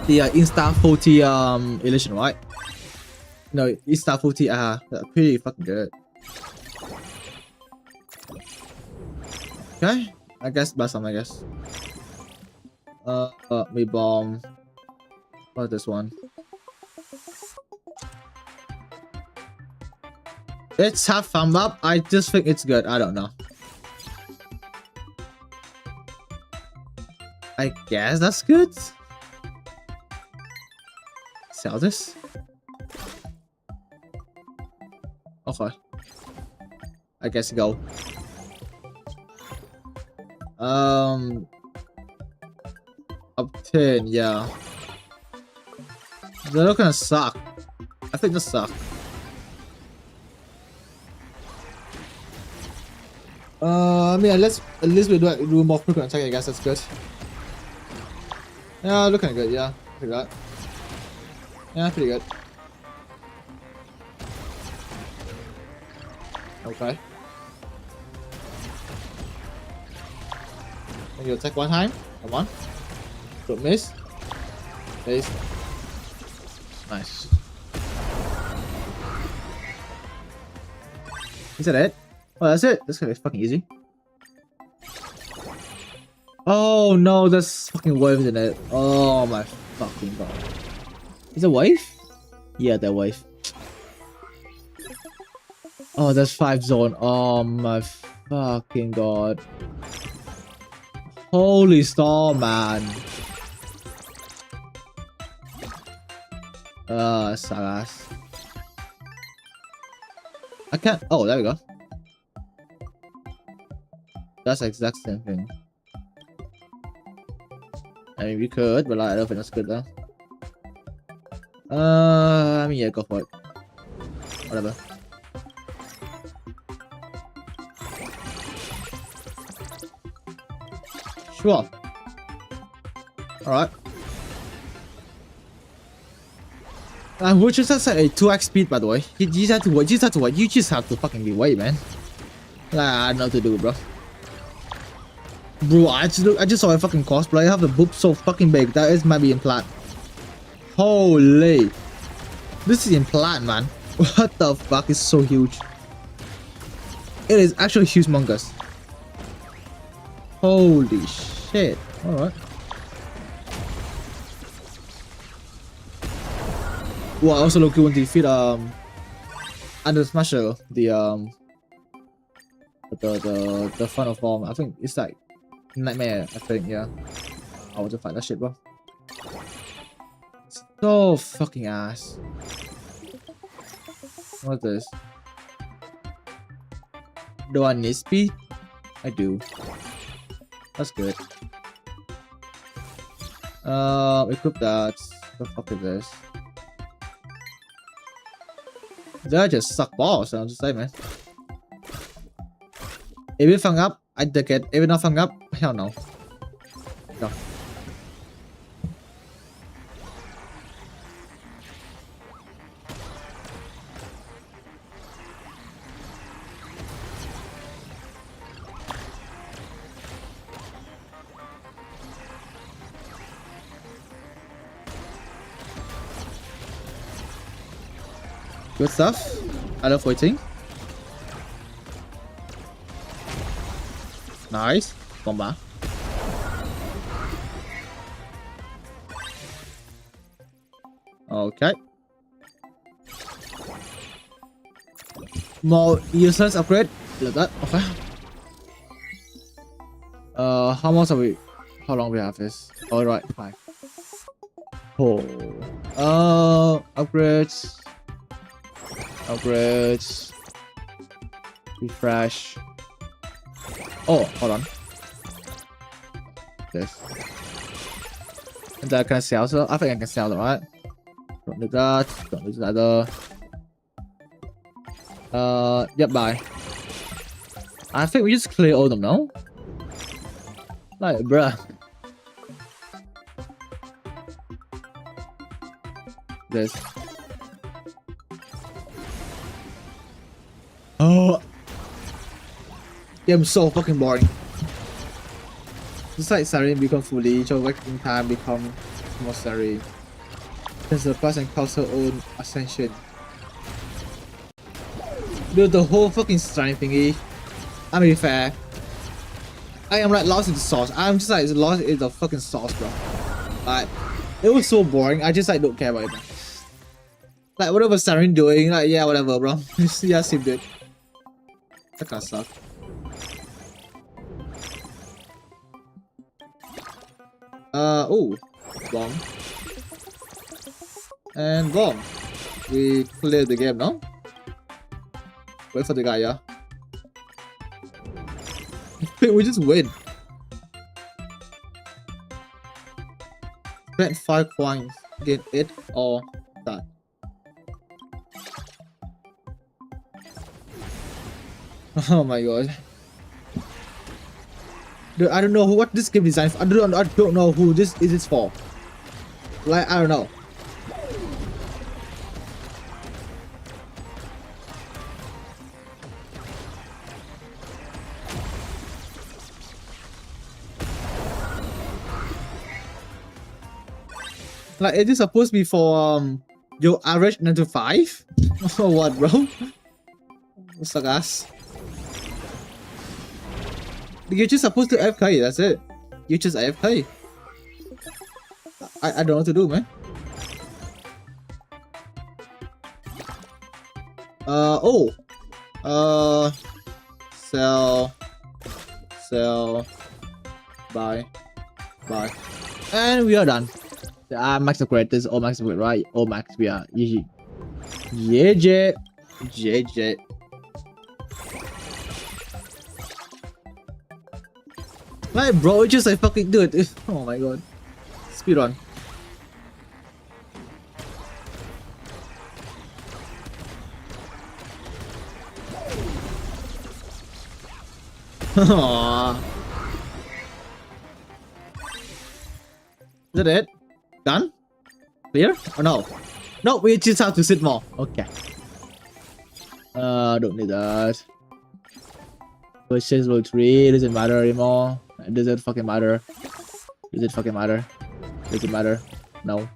The Insta 40 edition, right? No, Insta 40 pretty fucking good. Okay, I guess buy some, I guess. We bomb. What's this one? It's half thumb up. I just think it's good. I don't know. I guess that's good. Sell this. Okay. I guess go. Up 10, yeah. They're not gonna suck. I think they suck. I mean, at least we do more frequent attack. I guess that's good. Yeah, looking good. Yeah, pretty good. Yeah, pretty good. Okay. Can you attack one time? Come on. Don't miss. Base. Nice. Is that it? Oh, that's it. That's gonna be fucking easy. Oh no, that's fucking waves in it. Oh my fucking god. Is it wave? Yeah, that wave. Oh, that's 5 zone. Oh my fucking god. Holy storm, man. Sagas. I can't. Oh, there we go. That's the exact same thing. I mean, we could, but I don't think that's good though. I mean, yeah, go for it. Whatever. Sure. Alright. Which is just a 2x speed, by the way. You just have to wait. You just have to wait. You just have to fucking be wait, man. Like, I don't know what to do, bro. Bro, I just saw a fucking cosplay. I have the boobs so fucking big. That is maybe implant. Holy. This is implant, man. What the fuck? It's so huge. It is actually humongous. Holy shit. Alright. Well, I also look good when to defeat under Smasher, the final form. I think it's like Nightmare, I think, yeah. I want to fight that shit, bro. So fucking ass. What's this? Do I need speed? I do. That's good. Equip that. The fuck is this? That just suck balls, I'm just saying, man. If it fung up, I take it. If it not fung up, hell no. Go. Good stuff. I love waiting. Nice. Bomba. Okay. More useless upgrade. Like that. Okay. How much are we? How long we have this? All right, 5. Oh. Upgrades. Upgrades. Refresh. Oh, hold on. This. And then can I sell? So I think I can sell it, right? Don't do that. Don't do that either. Yep, bye. I think we just clear all of them now. Like, bruh. This. Oh. Yeah, I'm so fucking boring. Just like Sarin become fully, each working time become more Sarin. Since the person calls her own ascension. Dude, the whole fucking strength thingy. I'm really fair. I am like lost in the sauce. I'm just like lost in the fucking sauce, bro. Like, it was so boring. I just like don't care about it. Like whatever Sarin doing, like yeah, whatever, bro. Yeah, same dude. That kind of suck. Oh, bomb. And bomb. We cleared the game now. Wait for the guy, yeah. We just win. Spend 5 coins, get it or that. Oh my god. Dude, I don't know what this game design for. I don't know who this is for. Like, I don't know. Like, is this supposed to be for your average 9 to 5? Or what, bro? Suck ass. You're just supposed to AFK, that's it. You just AFK. I don't know what to do, man. Sell, buy, and we are done. Max upgrade, this is all max upgrade, right? All max, we are GG. JJ. Like, bro, it's just like fucking do it. Oh my god. Speedrun. Aww. Is that it? Done? Clear? Or no? No, we just have to sit more. Okay. Don't need that. Purchase roll 3. Doesn't matter anymore. Does it fucking matter? Does it fucking matter? Does it matter? No.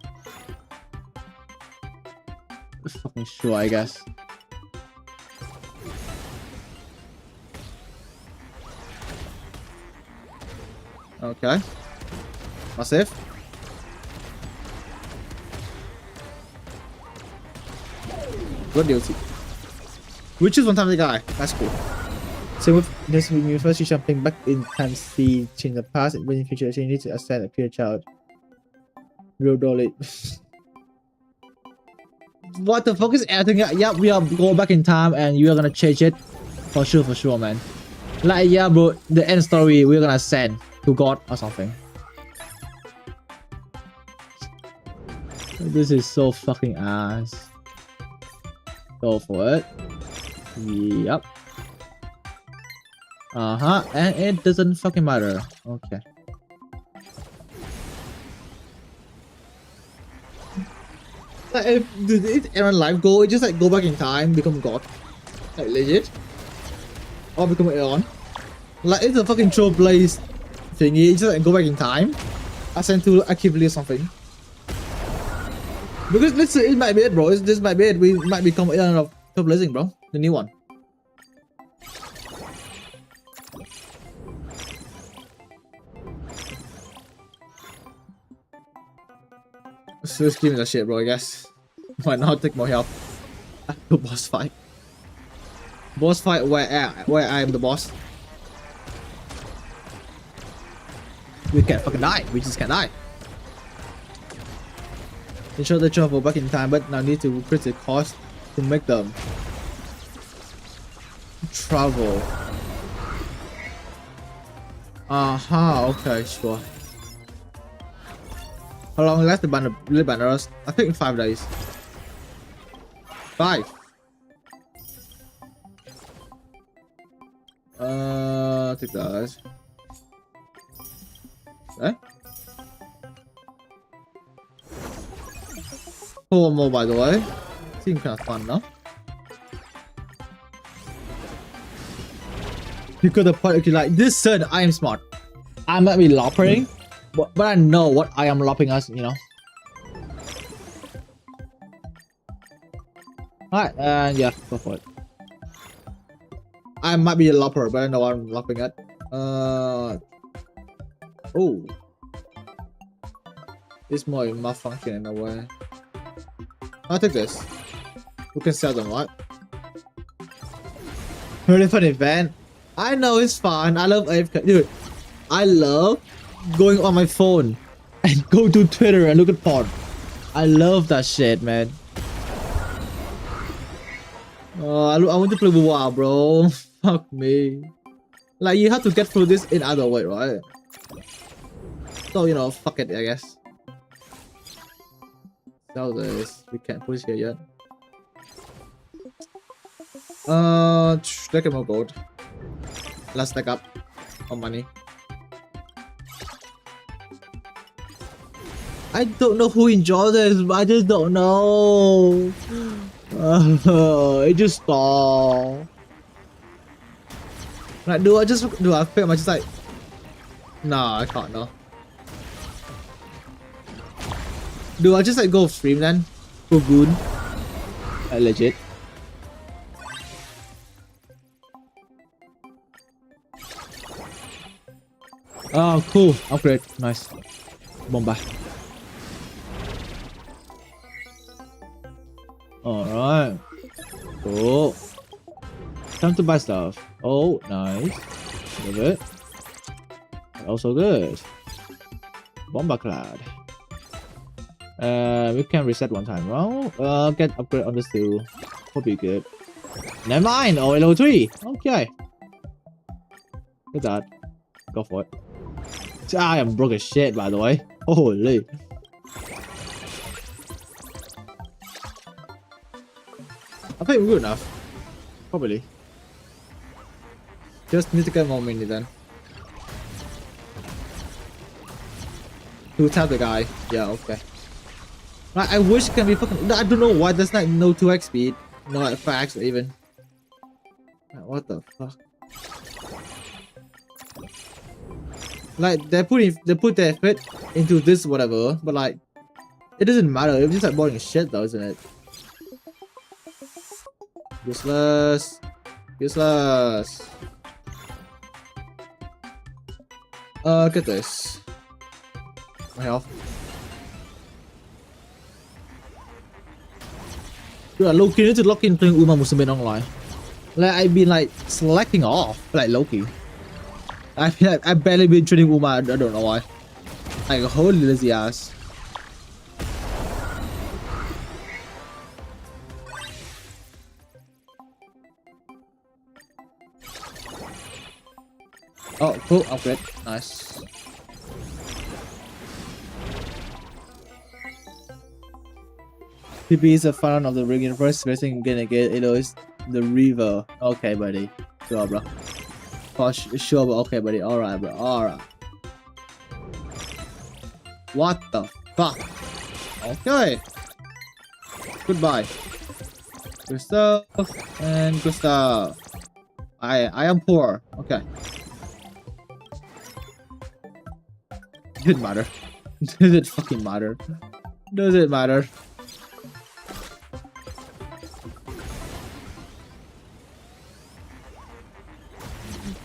Fucking sure, I guess. Okay. Massive. Good DLC. Which is one time the guy. That's cool. So with this, when you first jumping back in time, see change the past, when in future, you need to assign a pure child. Real dolly. What the fuck is everything? Yeah, we are go back in time and you are gonna change it. For sure, man. Like, yeah, bro, the end story we're gonna send to God or something. This is so fucking ass. Go for it. Yep. And it doesn't fucking matter. Okay. Like, if it's Aaron life goal, it just like go back in time, become God. Like legit. Or become Aaron. Like it's a fucking troll place thingy, it's just like go back in time. Ascend to actively or something. Because let's say it might be it, bro. This might be it. We might become Aaron of Blazing, bro. The new one. So just give me that shit, bro, I guess. Why not take more help? The boss fight. Boss fight where I am the boss. We can't fucking die. We just can't die. Ensure the travel back in time, but now need to increase the cost to make them travel. Okay, sure. How long left the banners? I think 5 days. 5. Take that. Eh? One more, by the way. Seems kind of fun, no? You got the point. Okay, like this turn, I am smart. I might be loppering, but I know what I am lopping us, you know. Alright, and yeah, go for it. I might be a lopper, but I know what I'm lopping at. Oh. It's more malfunction in a way. I'll take this. We can sell them, what? Really fun event. I know it's fun. I love AFK. Dude, I love going on my phone and go to Twitter and look at porn. I love that shit, man. I want to play Wuwa, bro. Fuck me. Like, you have to get through this in other way, right? So, you know, fuck it, I guess. Sell this. We can't push here yet. Take more gold. Let's stack up on money. I don't know who enjoys this, but I just don't know. It just stall. Like, do I feel I'm just like, nah, I can't, no. Do I just like go stream then? Go goon? Legit. Oh, cool. Upgrade. Nice. Bomba. Alright. Cool. Time to buy stuff. Oh, nice. Love it. Also good. Bomba clad. We can reset one time. Well, get upgrade on this too. Hope be good. Never mind. Oh, level 3. Okay. Look at that. Go for it. I am broke as shit, by the way. Holy. I think we're good enough. Probably. Just need to get more mini then. To tap the guy. Yeah, okay. Like, I wish it can be fucking. I don't know why there's like no 2x speed. No like 5x even. Like, what the fuck? Like they put their effort into this whatever, but like it doesn't matter. It's just like boring shit though, isn't it? Useless. Useless. Get this. My health. Dude, I low-key need to lock in playing Uma Musume online. Like I've been like slacking off, like low-key. I've barely been training Uma. I don't know why. Like a whole lazy ass. Oh, cool upgrade. Nice. PP is a fan of the ring universe. Racing gonna get it is the river. Okay, buddy. Sure, bro. Oh, sure, but okay, buddy. Alright, bro. Alright. What the fuck? Okay. Goodbye. Good stuff and good stuff. I am poor. Okay. Didn't matter. Does it fucking matter? Does it matter?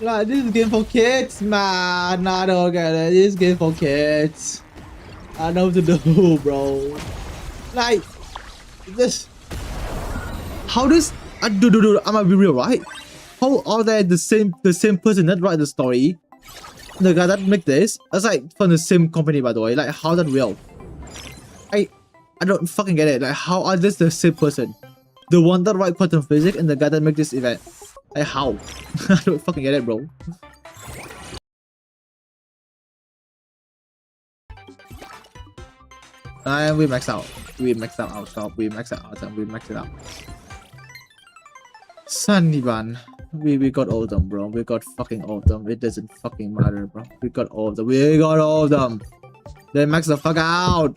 Like, this is game for kids, man. I don't get it. This is game for kids. I know what to do, bro. Like, this. How does? I'm gonna be real, right? How are they the same person that write the story? The guy that make this, that's like from the same company, by the way. Like, how that real? I don't fucking get it. Like, how are this the same person? The one that write quantum physics and the guy that make this event. Like, how? I don't fucking get it, bro. And we maxed out. We maxed out our shop. We maxed out our time. We maxed it out. Sunniban. We got all of them, bro. We got fucking all of them. It doesn't fucking matter, bro. We got all of them. We got all of them. They max the fuck out.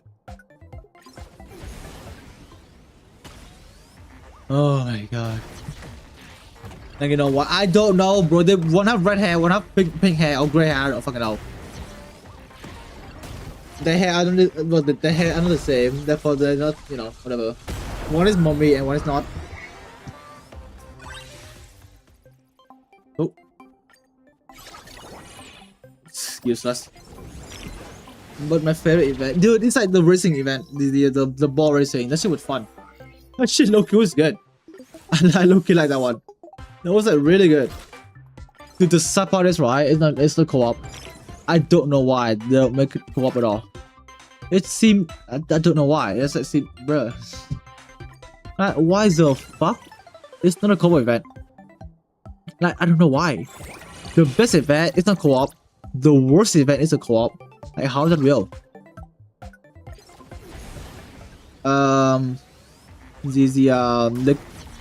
Oh my god. And you know what? I don't know, bro. They one have red hair, one have pink hair or gray hair. I don't fucking know. Their hair, their hair are not the same. Therefore, they're not, you know, whatever. One is mommy and one is not. Oh, it's useless. But my favorite event, dude, it's like the racing event, the ball racing. That shit was fun. That shit low-key was good. I low-key like that one. That was like really good. Dude, the sad part is right. It's the co-op. I don't know why they don't make it co-op at all. It seemed I don't know why. It's like seem bruh. Like, why the fuck? It's not a co-op event. Like, I don't know why. The best event is not co-op. The worst event is a co-op. Like, how is that real? The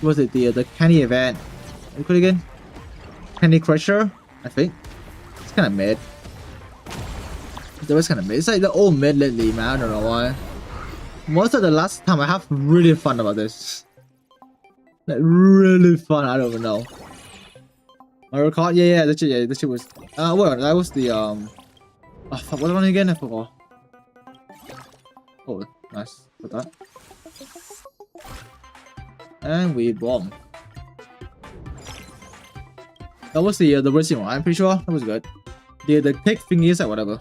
what's it, the candy event? What again? Candy Crusher, I think. It's kind of mid. That was kind of mid. It's like the old mid lately, man. I don't know why. Most of the last time I have really fun about this. Like really fun. I don't even know. I recall. Yeah, that shit was. Well, that was the oh, fuck, what one again? I forgot. Oh, nice. Put that. And we bomb. That was the racing one. I'm pretty sure that was good. The cake thingies or whatever.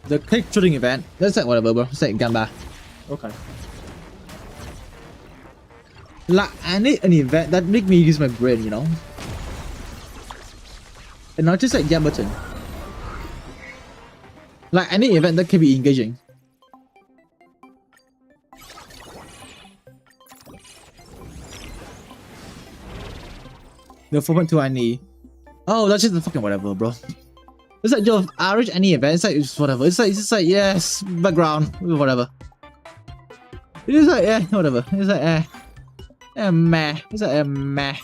The cake shooting event. That's like whatever, bro. It's like gamba. Okay. Like, I need an event that make me use my brain, you know. And not just like Yappering. Like any event that can be engaging. The 4.2 I need. Oh, that's just the fucking whatever, bro. It's like your average any event. It's like just whatever. It's just like yes, background, whatever. It's like yeah, whatever. It's like Meh. It's like meh.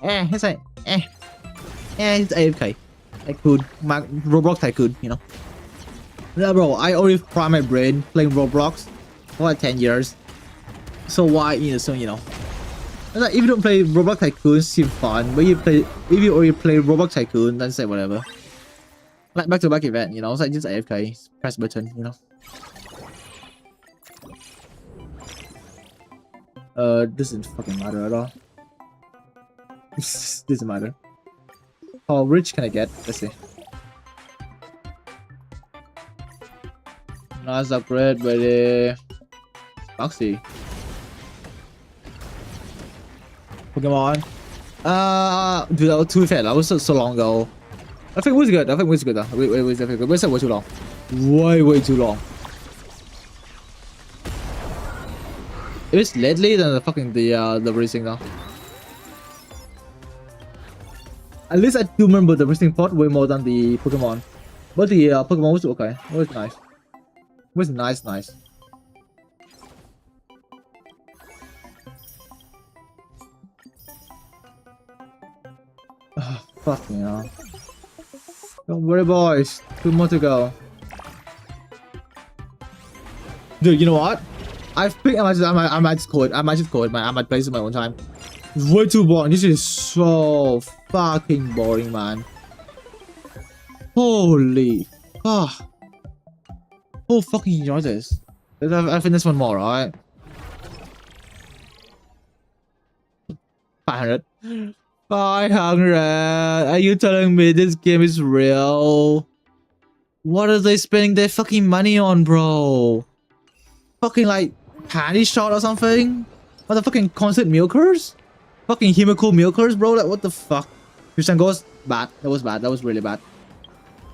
It's like it's AFK. Tycoon, Roblox Tycoon, you know. Yeah, bro, I already fried my brain playing Roblox for like 10 years. So why, so you know. It's like if you don't play Roblox Tycoon, seem fun. But if you already play Roblox Tycoon, then say whatever. Like back-to-back event, you know. It's like just AFK, press button, you know. This doesn't fucking matter at all. This doesn't matter. How rich can I get? Let's see. Nice upgrade, buddy. Boxy. Pokemon. Dude, that was too fair. That was so long ago. I think it was good. I think it was good though. Wait, definitely good. But it way too long. Way too long. It was lately than the racing though. At least I do remember the racing part way more than the Pokemon. But the Pokemon was okay. It was nice. It was nice. Fucking hell. Don't worry, boys. 2 more to go. Dude, you know what? I think I might just code. I might play this my own time. It's way too boring. This is so fucking boring, man. Holy fuck. Oh, fucking enjoy this. I think this one more, right? 500. 500. Are you telling me this game is real? What are they spending their fucking money on, bro? Fucking like panty shot or something? What the fucking concert milkers? Fucking Himiko milkers, bro? Like what the fuck? Christian Ghost? Bad. That was bad. That was really bad.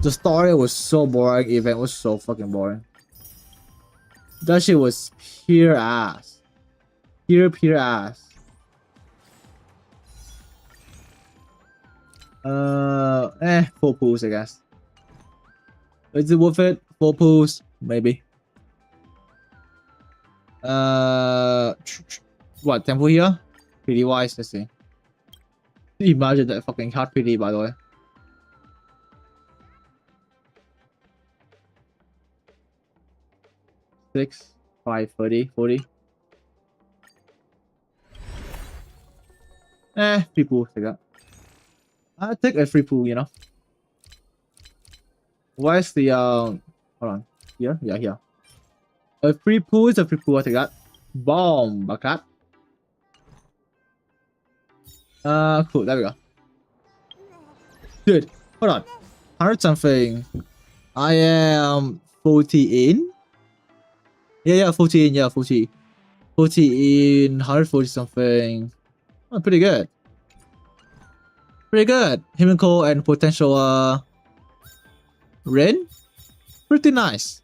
The story was so boring. Event was so fucking boring. That shit was pure ass. Pure ass. Full pools, I guess. Is it worth it? Full pools, maybe. What temple here? PD wise, let's see. Imagine that fucking hard PD, by the way. Six, 5, 30, 40. Free pool, take that. I'll take a free pool, you know. Where's the hold on. Here? Yeah, here. A free pool is a free pool, I take that. Bomb, bucket. Cool, there we go. Dude, hold on. 100 something. I am 40 in. Yeah, 40 in, yeah, 40. 40 in, 140 something. Oh, pretty good. Pretty good. Himiko and potential Rin? Pretty nice.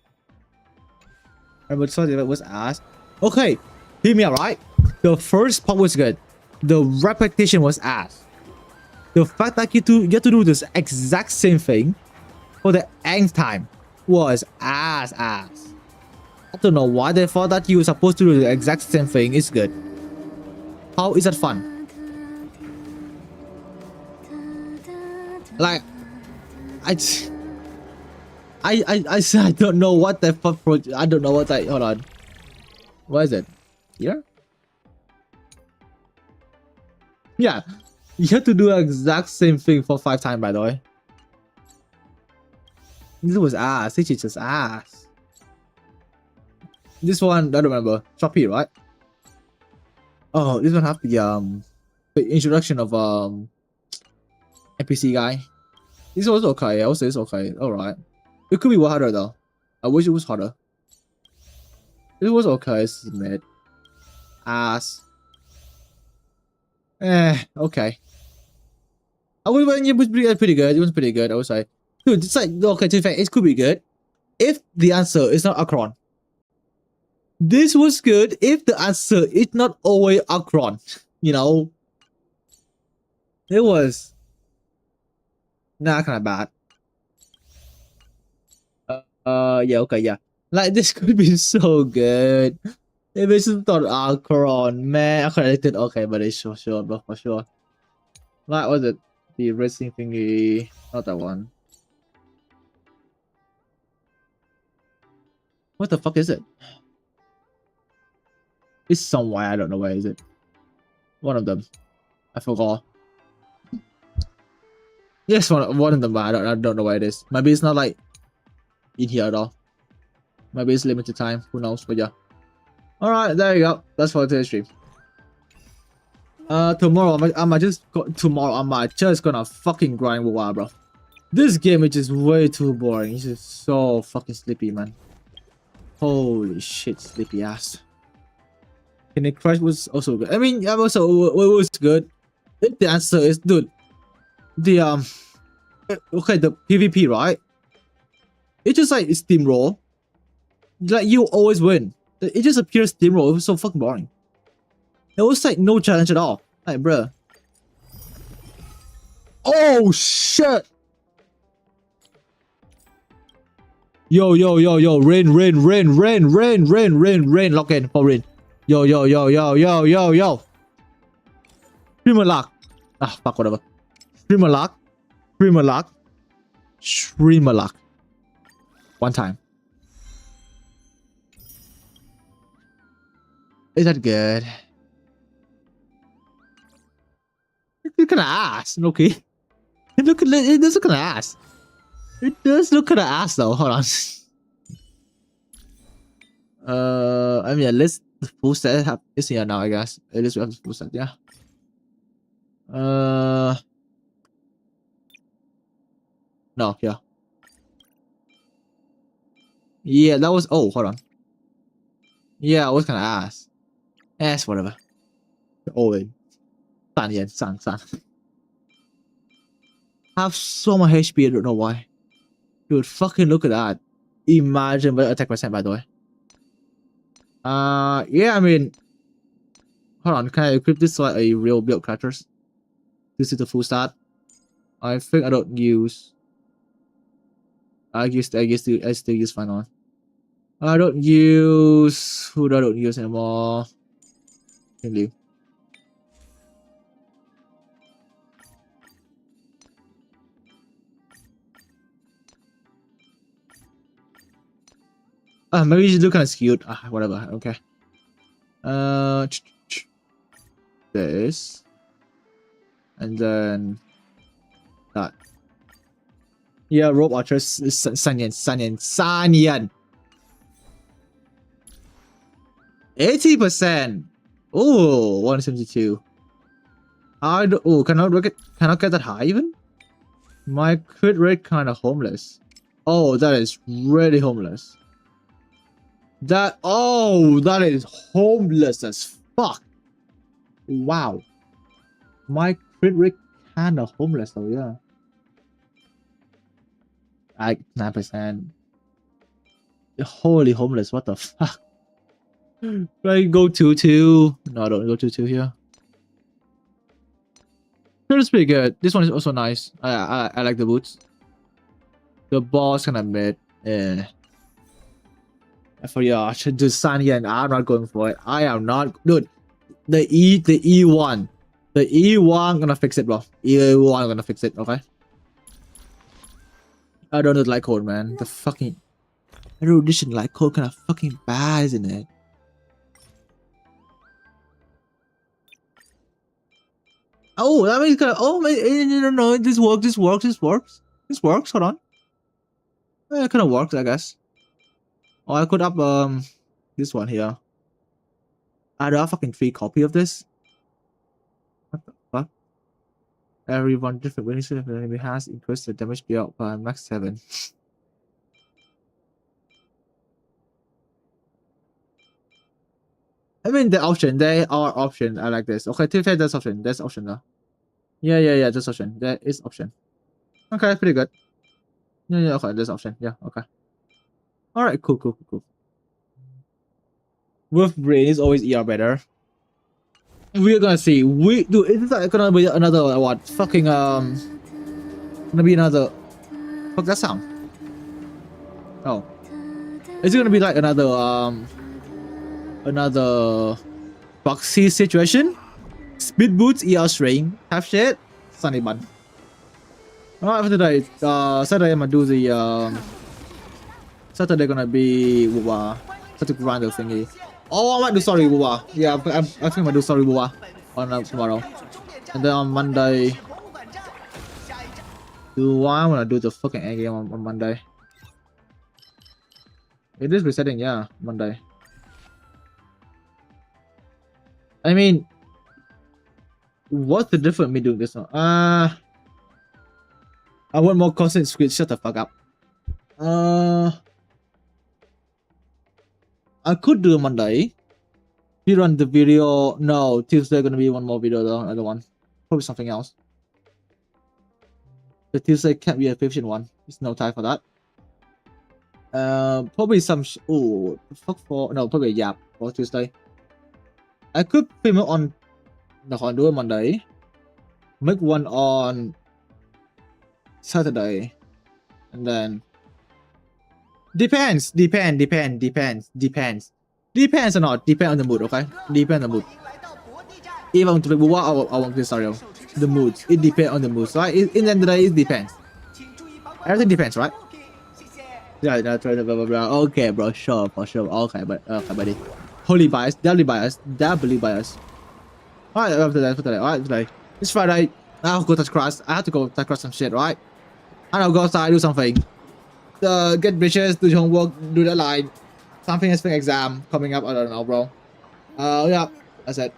But sorry, that was asked. Okay, hear me out, right? The first part was good. The repetition was ass. The fact that you have to do this exact same thing for the nth time was ass. I don't know why they thought that you were supposed to do the exact same thing is good. How is that fun? Like, I don't know what the fuck. I don't know what hold on. What is it? Here? Yeah, you have to do the exact same thing for 5 times, by the way. This was ass. This is just ass. This one, I don't remember. Shopee, right? Oh, this one have the introduction of NPC guy. This was okay. I would say it's okay. Alright. It could be harder though. I wish it was harder. It was okay. It's mid. Ass. Okay. It was pretty good. It was pretty good. I would say. Dude, it's like, okay, to be fair, it could be good if the answer is not Akron. This was good if the answer is not always Akron. You know? It was kind of bad. Yeah, okay, yeah. Like, this could be so good If it's not Alcoron, man, I collected. Okay, but it's sure, bro, for sure. What was it? The racing thingy, not that one. What the fuck is it? It's somewhere, I don't know where is it. One of them. I forgot. Yes, one of them, but I don't know where it is. Maybe it's not like in here at all. Maybe it's limited time. Who knows? But yeah. Alright, there you go. That's for today's stream. Tomorrow I might just gonna fucking grind Wuwa, bro. This game is just way too boring. It's just so fucking sleepy, man. Holy shit, sleepy ass. Can it crash was also good. I mean, it was good. If the answer is, dude, the okay, the PvP, right? It's just like steamroll. Like you always win. It just appears steamroll. It was so fucking boring. It was like no challenge at all. Like, bruh. Oh shit! Yo, rain, lock in for rain. Yo. Streamer lock. Ah, fuck, whatever. Streamer lock. One time. Is that good? Look at the ass, okay? It does look at the ass. It does look at the ass though. Hold on. I mean, at least the full set is here now, I guess. At least we have the full set, yeah. No, yeah. Yeah, that was. Oh, hold on. Yeah, I was gonna ask. Ass, whatever. Oh, san. Have so much HP, I don't know why. Dude, fucking look at that. Imagine what attack percent, by the way. Yeah, I mean, hold on, can I equip this like a real build characters? This is the full start. I think I don't use. I still use fine on. I don't use. Who do I don't use anymore? Can leave. Maybe you look kind of skewed. Whatever. Okay. This, and then that. Yeah, rope archers. Sanyan. 80%. Oh, 172. Cannot get that high even. My crit rate kind of homeless. Oh, that is really homeless. That is homeless as fuck. Wow. My crit rate kind of homeless though, yeah. Like 9%. Holy homeless, what the fuck? Do I go 2-2? No, I don't go 2-2 here. It's pretty good. This one is also nice. I like the boots. The boss kind of mid. Yeah. For your to Sanyan, I'm not going for it. I am not, dude. The E1 gonna fix it, bro. E1 gonna fix it. Okay. I don't like code, man. The fucking erudition like code kind of fucking bad, isn't it? Oh, that means kind of. Oh, no, this works. Hold on. It kind of works, I guess. Oh, I could up this one here. I do have fucking 3 copy of this. What the fuck? Everyone different winning streak of the enemy has increased the damage dealt by max 7. I mean the option, they are option. I like this. Okay, that's option. That's option though. Yeah, that's option. That is option. Okay, pretty good. Yeah, okay, that's option. Yeah, okay. Alright, cool. With brain is always ER better. We're gonna see. Dude, is this gonna be another what? Fucking gonna be another. Fuck that sound. Oh. Is it gonna be like another Another boxy situation. Speed boots, ER string, half shit, sunny bun. Alright, for today, Saturday I'm gonna do the Saturday gonna be Wuwa. Such a grand thingy. Oh, I might do sorry Wuwa. Yeah, I think I'm gonna do sorry Wuwa on tomorrow. And then on Monday, do I wanna do the fucking end game on Monday? It is resetting, yeah, Monday. I mean, what's the difference me doing this one? I want more constant squid. Shut the fuck up. I could do Monday. Rerun the video. No, Tuesday gonna be one more video though. Another one. Probably something else. The Tuesday can't be a fiction one. There's no time for that. Probably some. Oh, fuck for no. Probably a Yap for Tuesday. I could film it on. No, I'll do it Monday. Make one on Saturday, and then depends or not. Depend on the mood. Okay, depend on the mood. If I want to play Wuwa, I want to play starrail. The mood. It depends on the mood. So in the end of the day, it depends. Everything depends, right? Yeah, that's right. Blah, blah, blah. Okay, bro. Sure, for sure. Okay, buddy. Holy bias, doubly bias. Alright, after that, alright, today. It's Friday. I have to go touch grass. I have to go touch grass some shit, right? And I'll go outside, do something. Get bitches, do your homework, do the line. Something is for exam coming up. I don't know, bro. Yeah, that's it.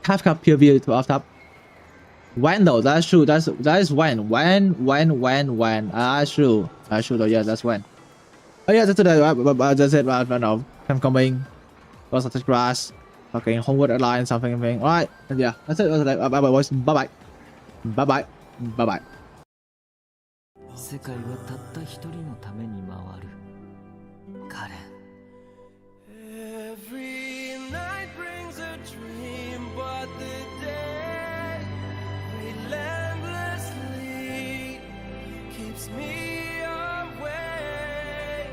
Half cup POV to off top. When though? That's true. That is when. When. That's true though. Yeah, that's when. Oh yeah, that's today. Right? But that's it. Right now. I'm coming. Go touch grass. Okay, homework outline, something. Alright, and yeah, that's it. Bye bye, boys. Bye bye. 世界はたった一人のために回る。カレン。Every night brings a dream, but the day relentlessly keeps me awake.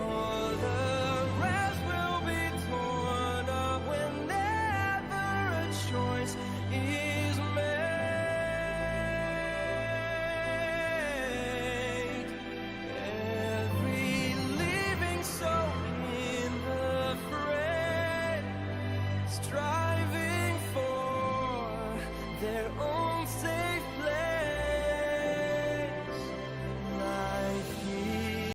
All the rest will be torn up whenever a choice is made. Every living soul in the fray, striving for their own sake.